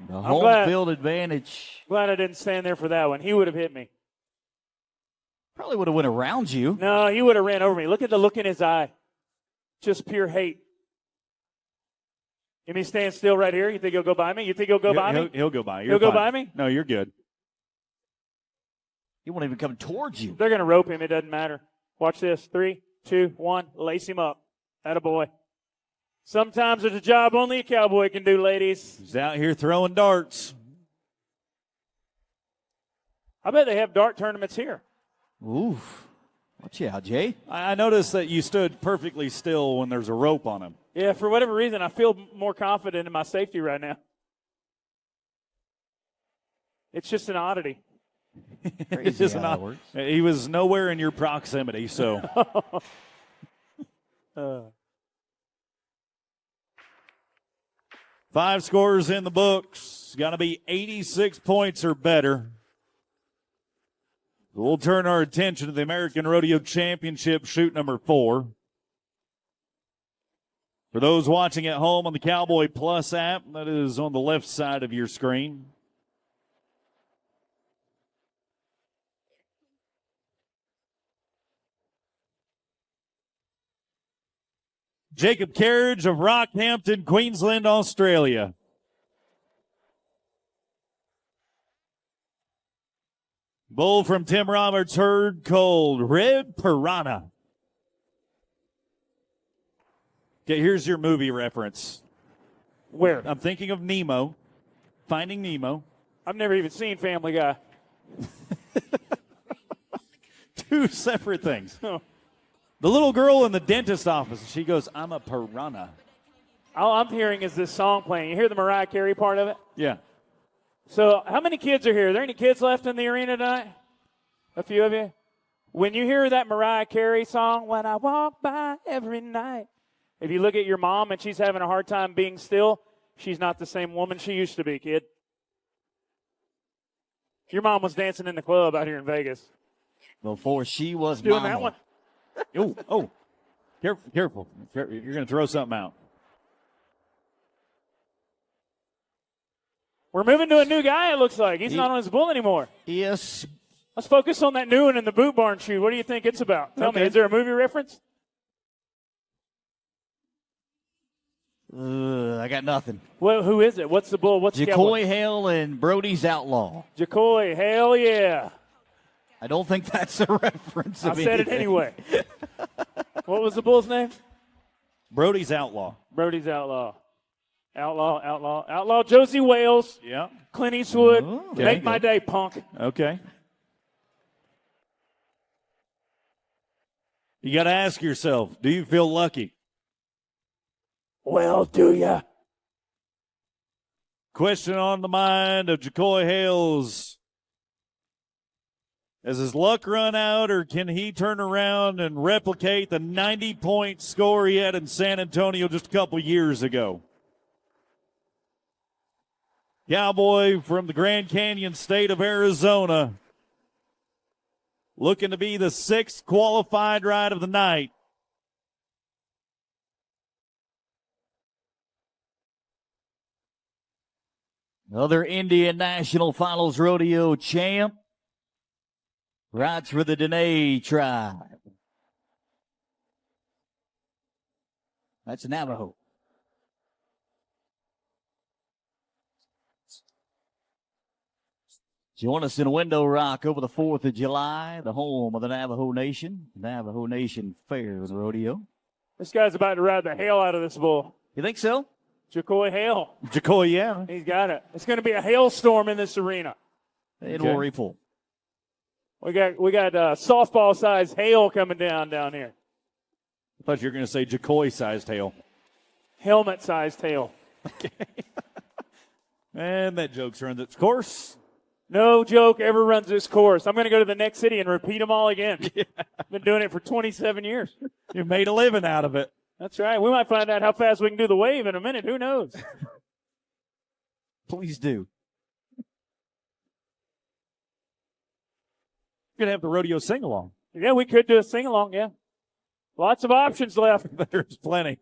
The home field advantage. Glad I didn't stand there for that one. He would have hit me. Probably would have went around you. No, he would have ran over me. Look at the look in his eye. Just pure hate. Give me stand still right here. You think he'll go by me? You think he'll go by me? He'll go by. He'll go by me? No, you're good. He won't even come towards you. They're going to rope him. It doesn't matter. Watch this. 3, 2, 1. Lace him up. Attaboy. Sometimes there's a job only a cowboy can do, ladies. He's out here throwing darts. I bet they have dart tournaments here. Oof. Watch out, Jay. I noticed that you stood perfectly still when there's a rope on him. Yeah, for whatever reason, I feel more confident in my safety right now. It's just an oddity. It's just an he was nowhere in your proximity, so. 5 scores in the books. Got to be 86 points or better. We'll turn our attention to the American Rodeo Championship chute number 4. For those watching at home on the Cowboy Plus app, that is on the left side of your screen. Jacob Carriage of Rockhampton, Queensland, Australia. Bull from Tim Roberts' herd called Red Piranha. Okay, here's your movie reference. Where? I'm thinking of Nemo, Finding Nemo. I've never even seen Family Guy. 2 separate things. Oh. The little girl in the dentist office, she goes, I'm a piranha. All I'm hearing is this song playing. You hear the Mariah Carey part of it? Yeah. So how many kids are here? Are there any kids left in the arena tonight? A few of you? When you hear that Mariah Carey song, When I Walk By Every Night, if you look at your mom and she's having a hard time being still, she's not the same woman she used to be, kid. Your mom was dancing in the club out here in Vegas. Before she was doing mama. that one. Oh, careful. You're going to throw something out. We're moving to a new guy, it looks like. He's not on his bull anymore. Yes. Let's focus on that new one in the boot barn shoe. What do you think it's about? Tell me, is there a movie reference? I got nothing. Well, who is it? What's the bull? What's Jacoy Hale and Brody's Outlaw. Jacoy, hell yeah. I don't think that's a reference. I said it anyway. What was the bull's name? Brody's Outlaw. Brody's Outlaw. Outlaw Josie Wales. Yeah. Clint Eastwood. Oh, Make my day, punk. Okay. You got to ask yourself, do you feel lucky? Well, do ya? Question on the mind of Jacoy Hales. Has his luck run out, or can he turn around and replicate the 90-point score he had in San Antonio just a couple years ago? Cowboy from the Grand Canyon state of Arizona, looking to be the 6th qualified ride of the night. Another Indian National Finals Rodeo champ. Rides for the Dene tribe. That's Navajo. Join us in Window Rock over the 4th of July, the home of the Navajo Nation Fair and Rodeo. This guy's about to ride the hell out of this bull. You think so? Jacoy Hale. Jacoy, yeah. He's got it. It's going to be a hailstorm in this arena. It will repull. We got softball-sized hail coming down here. I thought you were going to say Jacoy-sized hail. Helmet-sized hail. Okay. And that joke's run its course. No joke ever runs this course. I'm going to go to the next city and repeat them all again. Yeah. Been doing it for 27 years. You've made a living out of it. That's right. We might find out how fast we can do the wave in a minute. Who knows? Please do. You're going to have the rodeo sing-along. Yeah, we could do a sing-along, yeah. Lots of options left. There's plenty.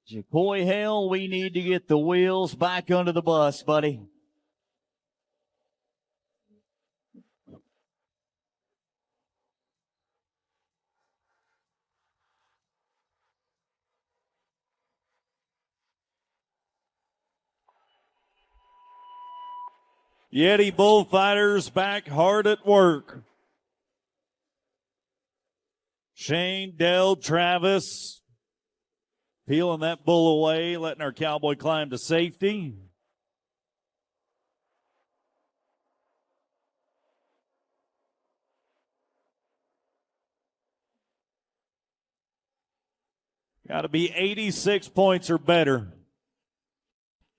Jacoy Hale, we need to get the wheels back under the bus, buddy. Yeti bullfighters back hard at work. Shane, Dell, Travis peeling that bull away, letting our Cowboy climb to safety. Got to be 86 points or better.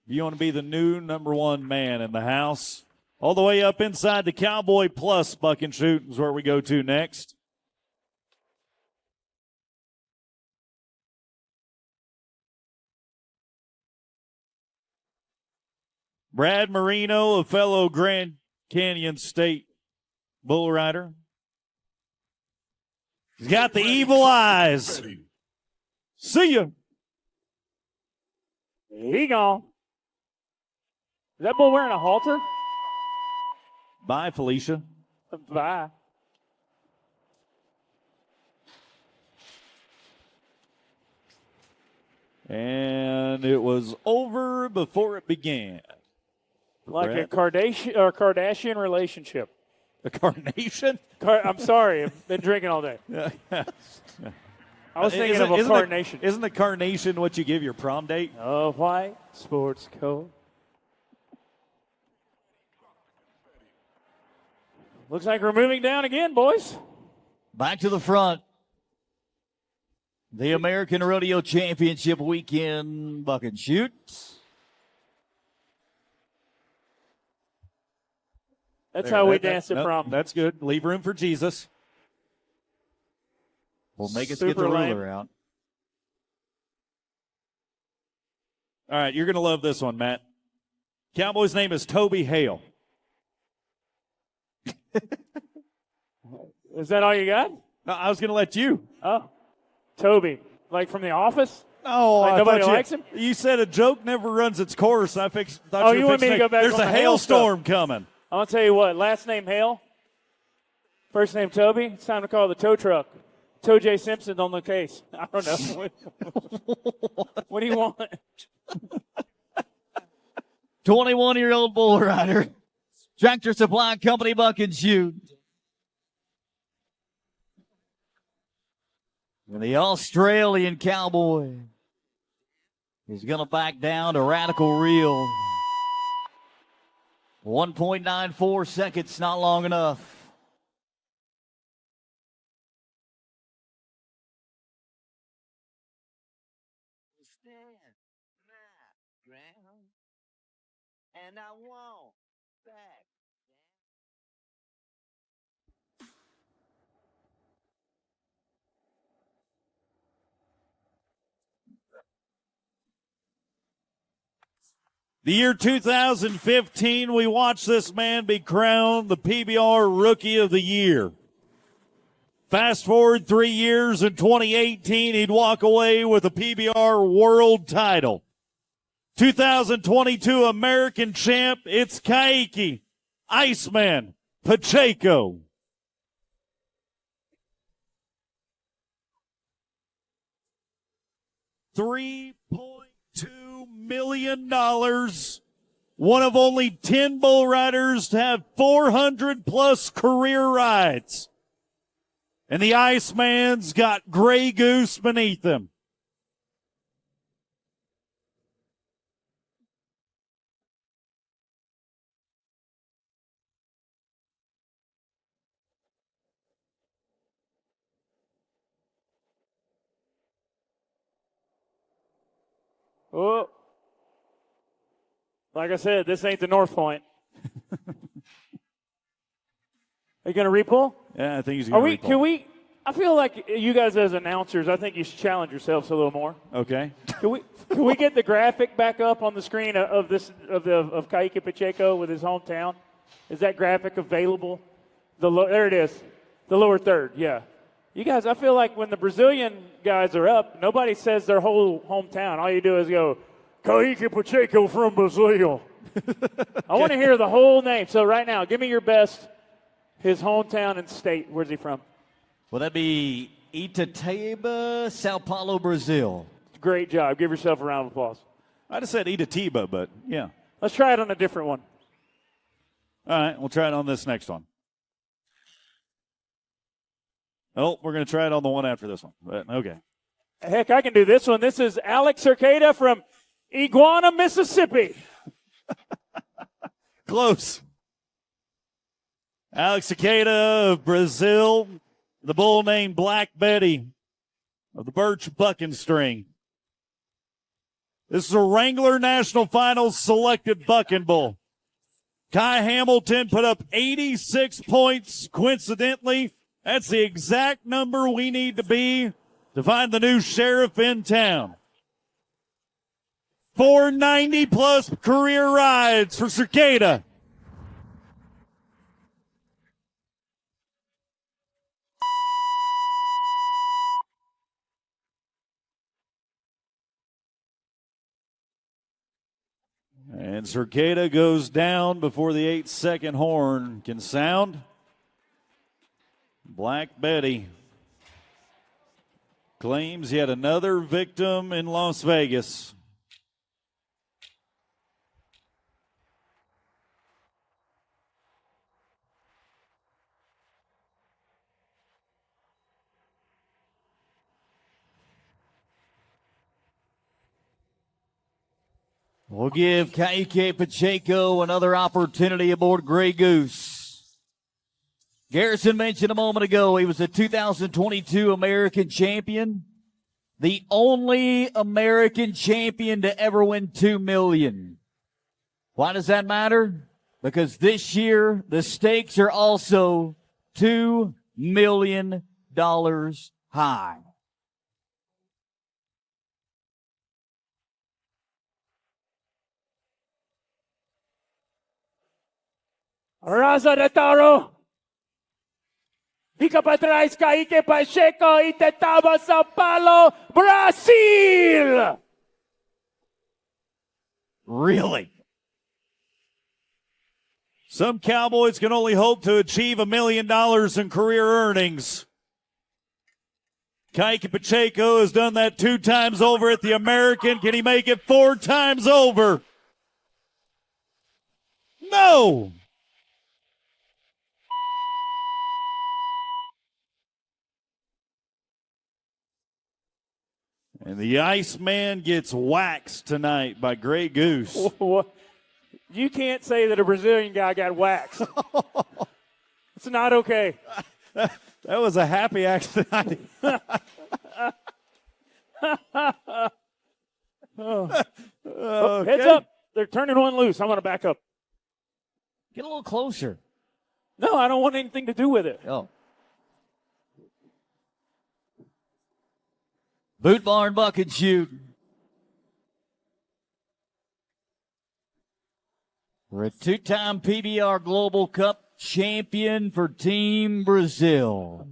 If you want to be the new #1 man in the house. All the way up inside the Cowboy Plus buck and shoot is where we go to next. Brad Marino, a fellow Grand Canyon State bull rider. He's got the evil eyes. See ya. He gone. Is that bull wearing a halter? Bye, Felicia. Bye. And it was over before it began. Like Brad. a Kardashian relationship. A carnation? I'm sorry. I've been drinking all day. I was thinking of a carnation. Isn't a carnation what you give your prom date? A white sports coat. Looks like we're moving down again, boys. Back to the front. The American Rodeo Championship weekend buck and shoot. That's how we dance at prom. That's good. Leave room for Jesus. We'll make us get the ruler out. All right, you're going to love this one, Matt. Cowboy's name is Toby Hale. Is that all you got? No, I was going to let you. Oh, Toby, like from The Office? Oh, like nobody likes him? You said a joke never runs its course. I thought you want me to go back? There's on a the hailstorm coming. I'll tell you what. Last name Hale, first name Toby. It's time to call the tow truck. Tow J. Simpson on the case. I don't know. What do you want? 21-year-old bull rider. Tractor Supply Company buck and shoot. And the Australian Cowboy. He's going to back down to Radical Reel. 1.94 seconds, not long enough. Stand my ground, and I won't back. The year 2015, we watched this man be crowned the PBR Rookie of the Year. Fast forward 3 years, in 2018, he'd walk away with a PBR World title. 2022 American champ, it's Kaique Iceman Pacheco. $3.2 million. One of only 10 bull riders to have 400 plus career rides. And the Iceman's got Grey Goose beneath him. Oh, like I said, this ain't the North Point. Are you going to repull? Yeah, I think he's going to repull. Can we? I feel like you guys as announcers, I think you should challenge yourselves a little more. Okay. Can we get the graphic back up on the screen of Kaique Pacheco with his hometown? Is that graphic available? There it is. The lower third, yeah. You guys, I feel like when the Brazilian guys are up, nobody says their whole hometown. All you do is go, Kaique Pacheco from Brazil. I want to hear the whole name. So right now, give me your best, his hometown and state. Where's he from? Well, that'd be Itatiba, Sao Paulo, Brazil. Great job. Give yourself a round of applause. I'd have said Itatiba, but yeah. Let's try it on a different one. All right, we'll try it on this next one. Oh, we're going to try it on the one after this one. But, okay. Heck, I can do this one. This is Alex Cerqueda from Iguana, Mississippi. Close. Alex Cerqueda of Brazil. The bull named Black Betty of the Birch Bucking String. This is a Wrangler National Finals selected bucking bull. Kai Hamilton put up 86 points. Coincidentally, that's the exact number we need to be to find the new sheriff in town. 490 plus career rides for Cerqueda. And Cerqueda goes down before the 8-second horn can sound. Black Betty claims yet another victim in Las Vegas. We'll give Kaique Pacheco another opportunity aboard Grey Goose. Garrison mentioned a moment ago he was a 2022 American champion, the only American champion to ever win $2 million. Why does that matter? Because this year the stakes are also $2 million high. Raza de Toro. Fica para trás, Kaique Pacheco, Itatiba, Sao Paulo, Brazil. Really? Some Cowboys can only hope to achieve $1 million in career earnings. Kaique Pacheco has done that 2 times over at the American. Can he make it 4 times over? No! And the Iceman gets waxed tonight by Grey Goose. You can't say that a Brazilian guy got waxed. It's not okay. That was a happy accident. Heads up. They're turning one loose. I'm going to back up. Get a little closer. No, I don't want anything to do with it. Oh. Boot barn bucket shoot. We're a two-time PBR Global Cup champion for Team Brazil.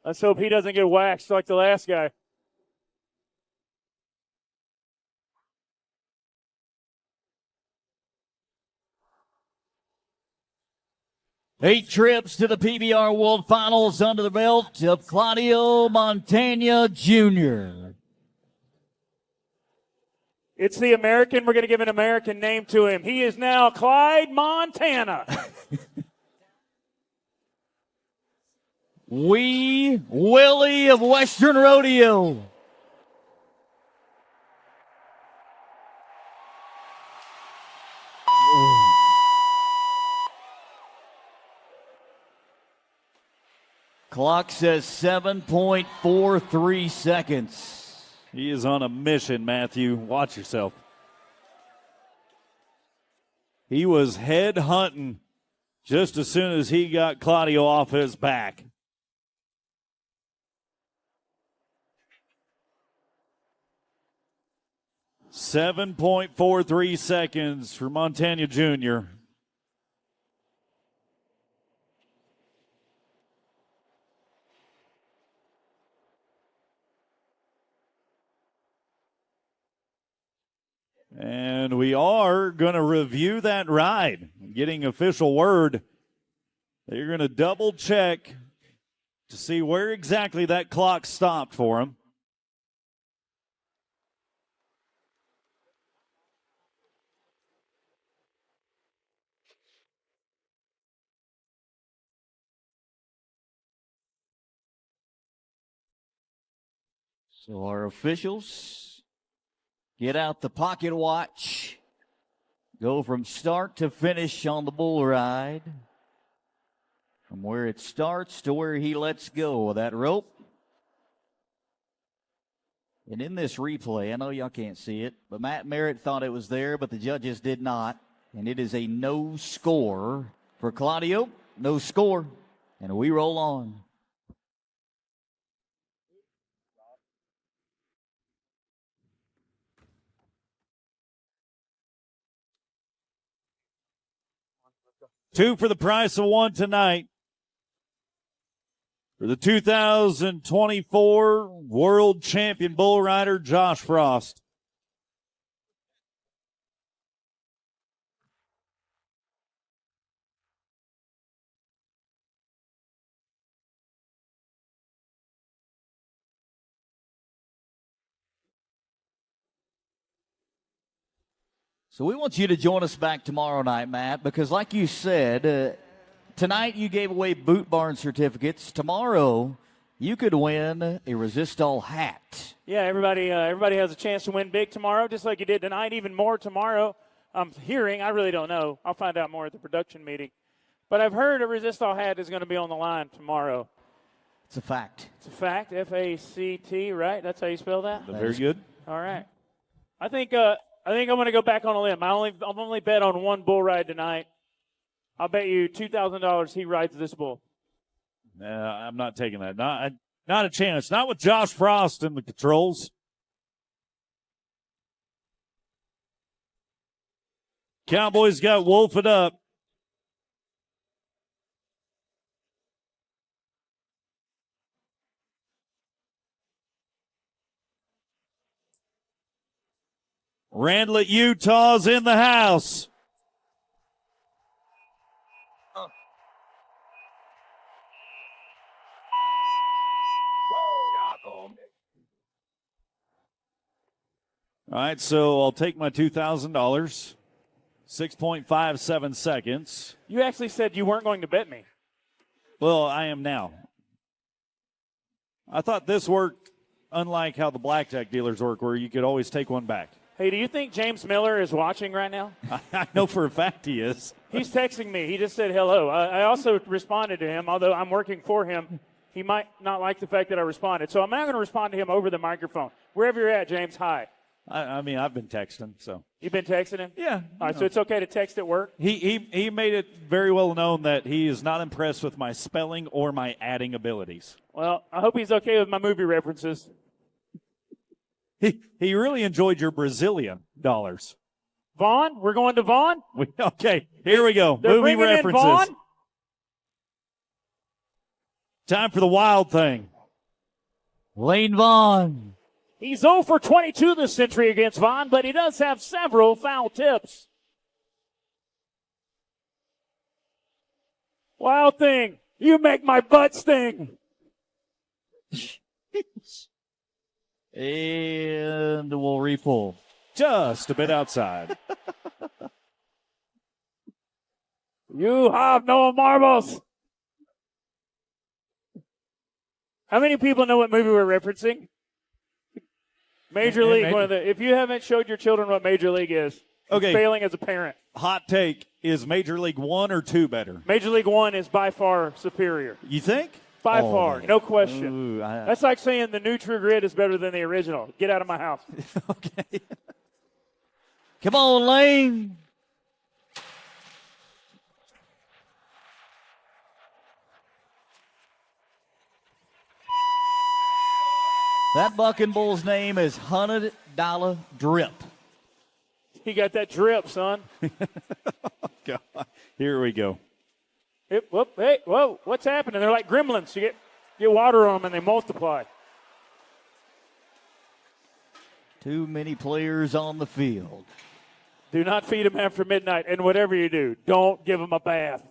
Let's hope he doesn't get waxed like the last guy. Eight trips to the PBR World Finals under the belt of Claudio Montana Jr. It's the American. We're going to give an American name to him. He is now Clyde Montana. Wee Willie of Western Rodeo. Clock says 7.43 seconds. He is on a mission, Matthew. Watch yourself. He was head hunting just as soon as he got Claudio off his back. .43 seconds for Montana Jr. And we are going to review that ride. Getting official word. They're going to double check to see where exactly that clock stopped for him. So our officials get out the pocket watch, go from start to finish on the bull ride, from where it starts to where he lets go of that rope. And in this replay, I know y'all can't see it, but Matt Merritt thought it was there, but the judges did not. And it is a no score for Claudio. No score. And we roll on. Two for the price of one tonight for the 2024 World Champion Bull Rider, Josh Frost. So we want you to join us back tomorrow night, Matt, because like you said, tonight you gave away boot barn certificates. Tomorrow you could win a Resistol hat. Yeah, everybody has a chance to win big tomorrow, just like you did tonight, even more tomorrow. I'm hearing, I really don't know. I'll find out more at the production meeting. But I've heard a Resistol hat is going to be on the line tomorrow. It's a fact. It's a fact, F-A-C-T, right? That's how you spell that? Very good. All right. I think I'm going to go back on a limb. I'm only bet on one bull ride tonight. I'll bet you $2,000 he rides this bull. I'm not taking that. Not a chance. Not with Josh Frost in the controls. Cowboys got Wolf it up. Randlet, Utah's in the house. All right, so I'll take my $2,000. 6.57 seconds. You actually said you weren't going to bet me. Well, I am now. I thought this worked unlike how the blackjack dealers work, where you could always take one back. Hey, do you think James Miller is watching right now? I know for a fact he is. He's texting me. He just said hello. I also responded to him, although I'm working for him. He might not like the fact that I responded. So I'm not going to respond to him over the microphone. Wherever you're at, James, hi. I mean, I've been texting, so. You've been texting him? Yeah. All right, so it's okay to text at work? He made it very well known that he is not impressed with my spelling or my adding abilities. Well, I hope he's okay with my movie references. He really enjoyed your Brazilian dollars. Vaughn? We're going to Vaughn? Okay, here we go. They're Movie bringing references. in Vaughn? Time for the wild thing. Lane Vaughn. He's 0 for 22 this century against Vaughn, but he does have several foul tips. Wild thing. You make my butt sting. And we'll repull. Just a bit outside. You have no marbles. How many people know what movie we're referencing? Major League. If you haven't showed your children what Major League is, okay. failing as a parent. Hot take, is Major League 1 or 2 better? Major League 1 is by far superior. You think? By far, no question. Ooh, That's like saying the new True Grit is better than the original. Get out of my house. Okay. Come on, Lane. That bucking bull's name is $100 Drip. He got that drip, son. God. Here we go. Whoa, what's happening? They're like gremlins. You get water on them and they multiply. Too many players on the field. Do not feed them after midnight, and whatever you do, don't give them a bath.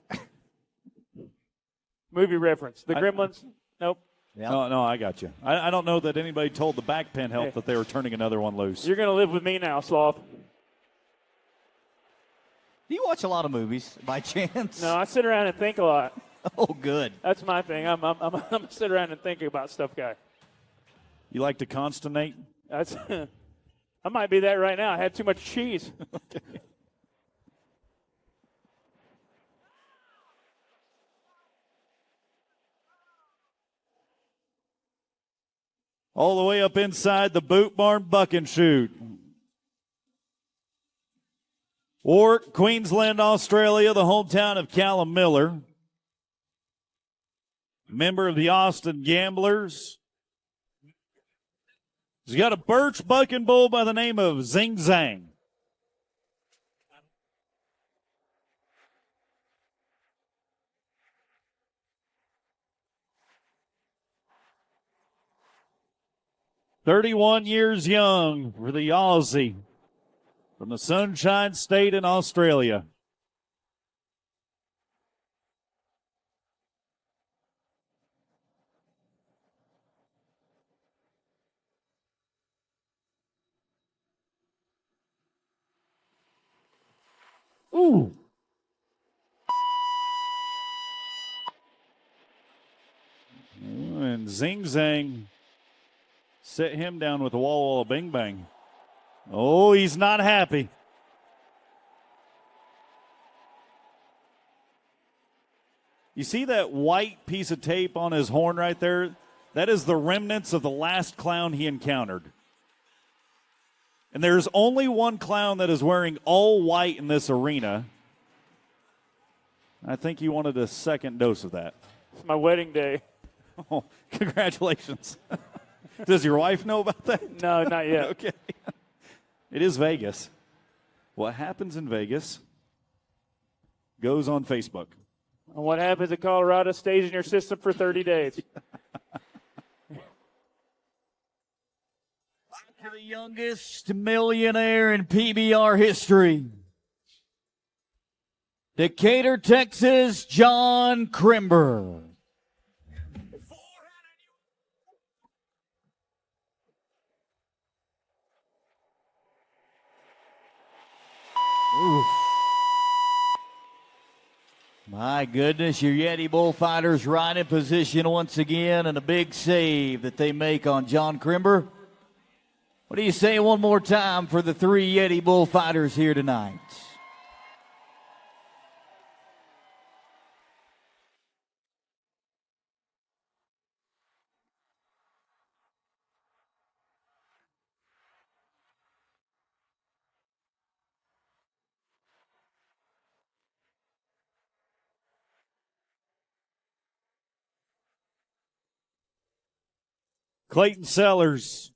Movie reference. The gremlins? Nope. Yep. No, I got you. I don't know that anybody told the back pen help that they were turning another one loose. You're going to live with me now, Sloth. Do you watch a lot of movies by chance? No, I sit around and think a lot. Oh, good. That's my thing. I'm a sit around and think about stuff guy. You like to consternate? That's I might be that right now. I had too much cheese. Okay. All the way up inside the Boot Barn Buck and Shoot. Warwick, Queensland, Australia, the hometown of Callum Miller. Member of the Austin Gamblers. He's got a birch bucking bull by the name of Zing Zang. "31 years young for the Aussie from the Sunshine State in Australia. Ooh. And Zing Zang set him down with a wall of bing bang. Oh, he's not happy. You see that white piece of tape on his horn right there? That is the remnants of the last clown he encountered. And there's only one clown that is wearing all white in this arena. I think he wanted a second dose of that. It's my wedding day. Oh, congratulations. Does your wife know about that? No, not yet. Okay. It is Vegas. What happens in Vegas goes on Facebook. And what happens in Colorado stays in your system for 30 days. To the youngest millionaire in PBR history. Decatur, Texas, John Crimber. My goodness, your Yeti bullfighters right in position once again, and a big save that they make on John Crimber. What do you say one more time for the three Yeti bullfighters here tonight? Clayton Sellers,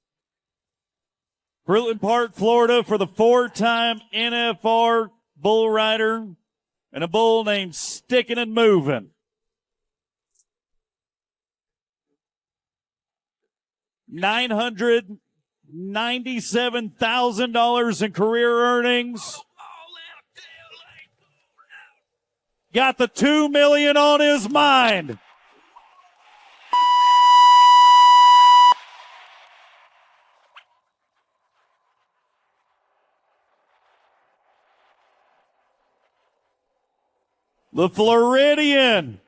Fruitland Park, Florida, for the four-time NFR bull rider and a bull named Stickin' and Movin'. $997,000 in career earnings. Got the $2 million on his mind. The Floridian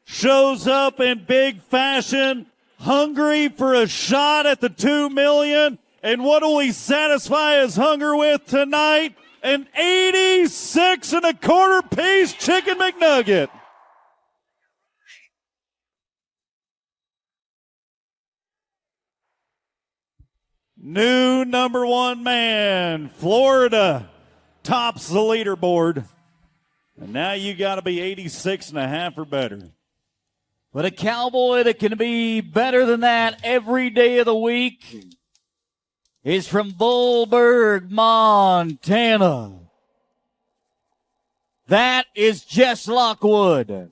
shows up in big fashion, hungry for a shot at the $2 million. And what will he satisfy his hunger with tonight? An 86 and a quarter piece chicken McNugget. New number one man, Florida tops the leaderboard. And now you got to be 86 and a half or better. But a cowboy that can be better than that every day of the week is from Bullberg, Montana. That is Jess Lockwood.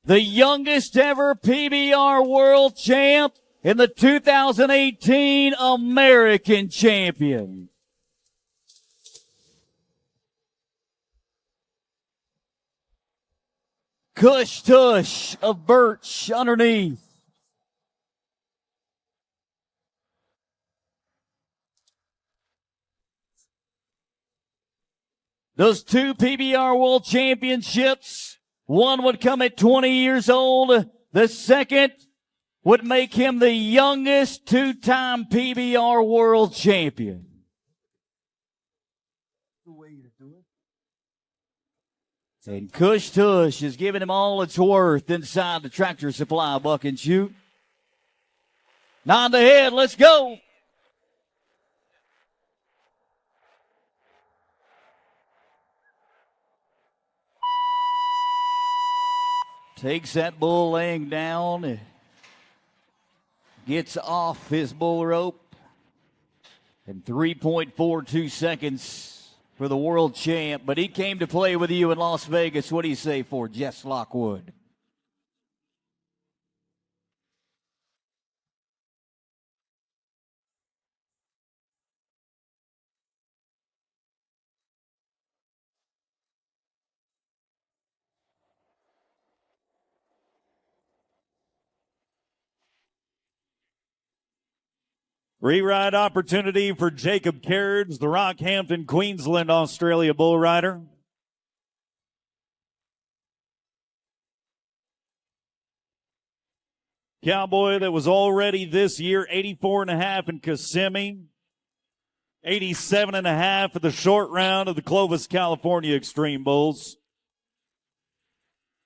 The youngest ever PBR world champ and the 2018 American champion. Cush tush of birch underneath. Those two PBR World Championships, one would come at 20 years old. The second would make him the youngest two-time PBR World Champion. And Cush Tush is giving him all it's worth inside the Tractor Supply buck and shoot. Nod the head, let's go. Takes that bull laying down, gets off his bull rope, and 3.42 seconds for the world champ, but he came to play with you in Las Vegas. What do you say for Jess Lockwood? Re-ride opportunity for Jacob Carriage, the Rockhampton, Queensland, Australia bull rider. Cowboy that was already this year 84.5 in Kissimmee, 87.5 at the short round of the Clovis, California Extreme Bulls.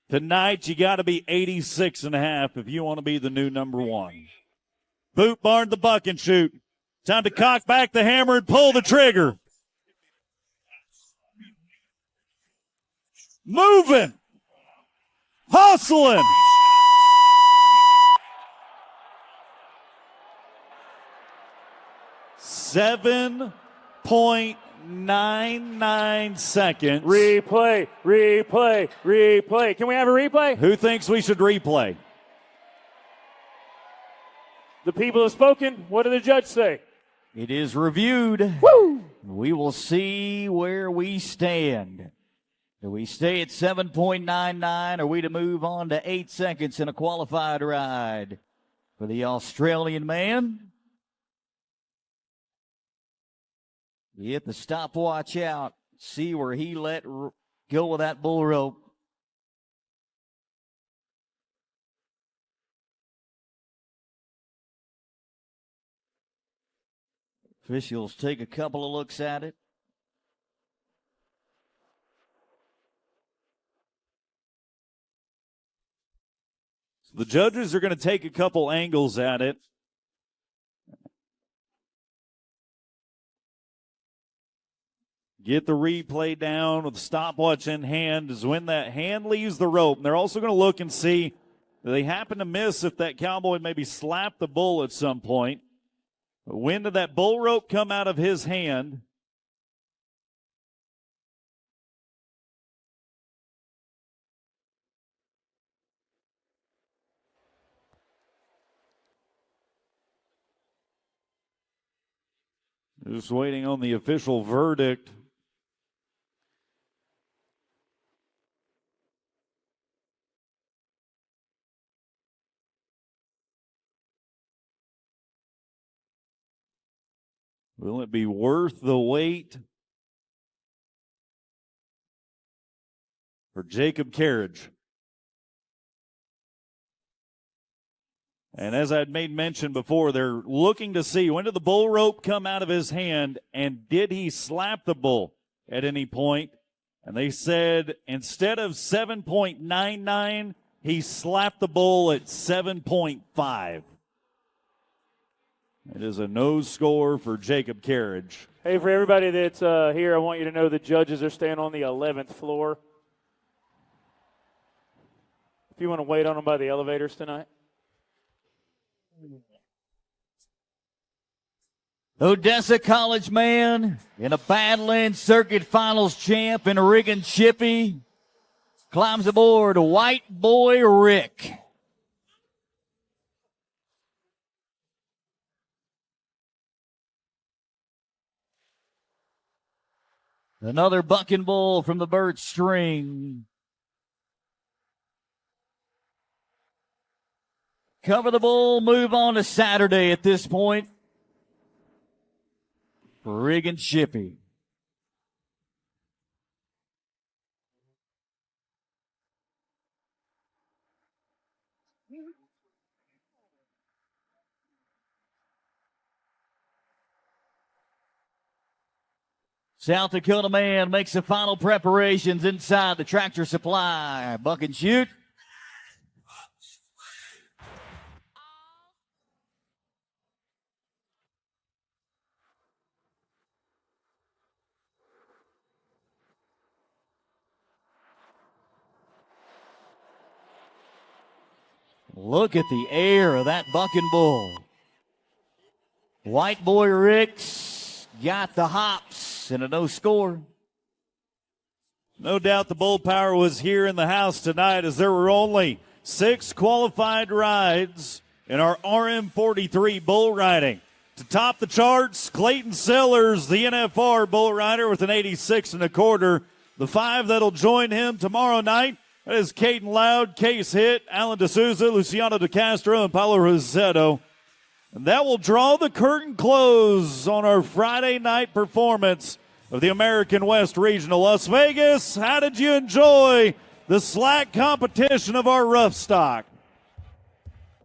Tonight you got to be 86.5 if you want to be the new number one. Boot Barn the buck and shoot. Time to cock back the hammer and pull the trigger. Moving. Hustling. .99 seconds. Replay. Can we have a replay? Who thinks we should replay? The people have spoken. What did the judge say? It is reviewed. Woo! We will see where we stand. Do we stay at 7.99? Are we to move on to 8 seconds in a qualified ride for the Australian man? Get the stopwatch out. See where he let go with that bull rope. Officials take a couple of looks at it. The judges are going to take a couple angles at it. Get the replay down with the stopwatch in hand is when that hand leaves the rope. And they're also going to look and see if they happen to miss if that cowboy maybe slapped the bull at some point. But when did that bull rope come out of his hand? Just waiting on the official verdict. Will it be worth the wait for Jacob Carriage? And as I'd made mention before, they're looking to see when did the bull rope come out of his hand and did he slap the bull at any point? And they said instead of 7.99, he slapped the bull at 7.5. It is a no score for Jacob Carriage. Hey, for everybody that's here, I want you to know the judges are staying on the 11th floor. If you want to wait on them by the elevators tonight. Odessa College man and a Badlands Circuit Finals champ in Riggin Chippy climbs aboard White Boy Rick. Another bucking bull from the birch string. Cover the bull, move on to Saturday at this point. Riggin Chippy. South Dakota man makes the final preparations inside the Tractor Supply. Buck and shoot. Look at the air of that bucking bull. White Boy Rick's got the hops and a no score. No doubt the bull power was here in the house tonight as there were only 6 qualified rides in our RM43 bull riding. To top the charts, Clayton Sellers, the NFR bull rider with an 86 1/4. The 5 that'll join him tomorrow night, that is Caden Loud, Case Hitt, Alan D'Souza, Luciano DeCastro, and Paulo Rosetto. And that will draw the curtain close on our Friday night performance of the American West Regional. Las Vegas, how did you enjoy the slack competition of our Roughstock?